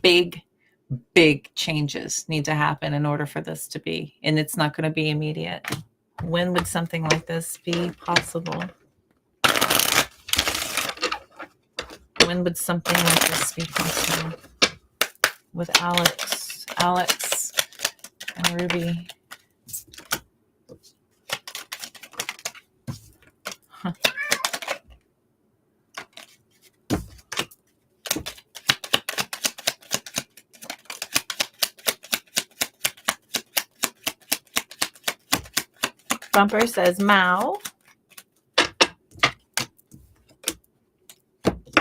Big changes need to happen in order for this to be. And it's not going to be immediate. When would something like this be possible? When would something like this be possible? With Alex and Ruby. Huh. Bumper says Mao.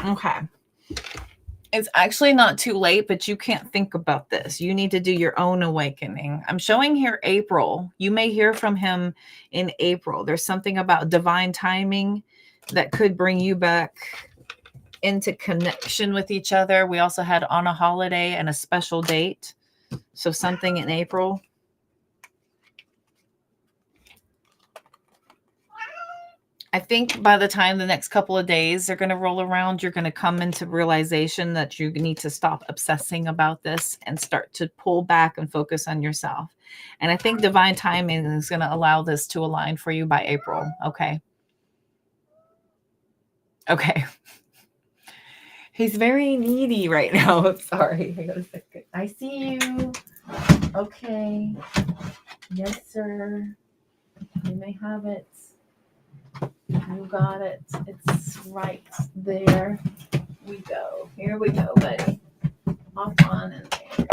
Okay. It's actually not too late, but you can't think about this. You need to do your own awakening. I'm showing here April. You may hear from him in April. There's something about divine timing that could bring you back into connection with each other. We also had on a holiday and a special date. So something in April. I think by the time the next couple of days are going to roll around, you're going to come into realization that you need to stop obsessing about this and start to pull back and focus on yourself. And I think divine timing is going to allow this to align for you by April. Okay. Okay. He's very needy right now. I'm sorry. I got a second. I see you. Okay. Yes, sir. You may have it. You got it. It's right there. We go. Here we go, buddy. Hop on in there.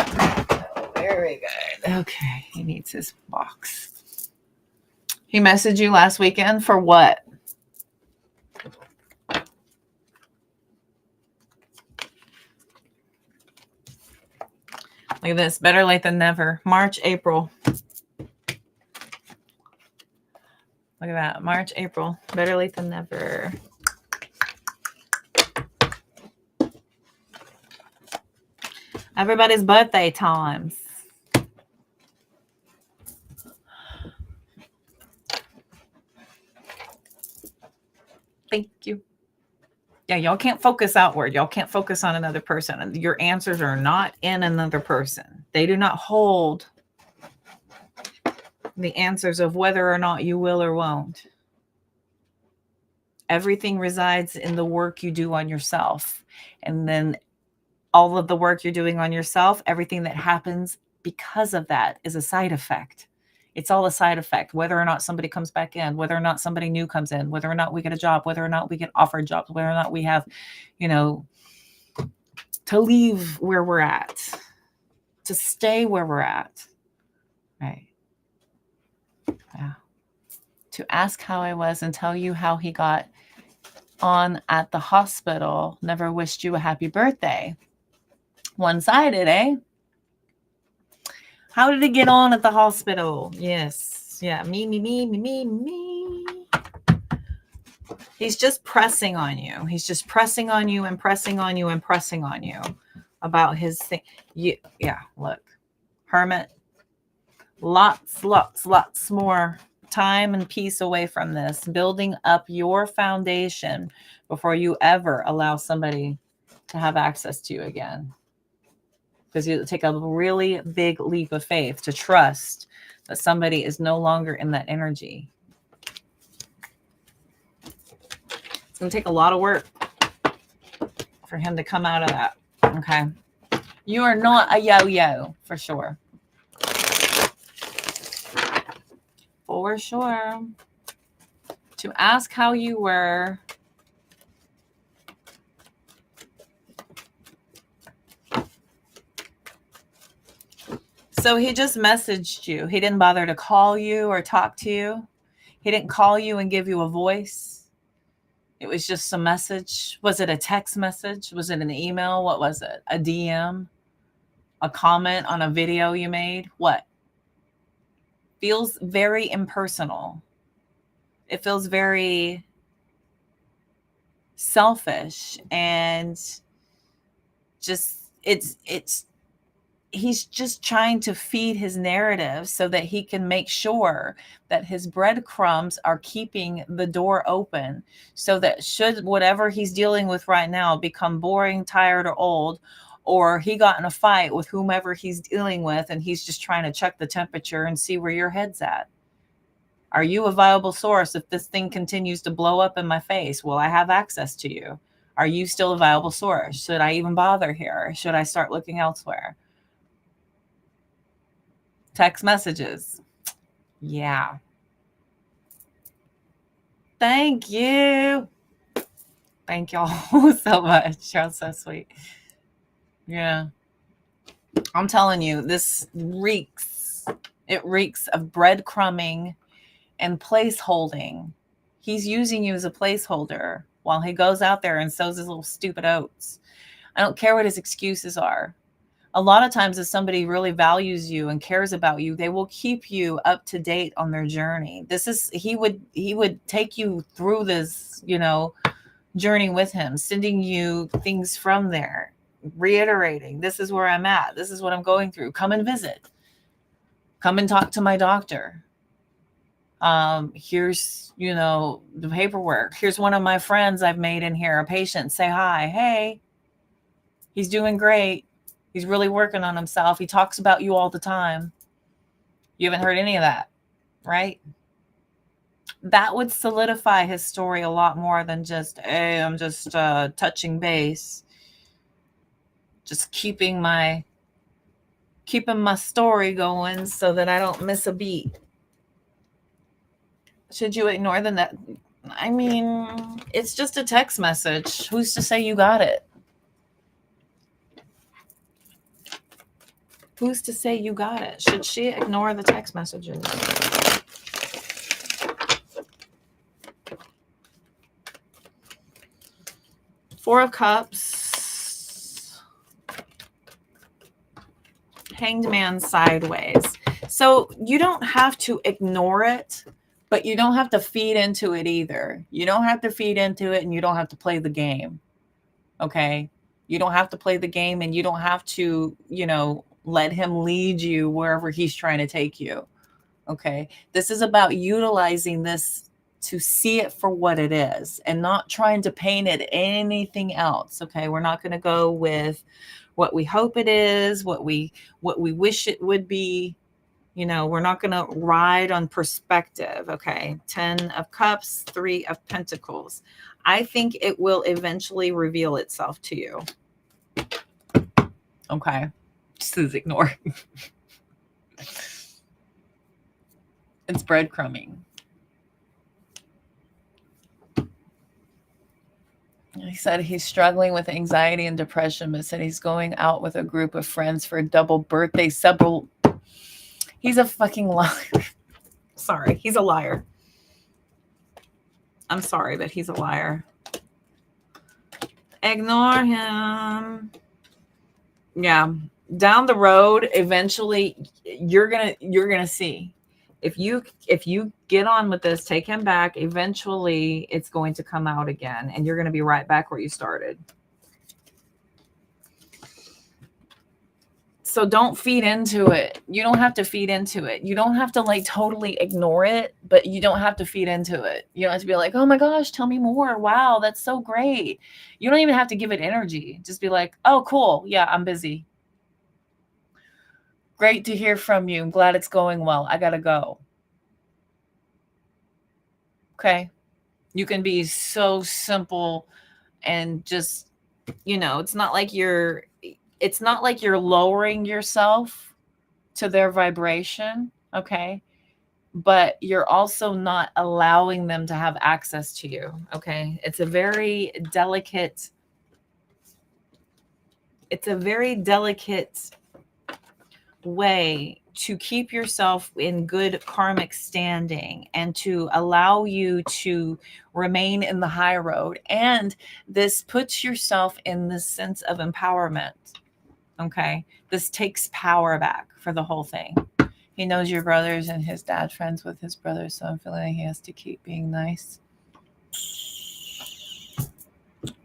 Oh, very good. Okay. He needs his box. He messaged you last weekend for what? Look at this. Better late than never. March, April. Look at that. March, April. Better late than never. Everybody's birthday times. Thank you. Yeah, y'all can't focus outward. Y'all can't focus on another person. Your answers are not in another person. They do not hold the answers of whether or not you will or won't. Everything resides in the work you do on yourself. And then all of the work you're doing on yourself, everything that happens because of that is a side effect. It's all a side effect, whether or not somebody comes back in, whether or not somebody new comes in, whether or not we get a job, whether or not we get offered jobs, whether or not we have, to leave where we're at, to stay where we're at. Right. Yeah. To ask how I was and tell you how he got on at the hospital. Never wished you a happy birthday. One-sided, eh? How did it get on at the hospital? Yes. Yeah. Me. He's just pressing on you. He's just pressing on you and pressing on you and pressing on you about his thing. Yeah. Look. Hermit. Lots more time and peace away from this. Building up your foundation before you ever allow somebody to have access to you again. Because you take a really big leap of faith to trust that somebody is no longer in that energy. It's going to take a lot of work for him to come out of that. Okay. You are not a yo-yo, for sure. For sure. To ask how you were. So he just messaged you. He didn't bother to call you or talk to you. He didn't call you and give you a voice. It was just a message. Was it a text message? Was it an email? What was it? A DM? A comment on a video you made? What? Feels very impersonal. It feels very selfish and just he's just trying to feed his narrative so that he can make sure that his breadcrumbs are keeping the door open so that should whatever he's dealing with right now become boring, tired, or old, or he got in a fight with whomever he's dealing with and he's just trying to check the temperature and see where your head's at. Are you a viable source if this thing continues to blow up in my face? Will I have access to you? Are you still a viable source? Should I even bother here? Should I start looking elsewhere? Text messages. Yeah. Thank you. Thank y'all so much. Y'all so sweet. Yeah. I'm telling you, this reeks. It reeks of breadcrumbing and place holding. He's using you as a placeholder while he goes out there and sows his little stupid oats. I don't care what his excuses are. A lot of times if somebody really values you and cares about you, they will keep you up to date on their journey. He would take you through this, journey with him, sending you things from there, reiterating, this is where I'm at. This is what I'm going through. Come and visit. Come and talk to my doctor. Here's, the paperwork. Here's one of my friends I've made in here, a patient. Say hi. Hey, he's doing great. He's really working on himself. He talks about you all the time. You haven't heard any of that, right? That would solidify his story a lot more than just, hey, I'm just touching base. Just keeping my story going so that I don't miss a beat. Should you ignore the net? I mean, it's just a text message. Who's to say you got it? Who's to say you got it? Should she ignore the text messages? Four of Cups. Hanged Man sideways. So you don't have to ignore it, but you don't have to feed into it either. You don't have to feed into it, and you don't have to play the game. Okay? You don't have to play the game, and you don't have to, let him lead you wherever he's trying to take you. Okay? This is about utilizing this to see it for what it is and not trying to paint it anything else. Okay? We're not going to go with what we hope it is, what we wish it would be. We're not going to ride on perspective. Okay. 10 of Cups, 3 of Pentacles. I think it will eventually reveal itself to you. Okay. Just ignore. It's breadcrumbing. He said he's struggling with anxiety and depression, but said he's going out with a group of friends for a double birthday. He's a fucking liar. Sorry, he's a liar. I'm sorry, but he's a liar. Ignore him. Yeah. Down the road, eventually you're gonna see. If you get on with this, take him back, eventually it's going to come out again, and you're gonna be right back where you started. So don't feed into it. You don't have to feed into it. You don't have to totally ignore it, but you don't have to feed into it. You don't have to be like, oh my gosh, tell me more. Wow, that's so great. You don't even have to give it energy. Just be like, oh, cool. Yeah, I'm busy. Great to hear from you. I'm glad it's going well. I got to go. Okay. You can be so simple and just, it's not like you're lowering yourself to their vibration, okay? But you're also not allowing them to have access to you, okay? It's a very delicate way to keep yourself in good karmic standing and to allow you to remain in the high road. And this puts yourself in the sense of empowerment. Okay. This takes power back for the whole thing. He knows your brothers and his dad friends with his brothers. So I'm feeling like he has to keep being nice.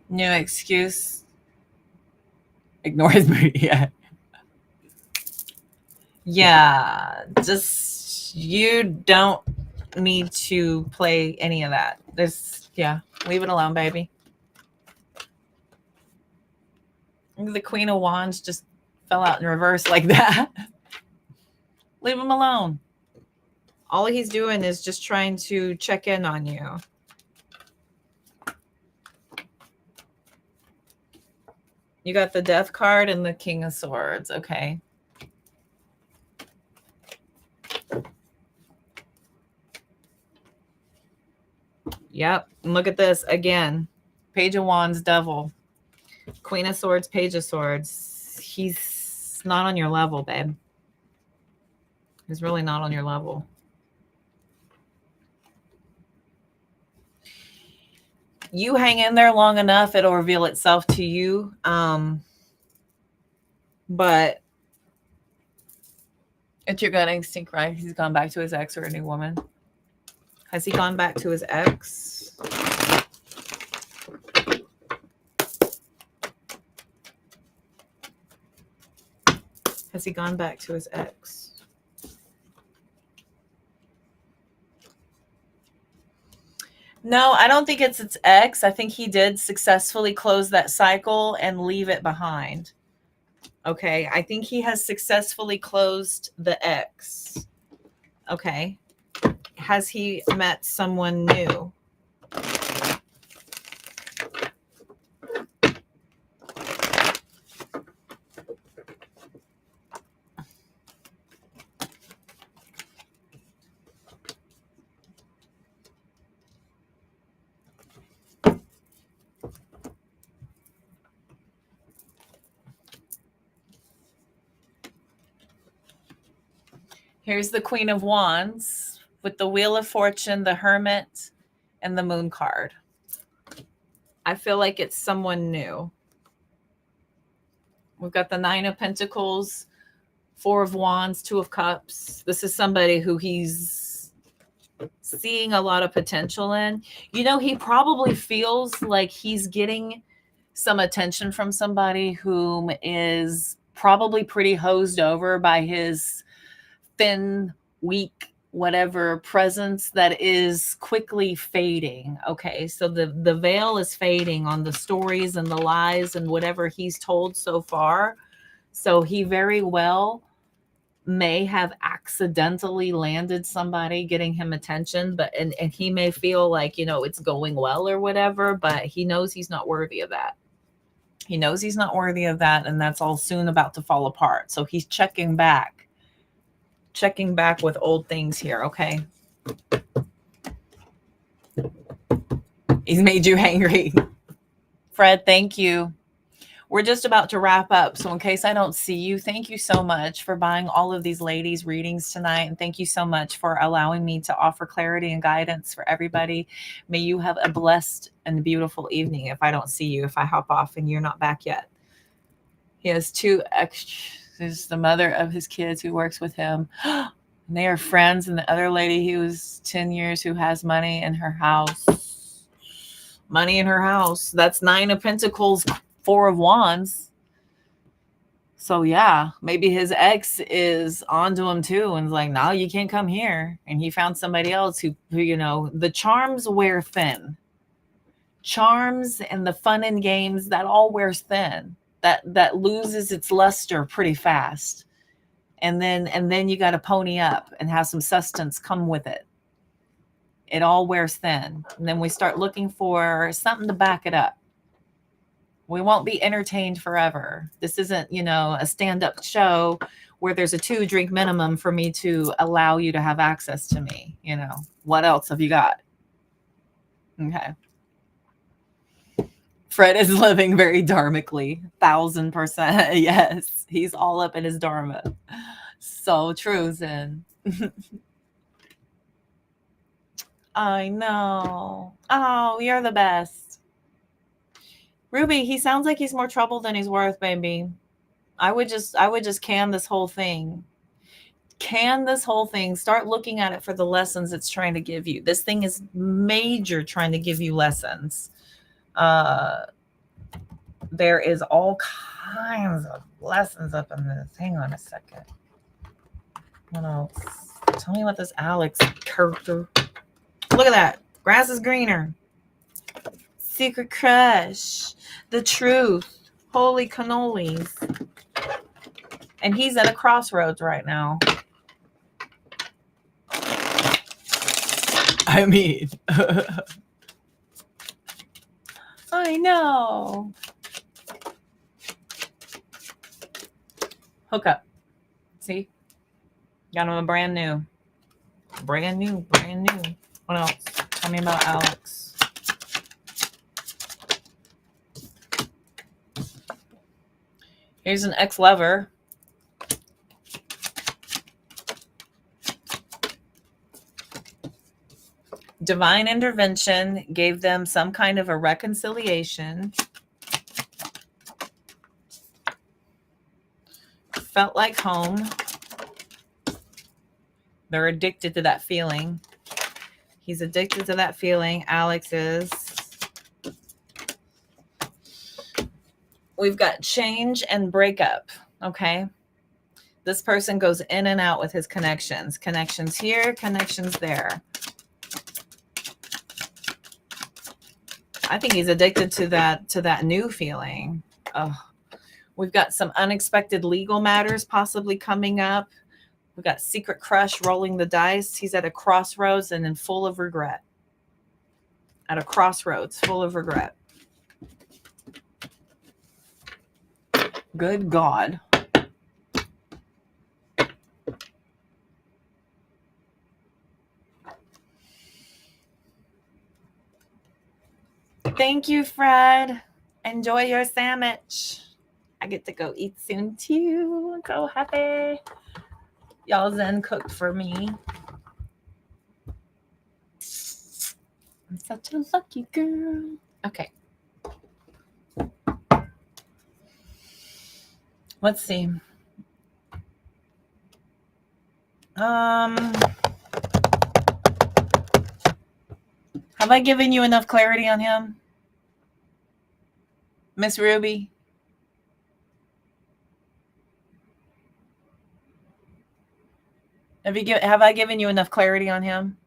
New excuse. Ignore his mood. Yeah. Yeah. Just, you don't need to play any of that. Leave it alone, baby. The Queen of Wands just fell out in reverse like that. Leave him alone. All he's doing is just trying to check in on you. You got the Death card and the King of Swords. Okay. Yep. And look at this again. Page of Wands, Devil. Queen of Swords, Page of Swords. He's not on your level, babe. He's really not on your level. You hang in there long enough, it'll reveal itself to you. But it's your gut instinct, right? He's gone back to his ex or a new woman. Has he gone back to his ex? Has he gone back to his ex? No, I don't think it's its ex. I think he did successfully close that cycle and leave it behind. Okay, I think he has successfully closed the ex. Okay. Has he met someone new? Here's the Queen of Wands with the Wheel of Fortune, the Hermit, and the Moon card. I feel like it's someone new. We've got the Nine of Pentacles, Four of Wands, Two of Cups. This is somebody who he's seeing a lot of potential in. You know, he probably feels like he's getting some attention from somebody whom is probably pretty hosed over by his thin, weak, whatever presence that is quickly fading. Okay, so the veil is fading on the stories and the lies and whatever he's told so far. So he very well may have accidentally landed somebody getting him attention, but and he may feel like, you know, it's going well or whatever, but he knows he's not worthy of that. He knows he's not worthy of that, and that's all soon about to fall apart. So he's checking back with old things here. Okay, he's made you angry. Fred, thank you. We're just about to wrap up. So in case I don't see you, thank you so much for buying all of these ladies' readings tonight. And thank you so much for allowing me to offer clarity and guidance for everybody. May you have a blessed and beautiful evening. If I don't see you, if I hop off and you're not back yet. He has two extras. There's the mother of his kids who works with him. And they are friends. And the other lady who was 10 years who has money in her house. Money in her house. That's Nine of Pentacles. Four of Wands. So yeah, maybe his ex is onto him too and like, no, you can't come here. And he found somebody else who, you know, the charms wear thin. Charms and the fun and games, that all wears thin. That loses its luster pretty fast. And then you got to pony up and have some substance come with it. It all wears thin. And then we start looking for something to back it up. We won't be entertained forever. This isn't, you know, a stand-up show where there's a 2-drink minimum for me to allow you to have access to me. You know, what else have you got? Okay. Fred is living very dharmically, 1000%. Yes, he's all up in his dharma. So true, Zen. I know. Oh, you're the best. Ruby, he sounds like he's more trouble than he's worth, baby. I would just can this whole thing. Can this whole thing. Start looking at it for the lessons it's trying to give you. This thing is major trying to give you lessons. There is all kinds of lessons up in this. Hang on a second. What else? Tell me about this Alex character. Look at that. Grass is greener. Secret crush. The truth. Holy cannolis. And he's at a crossroads right now. I mean, I know. Hook up. See? Got him a brand new. Brand new. What else? Tell me about Alex. Here's an ex-lover. Divine intervention gave them some kind of a reconciliation. Felt like home. They're addicted to that feeling. He's addicted to that feeling. Alex is. We've got change and breakup. Okay. This person goes in and out with his connections. Connections here, connections there. I think he's addicted to that new feeling. Oh, we've got some unexpected legal matters possibly coming up. We've got secret crush rolling the dice. He's at a crossroads and in full of regret. At a crossroads, full of regret. Good God. Thank you, Fred. Enjoy your sandwich. I get to go eat soon too. I'm so happy. Y'all Zen cooked for me. I'm such a lucky girl. Okay. Let's see. Have I given you enough clarity on him, Miss Ruby? Have I given you enough clarity on him?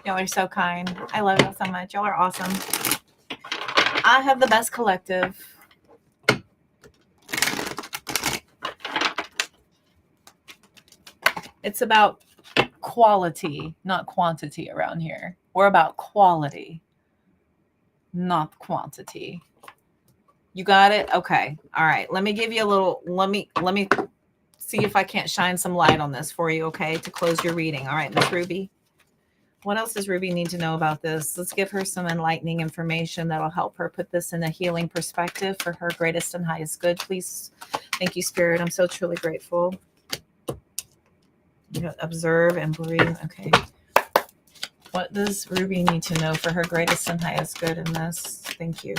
Y'all are so kind. I love y'all so much. Y'all are awesome. I have the best collective. It's about quality, not quantity around here. We're about quality, not quantity. You got it? Okay. All right. Let me give you a little, let me see if I can't shine some light on this for you, okay, to close your reading. All right, Miss Ruby. What else does Ruby need to know about this? Let's give her some enlightening information that'll help her put this in a healing perspective for her greatest and highest good, please. Thank you, Spirit. I'm so truly grateful. You know, observe and breathe. Okay. What does Ruby need to know for her greatest and highest good in this? Thank you.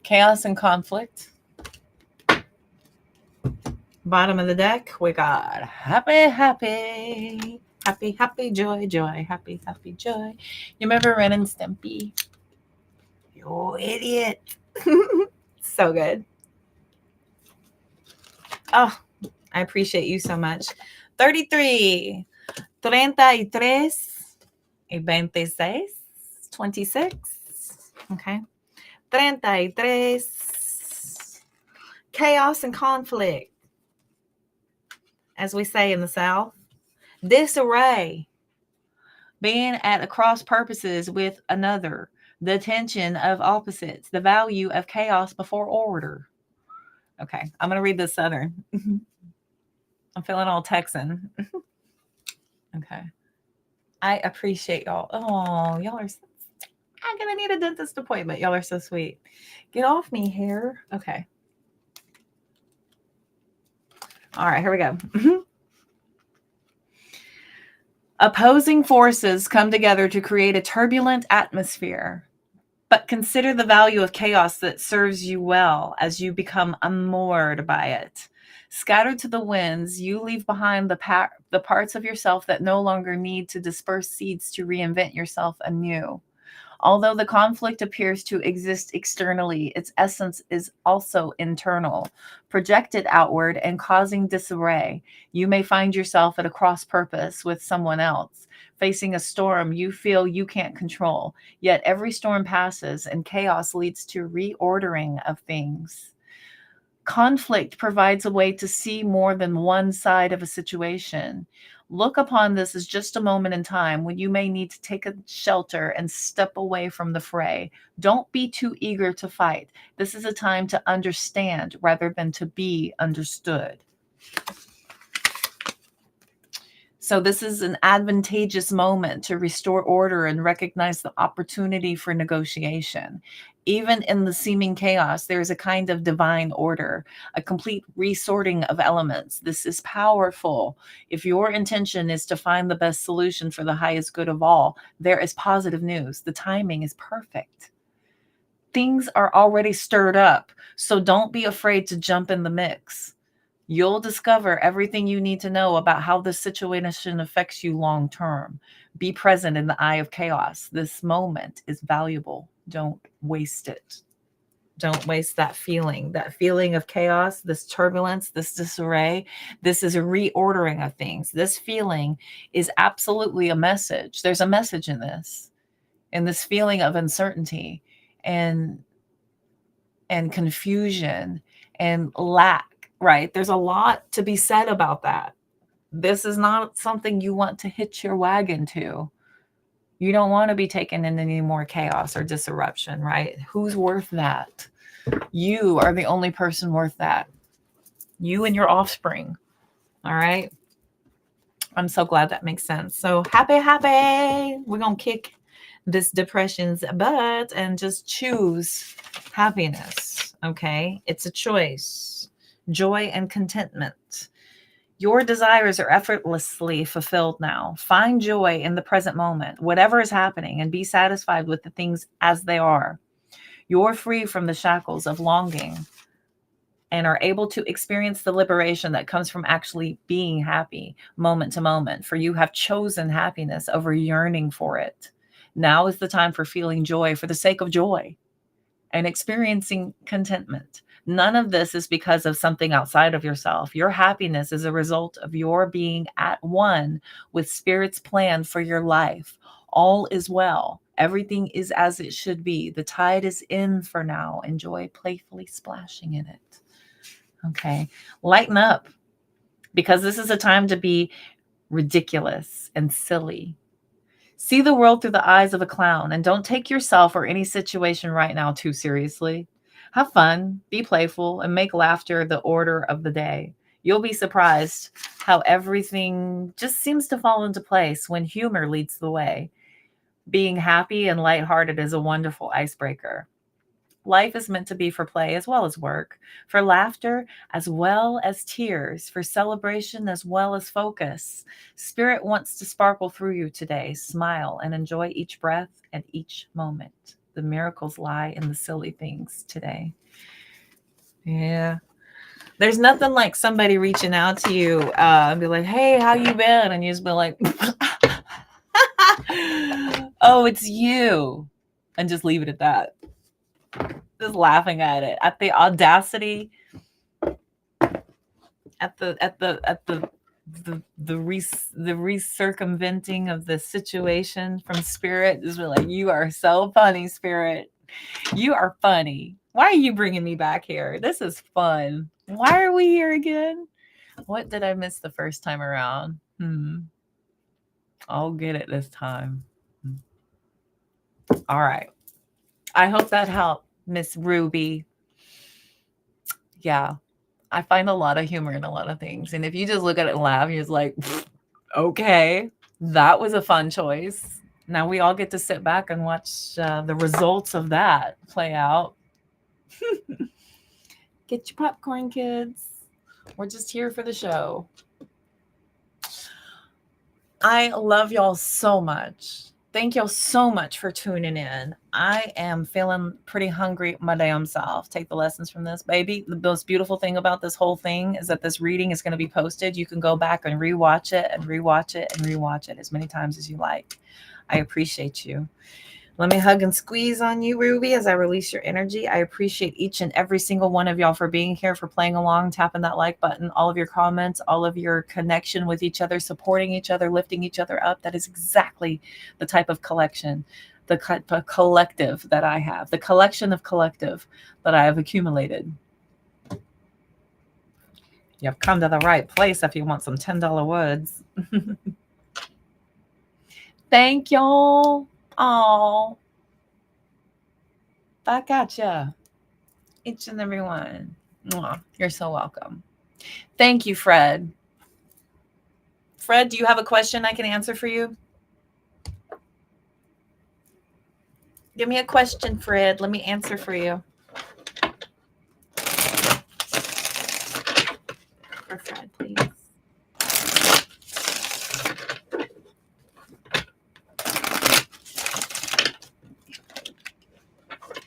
Chaos and conflict. Bottom of the deck, we got happy, joy, happy, joy. You remember Ren and Stimpy? You idiot. So good. Oh, I appreciate you so much. 33, 33, y 26, 26. Okay. 33. Chaos and conflict. As we say in the South, disarray, being at a cross purposes with another, the tension of opposites, the value of chaos before order. Okay, I'm going to read this Southern. I'm feeling all Texan. Okay. I appreciate y'all. Oh, y'all are so, I'm going to need a dentist appointment. Y'all are so sweet. Get off me, hair. Okay. All right, here we go. Opposing forces come together to create a turbulent atmosphere, but consider the value of chaos that serves you well as you become unmoored by it. Scattered to the winds, you leave behind the parts of yourself that no longer need to disperse seeds to reinvent yourself anew. Although the conflict appears to exist externally, its essence is also internal, projected outward and causing disarray. You may find yourself at a cross purpose with someone else, facing a storm you feel you can't control. Yet every storm passes and chaos leads to reordering of things. Conflict provides a way to see more than one side of a situation. Look upon this as just a moment in time when you may need to take a shelter and step away from the fray. Don't be too eager to fight. This is a time to understand rather than to be understood. So this is an advantageous moment to restore order and recognize the opportunity for negotiation. Even in the seeming chaos, there is a kind of divine order, a complete resorting of elements. This is powerful. If your intention is to find the best solution for the highest good of all, there is positive news. The timing is perfect. Things are already stirred up, so don't be afraid to jump in the mix. You'll discover everything you need to know about how this situation affects you long term. Be present in the eye of chaos. This moment is valuable. Don't waste it. Don't waste that feeling of chaos, this turbulence, this disarray. This is a reordering of things. This feeling is absolutely a message. There's a message in this feeling of uncertainty and confusion and lack, right? There's a lot to be said about that. This is not something you want to hitch your wagon to. You don't want to be taken in any more chaos or disruption, right? Who's worth that? You are the only person worth that. You and your offspring. All right. I'm so glad that makes sense. So happy. We're going to kick this depression's butt and just choose happiness. Okay. It's a choice. Joy and contentment. Your desires are effortlessly fulfilled now. Find joy in the present moment, whatever is happening, and be satisfied with the things as they are. You're free from the shackles of longing and are able to experience the liberation that comes from actually being happy moment to moment. For you have chosen happiness over yearning for it. Now is the time for feeling joy for the sake of joy and experiencing contentment. None of this is because of something outside of yourself. Your happiness is a result of your being at one with Spirit's plan for your life. All is well. Everything is as it should be. The tide is in for now. Enjoy playfully splashing in it. Okay. Lighten up, because this is a time to be ridiculous and silly. See the world through the eyes of a clown, and don't take yourself or any situation right now too seriously. Have fun, be playful, and make laughter the order of the day. You'll be surprised how everything just seems to fall into place when humor leads the way. Being happy and lighthearted is a wonderful icebreaker. Life is meant to be for play as well as work, for laughter as well as tears, for celebration as well as focus. Spirit wants to sparkle through you today. Smile and enjoy each breath and each moment. The miracles lie in the silly things today. Yeah. There's nothing like somebody reaching out to you and be like, hey, how you been? And you just be like, oh, it's you. And just leave it at that. Just laughing at it, at the audacity, at the recircumventing of the situation from Spirit. Just be like, you are so funny, Spirit. You are funny. Why are you bringing me back here? This is fun. Why are we here again? What did I miss the first time around? I'll get it this time. All right. I hope that helped, Miss Ruby. Yeah. I find a lot of humor in a lot of things. And if you just look at it and laugh, you're just like, okay, that was a fun choice. Now we all get to sit back and watch the results of that play out. Get your popcorn, kids. We're just here for the show. I love y'all so much. Thank y'all so much for tuning in. I am feeling pretty hungry my damn self. Take the lessons from this, baby. The most beautiful thing about this whole thing is that this reading is going to be posted. You can go back and rewatch it and rewatch it and rewatch it as many times as you like. I appreciate you. Let me hug and squeeze on you, Ruby, as I release your energy. I appreciate each and every single one of y'all for being here, for playing along, tapping that like button, all of your comments, all of your connection with each other, supporting each other, lifting each other up. That is exactly the type of collective that I have, the collection of collective that I have accumulated. You've come to the right place if you want some $10 woods. Thank y'all. Oh, I gotcha. Each and every one. You're so welcome. Thank you, Fred. Fred, do you have a question I can answer for you? Give me a question, Fred. Let me answer for you. For Fred, please.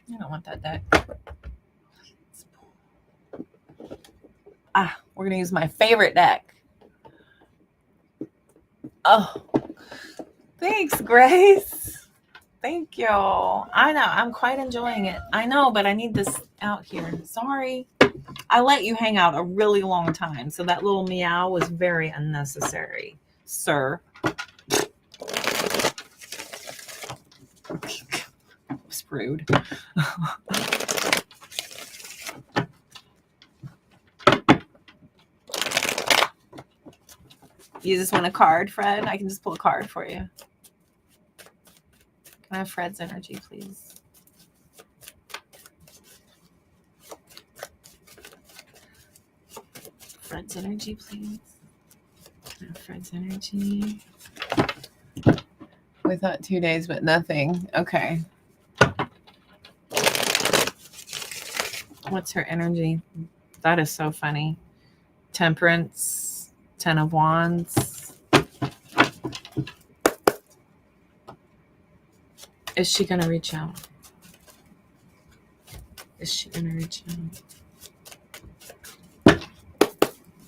I don't want that deck. We're going to use my favorite deck. Oh, thanks, Grace. Thank you. I know. I'm quite enjoying it. I know, but I need this out here. Sorry. I let you hang out a really long time, so that little meow was very unnecessary, sir. It's rude. You just want a card, Fred? I can just pull a card for you. Can I have Fred's energy, please? Fred's energy, please. Fred's energy. We thought 2 days, but nothing. Okay. What's her energy? That is so funny. Temperance, 10 of Wands. Is she going to reach out? Is she going to reach out?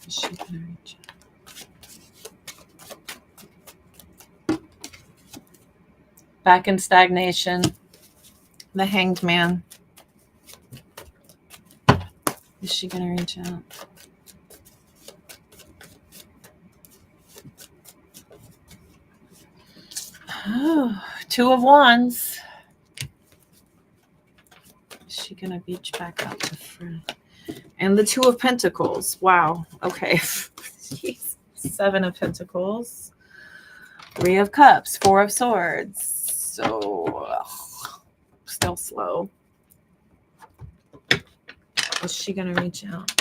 Is she going to reach out? Back in stagnation. The Hanged Man. Is she going to reach out? Oh, 2 of Wands. Is she going to reach back out to Fred? And the 2 of Pentacles. Wow. Okay. Jeez. 7 of Pentacles. 3 of Cups. 4 of Swords. So, still slow. Is she going to reach out?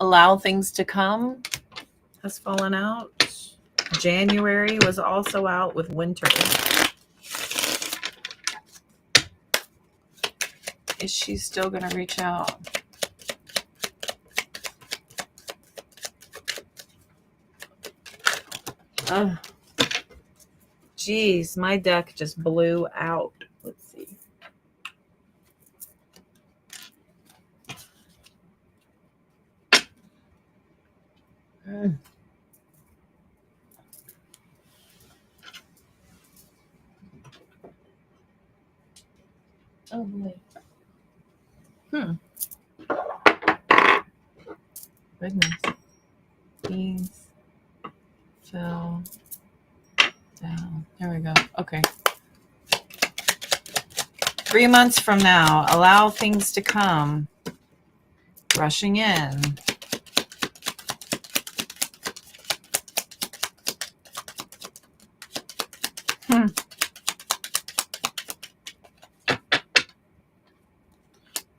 Allow things to come has fallen out. January was also out with winter. Is she still going to reach out? Oh, geez, my deck just blew out. Let's see. Oh boy. Goodness. These fell down. There we go. Okay. 3 months from now, allow things to come. Rushing in.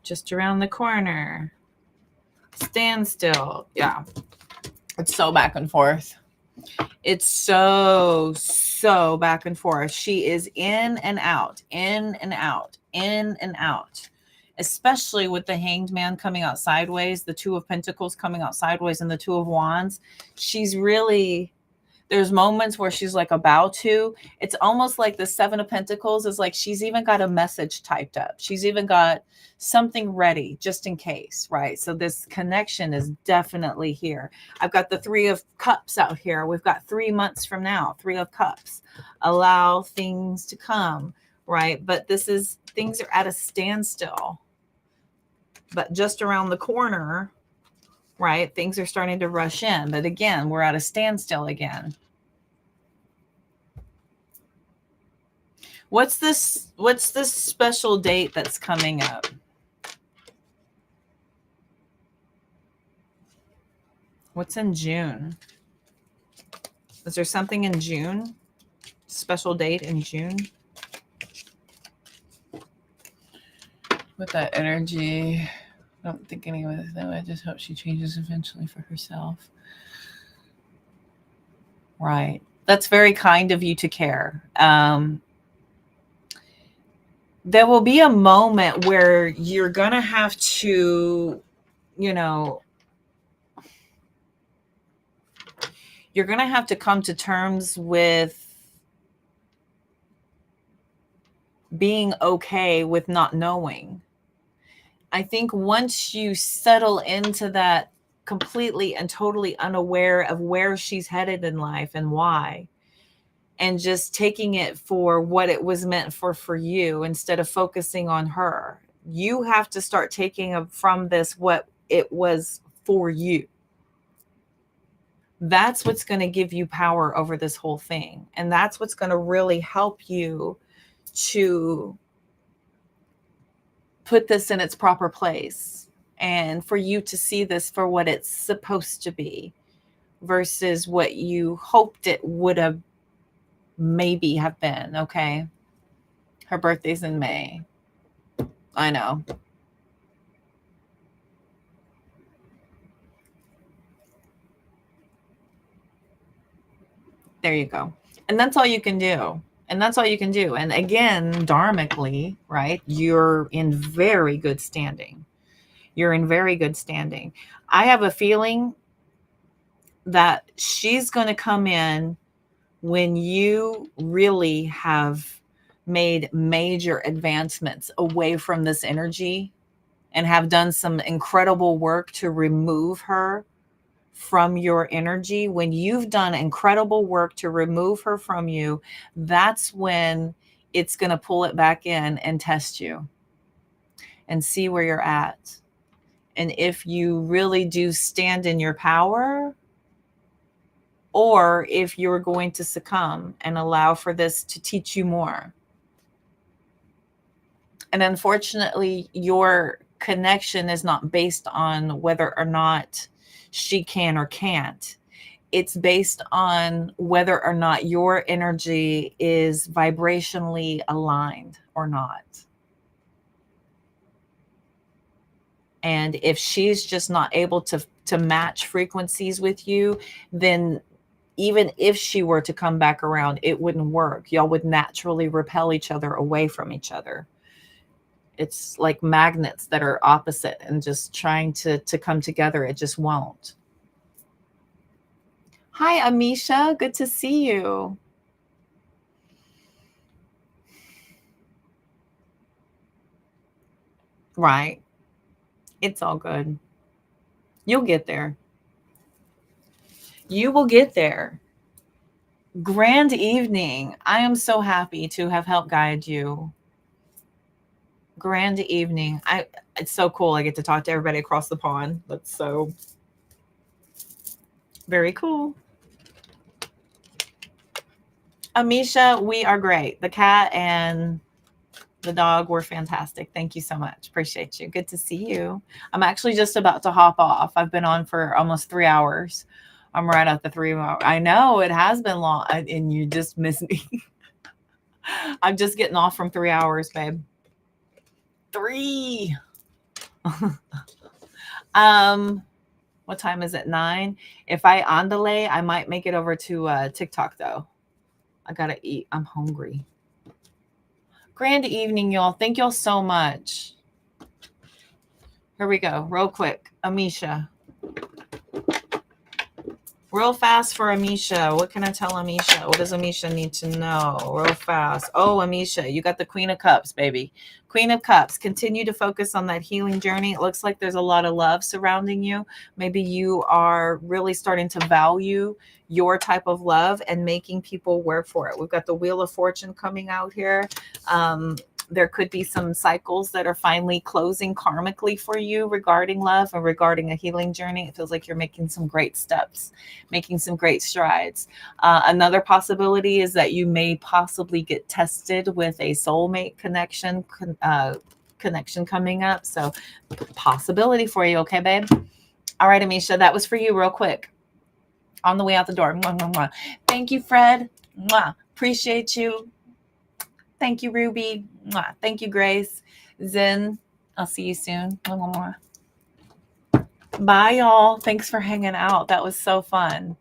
Just around the corner. Stand still. Yeah. It's so back and forth. It's so back and forth. She is in and out, in and out, in and out. Especially with the Hanged Man coming out sideways, the 2 of Pentacles coming out sideways, and the 2 of Wands. She's really... There's moments where she's like about to. It's almost like the 7 of Pentacles is like she's even got a message typed up. She's even got something ready just in case, right? So this connection is definitely here. I've got the 3 of Cups out here. We've got 3 months from now, 3 of Cups. Allow things to come, right? But this is, things are at a standstill. But just around the corner, right? Things are starting to rush in. But again, we're at a standstill again. What's this special date that's coming up? What's in June? Is there something in June? Special date in June? With that energy, I don't think anyone is though. I just hope she changes eventually for herself. Right. That's very kind of you to care. There will be a moment where you're going to have to, you know, you're going to have to come to terms with being okay with not knowing. I think once you settle into that completely and totally unaware of where she's headed in life and why, and just taking it for what it was meant for you instead of focusing on her, you have to start taking from this what it was for you. That's what's going to give you power over this whole thing. And that's what's going to really help you to put this in its proper place and for you to see this for what it's supposed to be versus what you hoped it would have maybe have been. Okay. Her birthday's in May. I know. There you go. And that's all you can do. And that's all you can do. And again, dharmically, right? You're in very good standing. You're in very good standing. I have a feeling that she's going to come in when you really have made major advancements away from this energy and have done some incredible work to remove her from your energy. When you've done incredible work to remove her from you, that's when it's going to pull it back in and test you and see where you're at. And if you really do stand in your power, or if you're going to succumb and allow for this to teach you more. And unfortunately, your connection is not based on whether or not she can or can't. It's based on whether or not your energy is vibrationally aligned or not. And if she's just not able to match frequencies with you, then even if she were to come back around, it wouldn't work. Y'all would naturally repel each other away from each other. It's like magnets that are opposite and just trying to come together. It just won't. Hi, Amisha. Good to see you. Right. It's all good. You'll get there. You will get there. Grand evening. I am so happy to have helped guide you. Grand evening. It's so cool. I get to talk to everybody across the pond. That's so very cool. Amisha, we are great. The cat and the dog were fantastic. Thank you so much. Appreciate you. Good to see you. I'm actually just about to hop off. I've been on for almost 3 hours. I'm right at the 3 hour. I know it has been long, and you just missed me. I'm just getting off from 3 hours, babe. 3. What time is it? 9. If I andale, I might make it over to TikTok though. I gotta eat. I'm hungry. Grand evening, y'all. Thank y'all so much. Here we go. Real quick. Amisha. Real fast for Amisha. What can I tell Amisha? What does Amisha need to know? Real fast. Oh, Amisha, you got the Queen of Cups, baby. Queen of Cups. Continue to focus on that healing journey. It looks like there's a lot of love surrounding you. Maybe you are really starting to value your type of love and making people work for it. We've got the Wheel of Fortune coming out here. There could be some cycles that are finally closing karmically for you regarding love and regarding a healing journey. It feels like you're making some great steps, making some great strides. Another possibility is that you may possibly get tested with a soulmate connection coming up. So possibility for you. Okay, babe? All right, Amisha, that was for you real quick. On the way out the door. Mwah, mwah, mwah. Thank you, Fred. Mwah. Appreciate you. Thank you, Ruby. Mwah. Thank you, Grace. Zen, I'll see you soon. Mwah, mwah. Bye, y'all. Thanks for hanging out. That was so fun.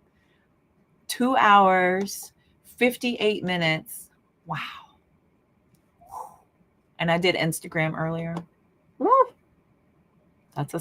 2 hours, 58 minutes. Wow. And I did Instagram earlier. Woo. That's a